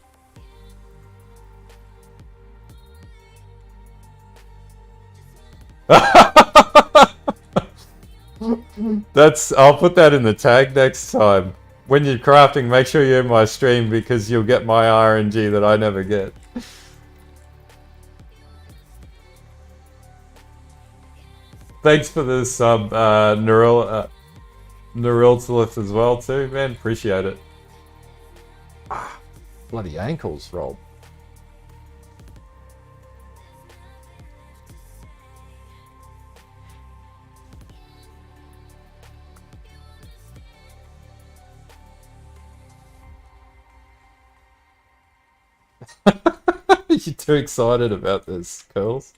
S1: I'll put that in the tag next time. When you're crafting, make sure you're in my stream because you'll get my RNG that I never get. Thanks for the sub, Neuriltalith as well too, man. Appreciate it. Ah, bloody ankles, Rob. You're too excited about this, Curls.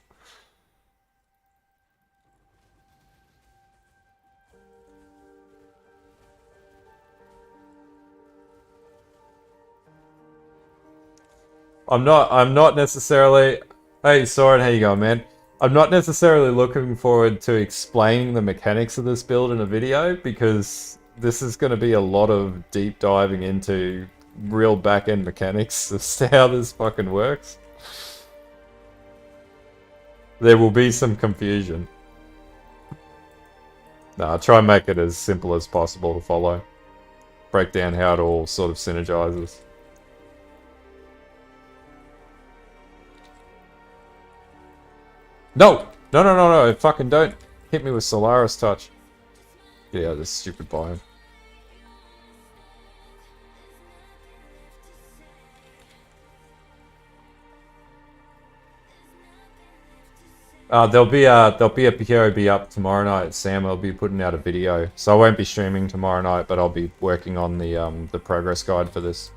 S1: I'm not necessarily. Hey, Soren, how you going, man? I'm not necessarily looking forward to explaining the mechanics of this build in a video because this is going to be a lot of deep diving into real back-end mechanics of how this fucking works. There will be some confusion. No, I'll try and make it as simple as possible to follow. Break down how it all sort of synergizes. No! No, no, no, no, fucking don't hit me with Solaris Touch. Get out of this stupid biome. There'll be a POB up tomorrow night. Sam will be putting out a video, so I won't be streaming tomorrow night, but I'll be working on the progress guide for this.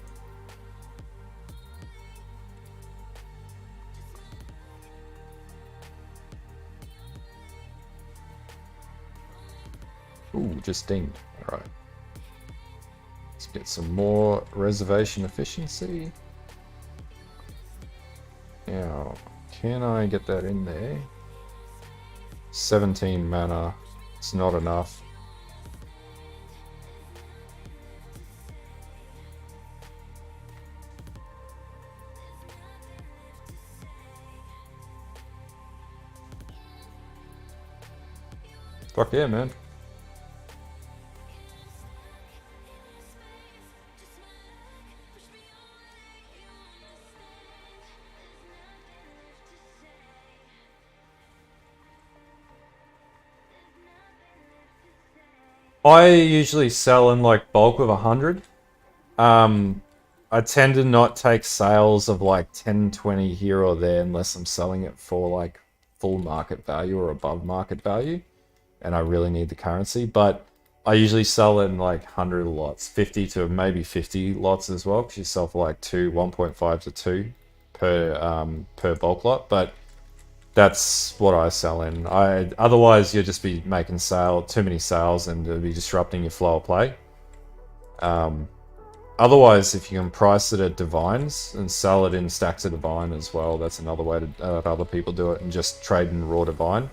S1: Ooh, just dinged. All right. Let's get some more reservation efficiency. Now, can I get that in there? 17 mana. It's not enough. Fuck yeah, man. I usually sell in like bulk of 100. I tend to not take sales of like 10, 20 here or there unless I'm selling it for like full market value or above market value and I really need the currency. But I usually sell in like 100 lots, 50 to maybe 50 lots as well because you sell for like 1.5 to 2 per bulk lot. But that's what I sell in. Otherwise, you'll just be making too many sales and it'll be disrupting your flow of play. Otherwise, if you can price it at divines and sell it in stacks of divine as well, that's another way to other people do it and just trade in raw divine.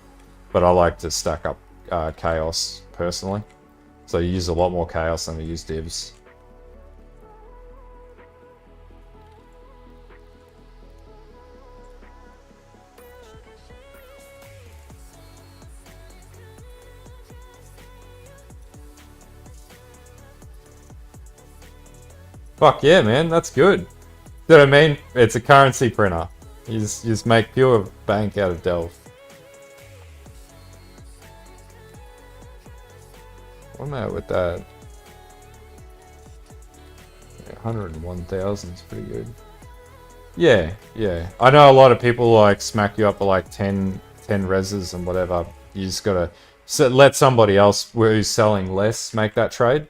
S1: But I like to stack up chaos personally. So you use a lot more chaos than we use divs. Fuck yeah, man, that's good. You know what I mean? It's a currency printer. You just make pure bank out of Delve. What am I at with that? Yeah, 101,000 is pretty good. Yeah, yeah. I know a lot of people like smack you up for like 10 reses and whatever. You just gotta let somebody else who's selling less make that trade.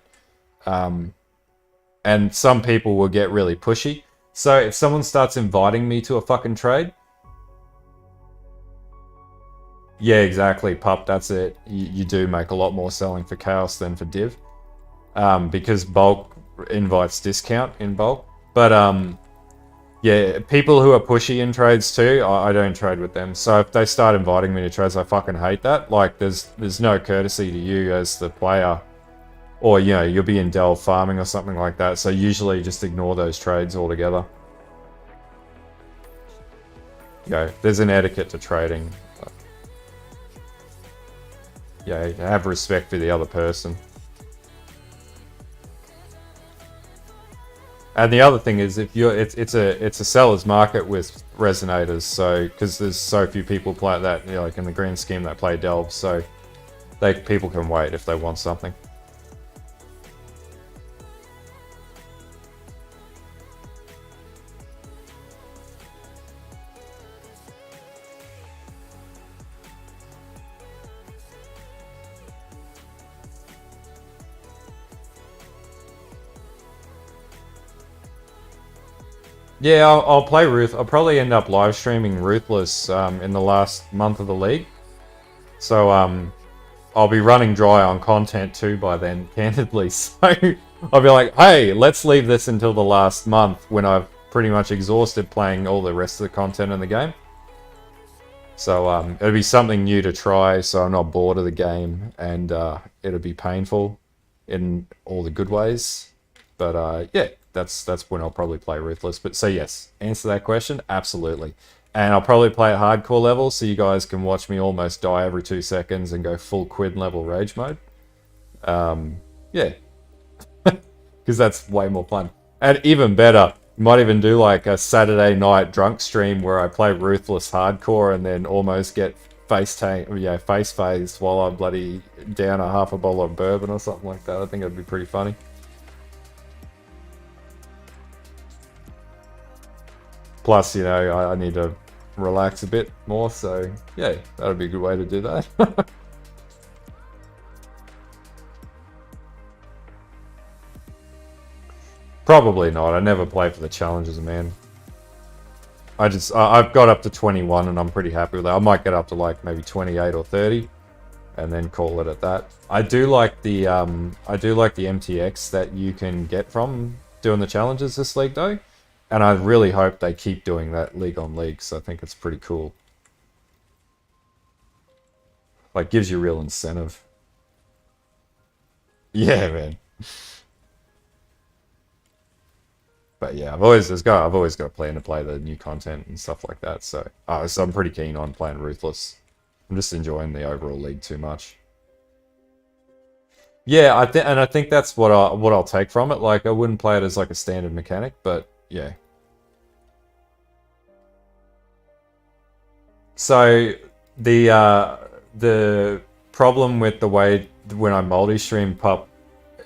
S1: And some people will get really pushy. So if someone starts inviting me to a fucking trade, Yeah, exactly, pup. That's it. You do make a lot more selling for chaos than for div, because bulk invites discount in bulk. But yeah, people who are pushy in trades too, I don't trade with them. So if they start inviting me to trades, I fucking hate that. Like, there's no courtesy to you as the player, or you'll be in delve farming or something like that. So usually just ignore those trades altogether. There's an etiquette to trading. Have respect for the other person. And the other thing is, if you're, it's a seller's market with resonators. So because there's so few people play that, like in the grand scheme, that play delve. So people can wait if they want something. Yeah, I'll play Ruth. I'll probably end up live streaming Ruthless in the last month of the league. So I'll be running dry on content too by then, candidly. So I'll be like, hey, let's leave this until the last month when I've pretty much exhausted playing all the rest of the content in the game. So it'll be something new to try, so I'm not bored of the game, and it'll be painful in all the good ways. But yeah, that's when I'll probably play Ruthless. But so yes, answer that question, absolutely. And I'll probably play at hardcore level, so you guys can watch me almost die every 2 seconds and go full Quid level rage mode. Yeah, because that's way more fun. And even better, might even do like a Saturday night drunk stream where I play Ruthless hardcore and then almost get face phased while I'm bloody down a half a bottle of bourbon or something like that. I think it'd be pretty funny. Plus, I need to relax a bit more, so yeah, that'd be a good way to do that. Probably not. I never play for the challenges, man. I've got up to 21 and I'm pretty happy with that. I might get up to like maybe 28 or 30 and then call it at that. I do like the MTX that you can get from doing the challenges this league though. And I really hope they keep doing that league on league, so I think it's pretty cool. Like, gives you real incentive. Yeah, man. But yeah, I've always got a plan to play the new content and stuff like that. So I'm pretty keen on playing Ruthless. I'm just enjoying the overall league too much. Yeah, I think that's what I'll take from it. Like, I wouldn't play it as like a standard mechanic, but yeah. So the problem with the way when I multi-stream pup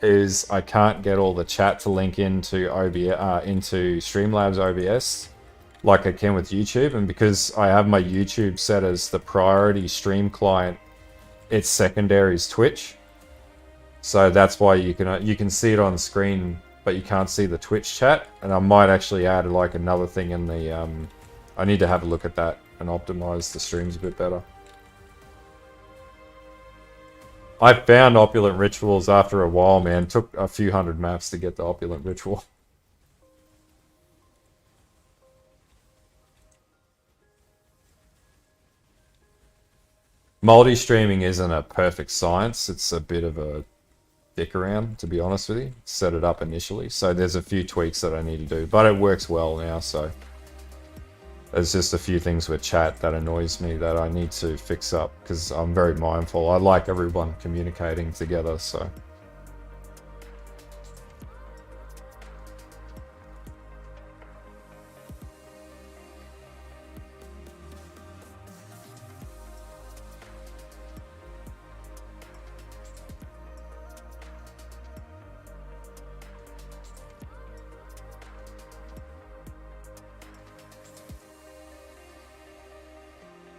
S1: is I can't get all the chat to link into into Streamlabs OBS like I can with YouTube, and because I have my YouTube set as the priority stream client, its secondary is Twitch. So that's why you can see it on the screen, but you can't see the Twitch chat. And I might actually add like another thing in the I need to have a look at that and optimize the streams a bit better. I found opulent rituals after a while, man. Took a few hundred maps to get the opulent ritual. Multi-streaming isn't a perfect science. It's a bit of a dick around, to be honest with you. Set it up initially. So there's a few tweaks that I need to do, but it works well now, so. There's just a few things with chat that annoys me that I need to fix up because I'm very mindful. I like everyone communicating together, so.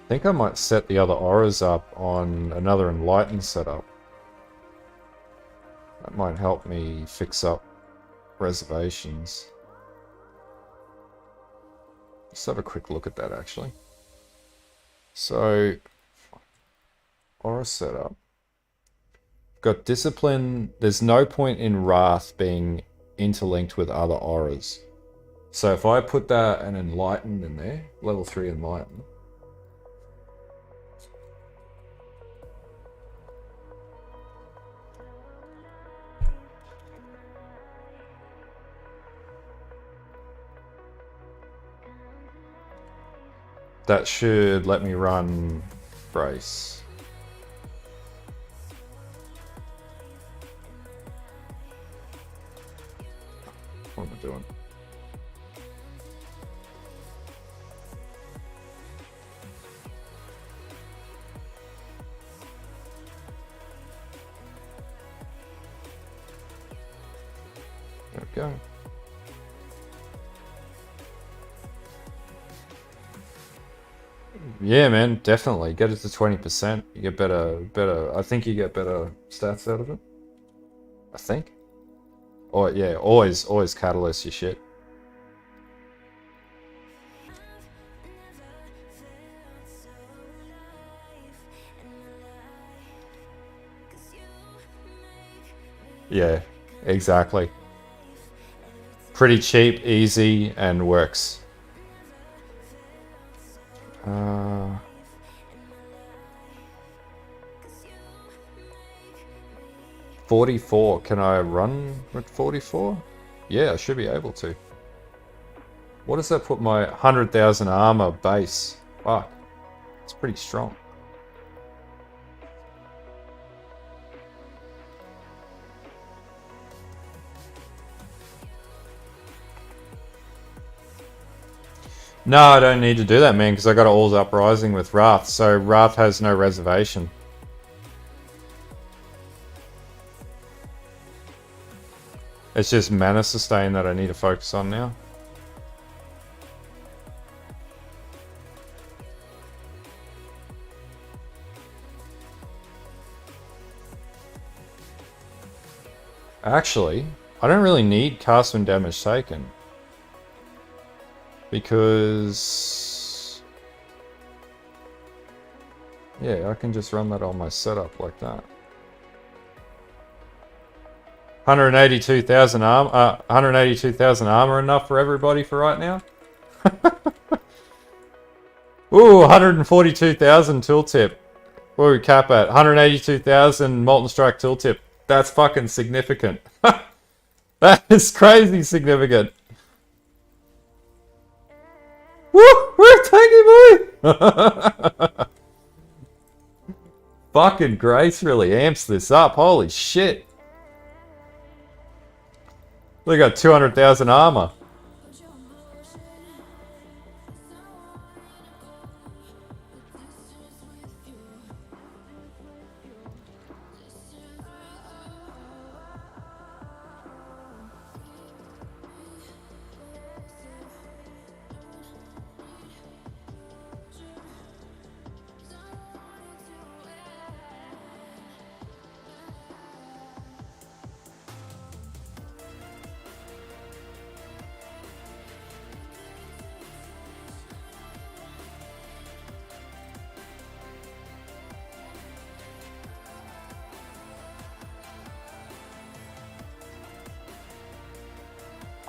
S1: I think I might set the other auras up on another enlightened setup. That might help me fix up reservations. Let's have a quick look at that actually. So Aura setup. Got Discipline. There's no point in Wrath being interlinked with other auras. So if I put that and Enlighten in there, level 3 Enlighten. That should let me run Brace. What am I doing? There we go. Yeah, man, definitely. Get it to 20%. You get better, I think you get better stats out of it. I think. Or yeah, always catalyst your shit. Yeah, exactly. Pretty cheap, easy, and works. 44. Can I run with 44? Yeah, I should be able to. What does that put my 100,000 armor base? Fuck. It's pretty strong. No, I don't need to do that, man, because I got All's Uprising with Wrath, so Wrath has no reservation. It's just mana sustain that I need to focus on now. Actually, I don't really need cast when damage taken. Because... yeah, I can just run that on my setup like that. 182,000 armor enough for everybody for right now? Ooh, 142,000 tooltip. What do we cap at? 182,000 Molten Strike tooltip. That's fucking significant. That is crazy significant. Woo! We're tanky boy! Fucking Grace really amps this up. Holy shit. We got 200,000 armor.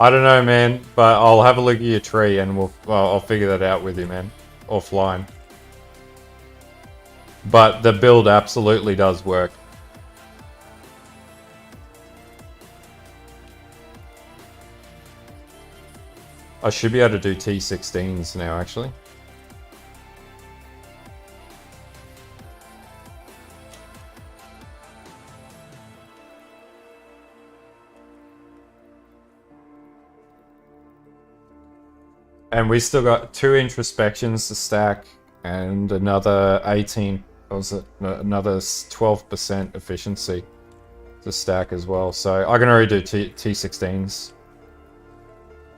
S1: I don't know, man, but I'll have a look at your tree and I'll figure that out with you, man, offline. But the build absolutely does work. I should be able to do T16s now, actually. And we still got 2 introspections to stack and another 18, or was it another 12% efficiency to stack as well. So I can already do T16s,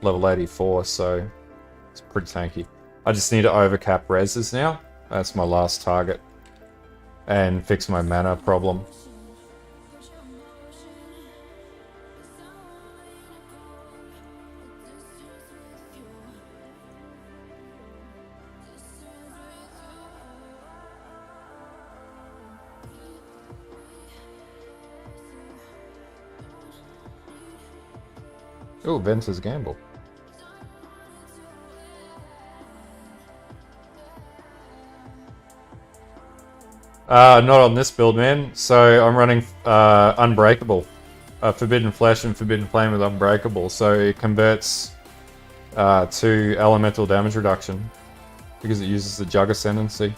S1: level 84, so it's pretty tanky. I just need to overcap reses now. That's my last target. And fix my mana problem. Oh, Venter's Gamble. Not on this build, man. So I'm running Unbreakable. Forbidden Flesh and Forbidden Flame with Unbreakable. So it converts to elemental damage reduction because it uses the Jug Ascendancy.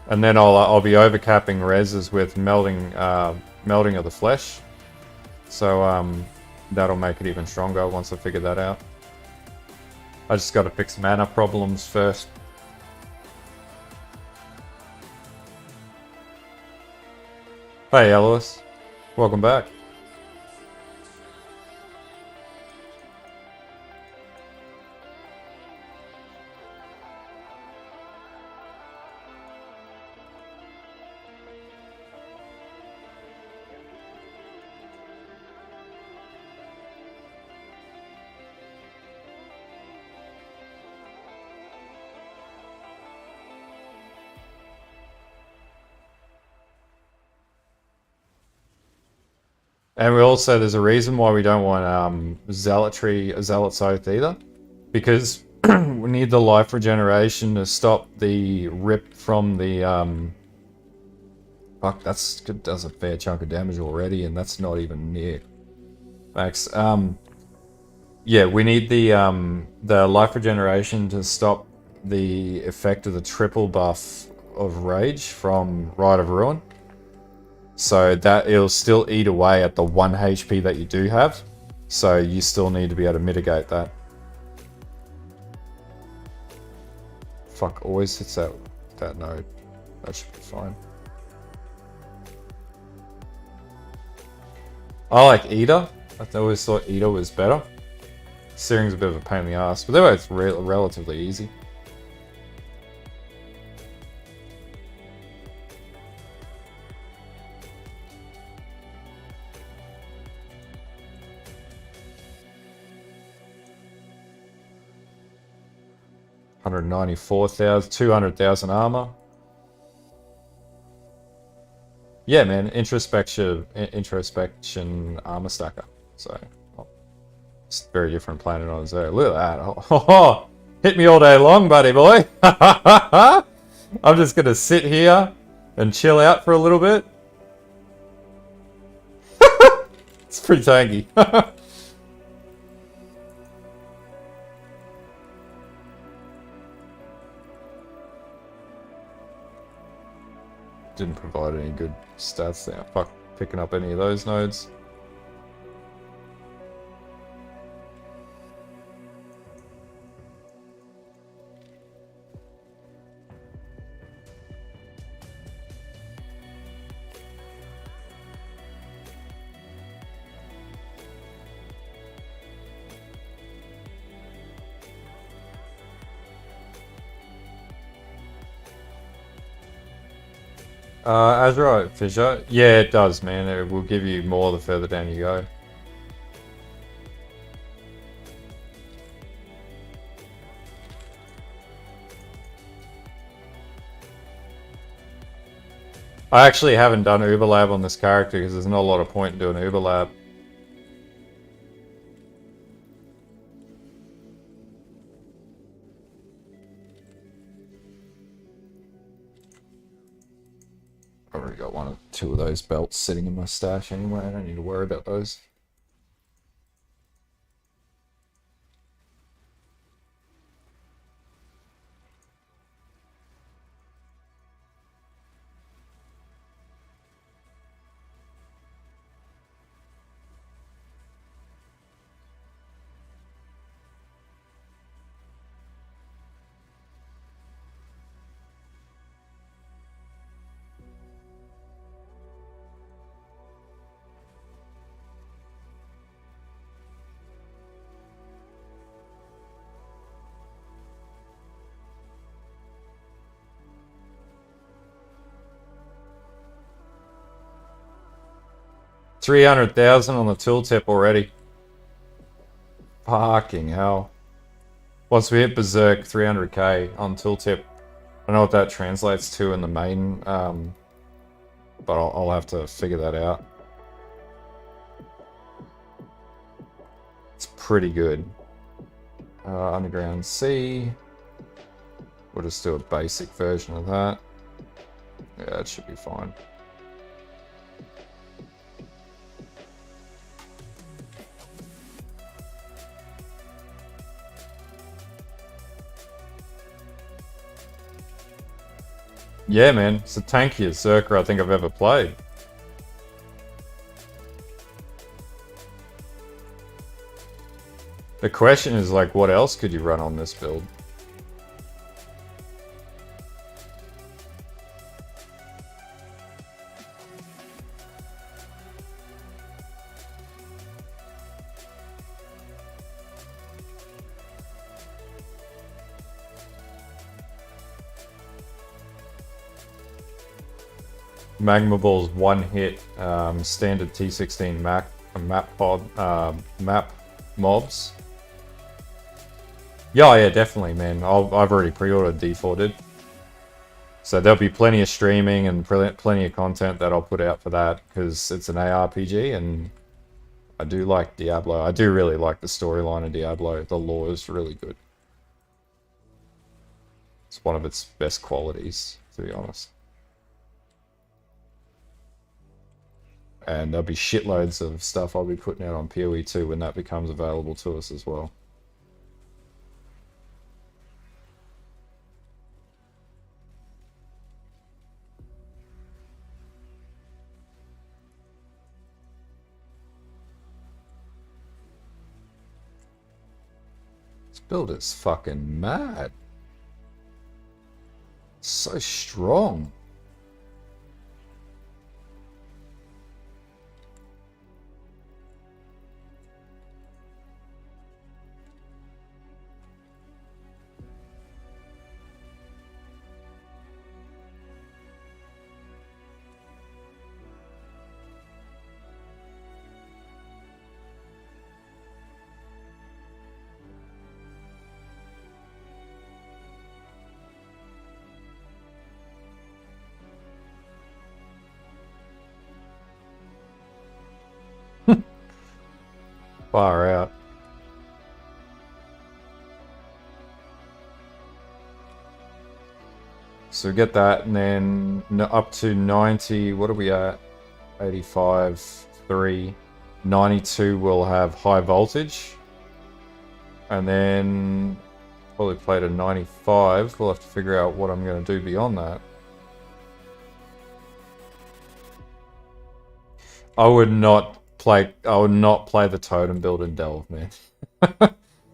S1: And then I'll be overcapping reses with melting of the flesh. So that'll make it even stronger once I figure that out. I just got to fix mana problems first. Hey Elois, welcome back. And we also, there's a reason why we don't want Zealot's Oath either. Because we need the life regeneration to stop the rip from the... Fuck, that does a fair chunk of damage already, and that's not even near max. Yeah, we need the life regeneration to stop the effect of the triple buff of Rage from Rite of Ruin. So that it'll still eat away at the 1 HP that you do have. So you still need to be able to mitigate that. Fuck, always hits that node. That should be fine. I like Eater. I always thought Eater was better. Searing's a bit of a pain in the ass, but they're both relatively easy. $194,000, 200,000 armor. Yeah, man, introspection armor stacker. So, it's a very different planet on there. Look at that. Oh, hit me all day long, buddy boy. I'm just gonna sit here and chill out for a little bit. It's pretty tanky. Didn't provide any good stats there. Fuck picking up any of those nodes. Azurite Fissure? Yeah, it does, man. It will give you more the further down you go. I actually haven't done Uberlab on this character because there's not a lot of point in doing Uberlab. I've already got one or two of those belts sitting in my stash anyway. I don't need to worry about those. $300,000 on the tooltip already. Fucking hell. Once we hit Berserk 300k on tooltip, I don't know what that translates to in the main, but I'll have to figure that out. It's pretty good. Underground Sea. We'll just do a basic version of that. Yeah, it should be fine. Yeah, man, it's the tankiest Zerker I think I've ever played. The question is, like, what else could you run on this build? Magma Ball's one hit, standard T16 map mobs. Yeah, definitely, man. I've already pre-ordered D4 so there'll be plenty of streaming and plenty of content that I'll put out for that because it's an ARPG and I do like Diablo. I do really like the storyline of Diablo. The lore is really good. It's one of its best qualities, to be honest. And there'll be shitloads of stuff I'll be putting out on PoE 2 when that becomes available to us as well. This build is fucking mad. So strong. Far out. So we get that, and then up to 90, what are we at? 85, 3. 92 will have high voltage. And then probably play to 95. We'll have to figure out what I'm going to do beyond that. I would not play the totem build in Delve, man.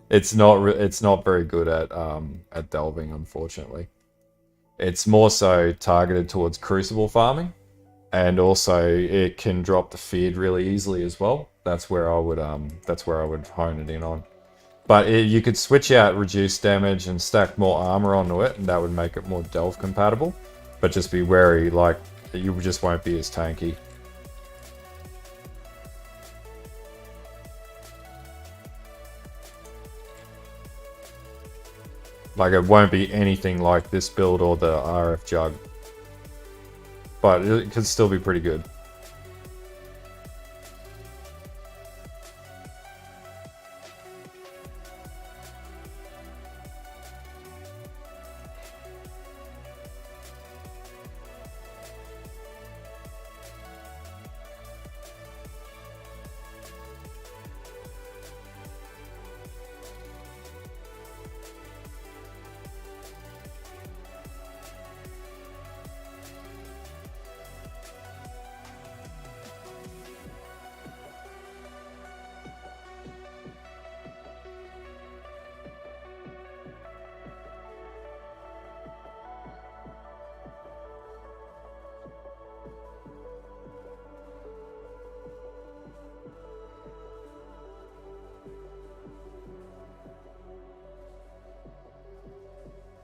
S1: It's not very good at delving, unfortunately. It's more so targeted towards crucible farming, and also it can drop the feared really easily as well. That's where I would hone it in on. But you could switch out reduced damage and stack more armor onto it, and that would make it more delve compatible. But just be wary, like you just won't be as tanky. Like, it won't be anything like this build or the RF Jug. But it could still be pretty good.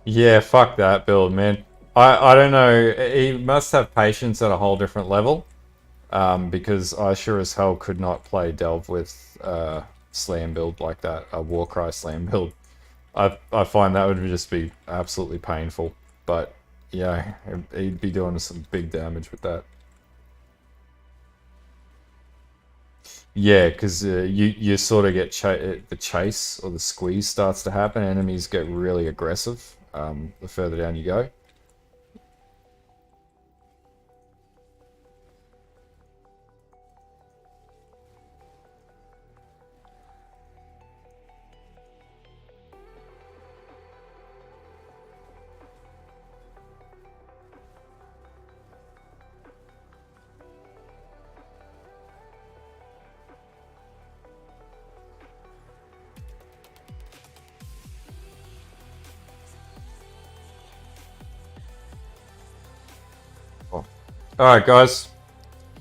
S1: Yeah, fuck that build, man. I don't know. He must have patience at a whole different level. Because I sure as hell could not play Delve with Slam build like that, a Warcry Slam build. I find that would just be absolutely painful. But yeah, he'd be doing some big damage with that. Yeah, because you sort of get the chase or the squeeze starts to happen. Enemies get really aggressive the further down you go. Oh. All right, guys.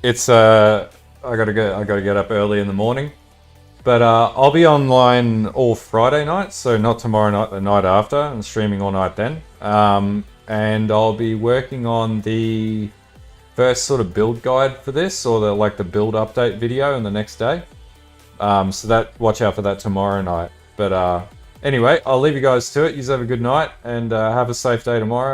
S1: It's I gotta get up early in the morning. But I'll be online all Friday night, so not tomorrow night, the night after, and streaming all night then. And I'll be working on the first sort of build guide for this, or the build update video in the next day. So that watch out for that tomorrow night. But anyway, I'll leave you guys to it. You have a good night and have a safe day tomorrow.